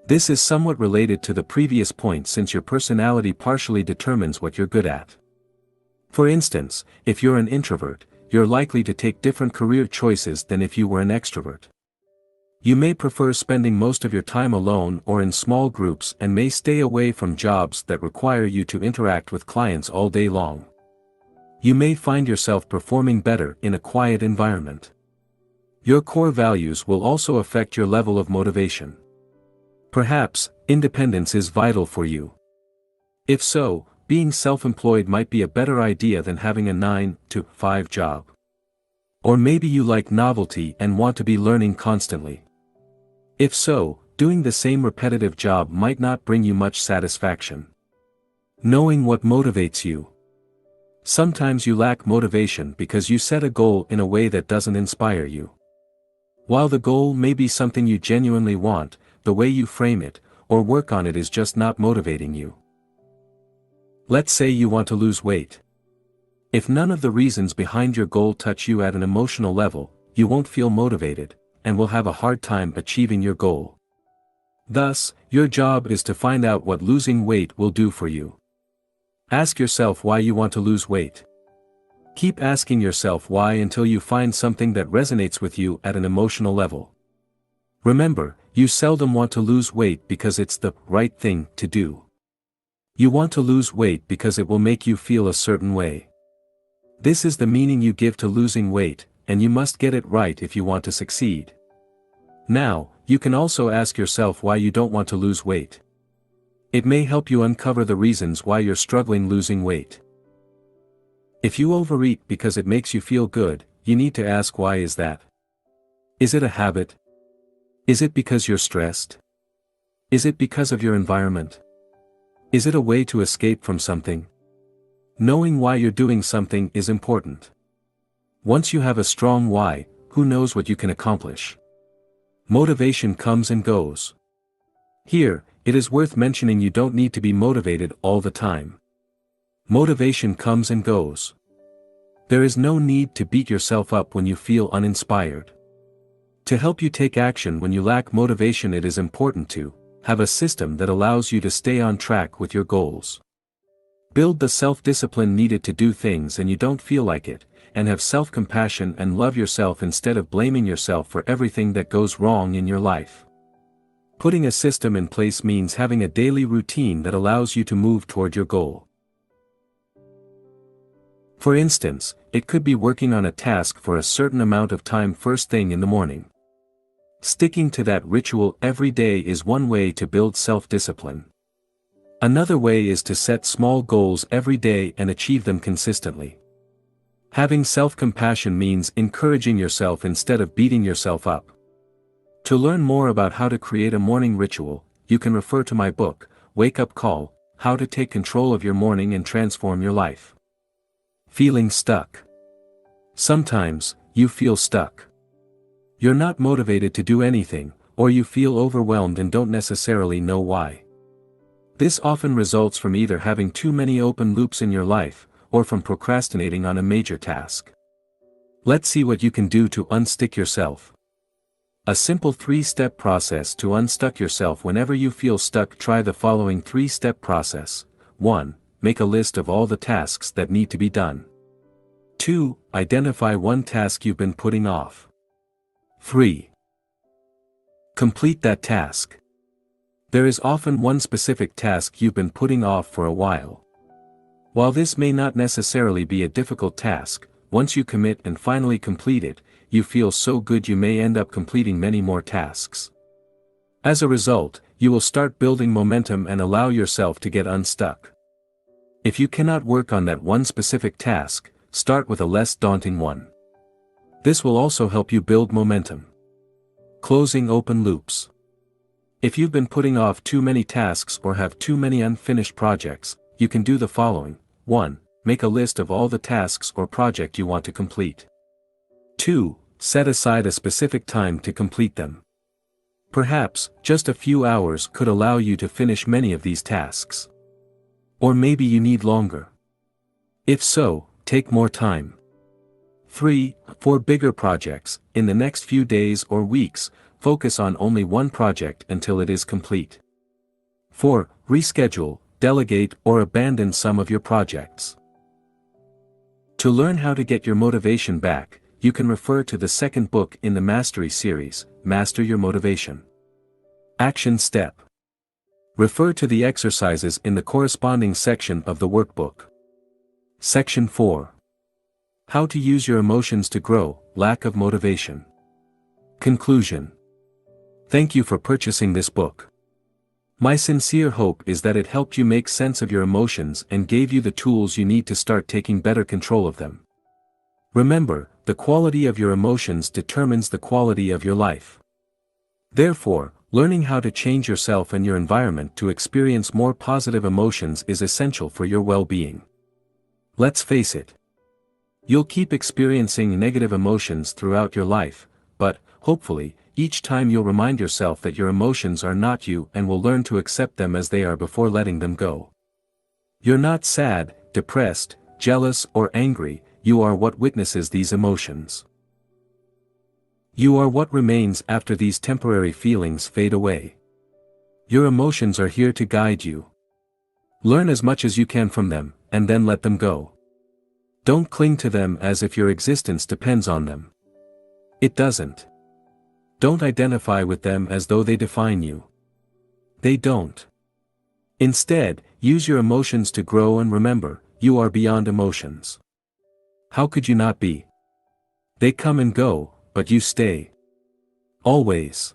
This is somewhat related to the previous point since your personality partially determines what you're good at. For instance, if you're an introvert, you're likely to take different career choices than if you were an extrovert. You may prefer spending most of your time alone or in small groups and may stay away from jobs that require you to interact with clients all day long. You may find yourself performing better in a quiet environment. Your core values will also affect your level of motivation. Perhaps, independence is vital for you. If so, being self-employed might be a better idea than having a 9-to-5 job. Or maybe you like novelty and want to be learning constantly. If so, doing the same repetitive job might not bring you much satisfaction. Knowing what motivates you. Sometimes you lack motivation because you set a goal in a way that doesn't inspire you. While the goal may be something you genuinely want, the way you frame it, or work on it is just not motivating you. Let's say you want to lose weight. If none of the reasons behind your goal touch you at an emotional level, you won't feel motivated, and will have a hard time achieving your goal. Thus, your job is to find out what losing weight will do for you. Ask yourself why you want to lose weight. Keep asking yourself why until you find something that resonates with you at an emotional level. Remember, you seldom want to lose weight because it's the right thing to do. You want to lose weight because it will make you feel a certain way. This is the meaning you give to losing weight, and you must get it right if you want to succeed. Now, you can also ask yourself why you don't want to lose weight. It may help you uncover the reasons why you're struggling losing weight. If you overeat because it makes you feel good, you need to ask why is that? Is it a habit? Is it because you're stressed? Is it because of your environment? Is it a way to escape from something? Knowing why you're doing something is important. Once you have a strong why, who knows what you can accomplish? Motivation comes and goes. Here, it is worth mentioning you don't need to be motivated all the time. Motivation comes and goes. There is no need to beat yourself up when you feel uninspired. To help you take action when you lack motivation, it is important to have a system that allows you to stay on track with your goals. Build the self-discipline needed to do things and you don't feel like it, and have self-compassion and love yourself instead of blaming yourself for everything that goes wrong in your life. Putting a system in place means having a daily routine that allows you to move toward your goal. For instance, it could be working on a task for a certain amount of time first thing in the morning. Sticking to that ritual every day is one way to build self-discipline. Another way is to set small goals every day and achieve them consistently. Having self-compassion means encouraging yourself instead of beating yourself up. To learn more about how to create a morning ritual, you can refer to my book, Wake Up Call: How to Take Control of Your Morning and Transform Your Life. Feeling stuck. Sometimes, you feel stuck. You're not motivated to do anything, or you feel overwhelmed and don't necessarily know why. This often results from either having too many open loops in your life, or from procrastinating on a major task. Let's see what you can do to unstick yourself. A simple 3-step process to unstuck yourself whenever you feel stuck. Try the following 3-step process. 1. Make a list of all the tasks that need to be done. 2. Identify one task you've been putting off. 3. Complete that task. There is often one specific task you've been putting off for a while. While this may not necessarily be a difficult task, once you commit and finally complete it, you feel so good you may end up completing many more tasks. As a result, you will start building momentum and allow yourself to get unstuck. If you cannot work on that one specific task, start with a less daunting one. This will also help you build momentum. Closing open loops. If you've been putting off too many tasks or have too many unfinished projects, you can do the following. 1. Make a list of all the tasks or project you want to complete. 2. Set aside a specific time to complete them. Perhaps, just a few hours could allow you to finish many of these tasks. Or maybe you need longer. If so, take more time. 3. For bigger projects, in the next few days or weeks, focus on only one project until it is complete. 4. Reschedule, delegate or abandon some of your projects. To learn how to get your motivation back, you can refer to the second book in the Mastery series, Master Your Motivation. Action Step. Refer to the exercises in the corresponding section of the workbook. Section 4. How to use your emotions to grow: lack of motivation. Conclusion. Thank you for purchasing this book. My sincere hope is that it helped you make sense of your emotions and gave you the tools you need to start taking better control of them. Remember, the quality of your emotions determines the quality of your life. Therefore, learning how to change yourself and your environment to experience more positive emotions is essential for your well-being. Let's face it. You'll keep experiencing negative emotions throughout your life, but, hopefully, each time you'll remind yourself that your emotions are not you and will learn to accept them as they are before letting them go. You're not sad, depressed, jealous or angry, you are what witnesses these emotions. You are what remains after these temporary feelings fade away. Your emotions are here to guide you. Learn as much as you can from them, and then let them go. Don't cling to them as if your existence depends on them. It doesn't. Don't identify with them as though they define you. They don't. Instead, use your emotions to grow and remember, you are beyond emotions. How could you not be? They come and go, but you stay. Always.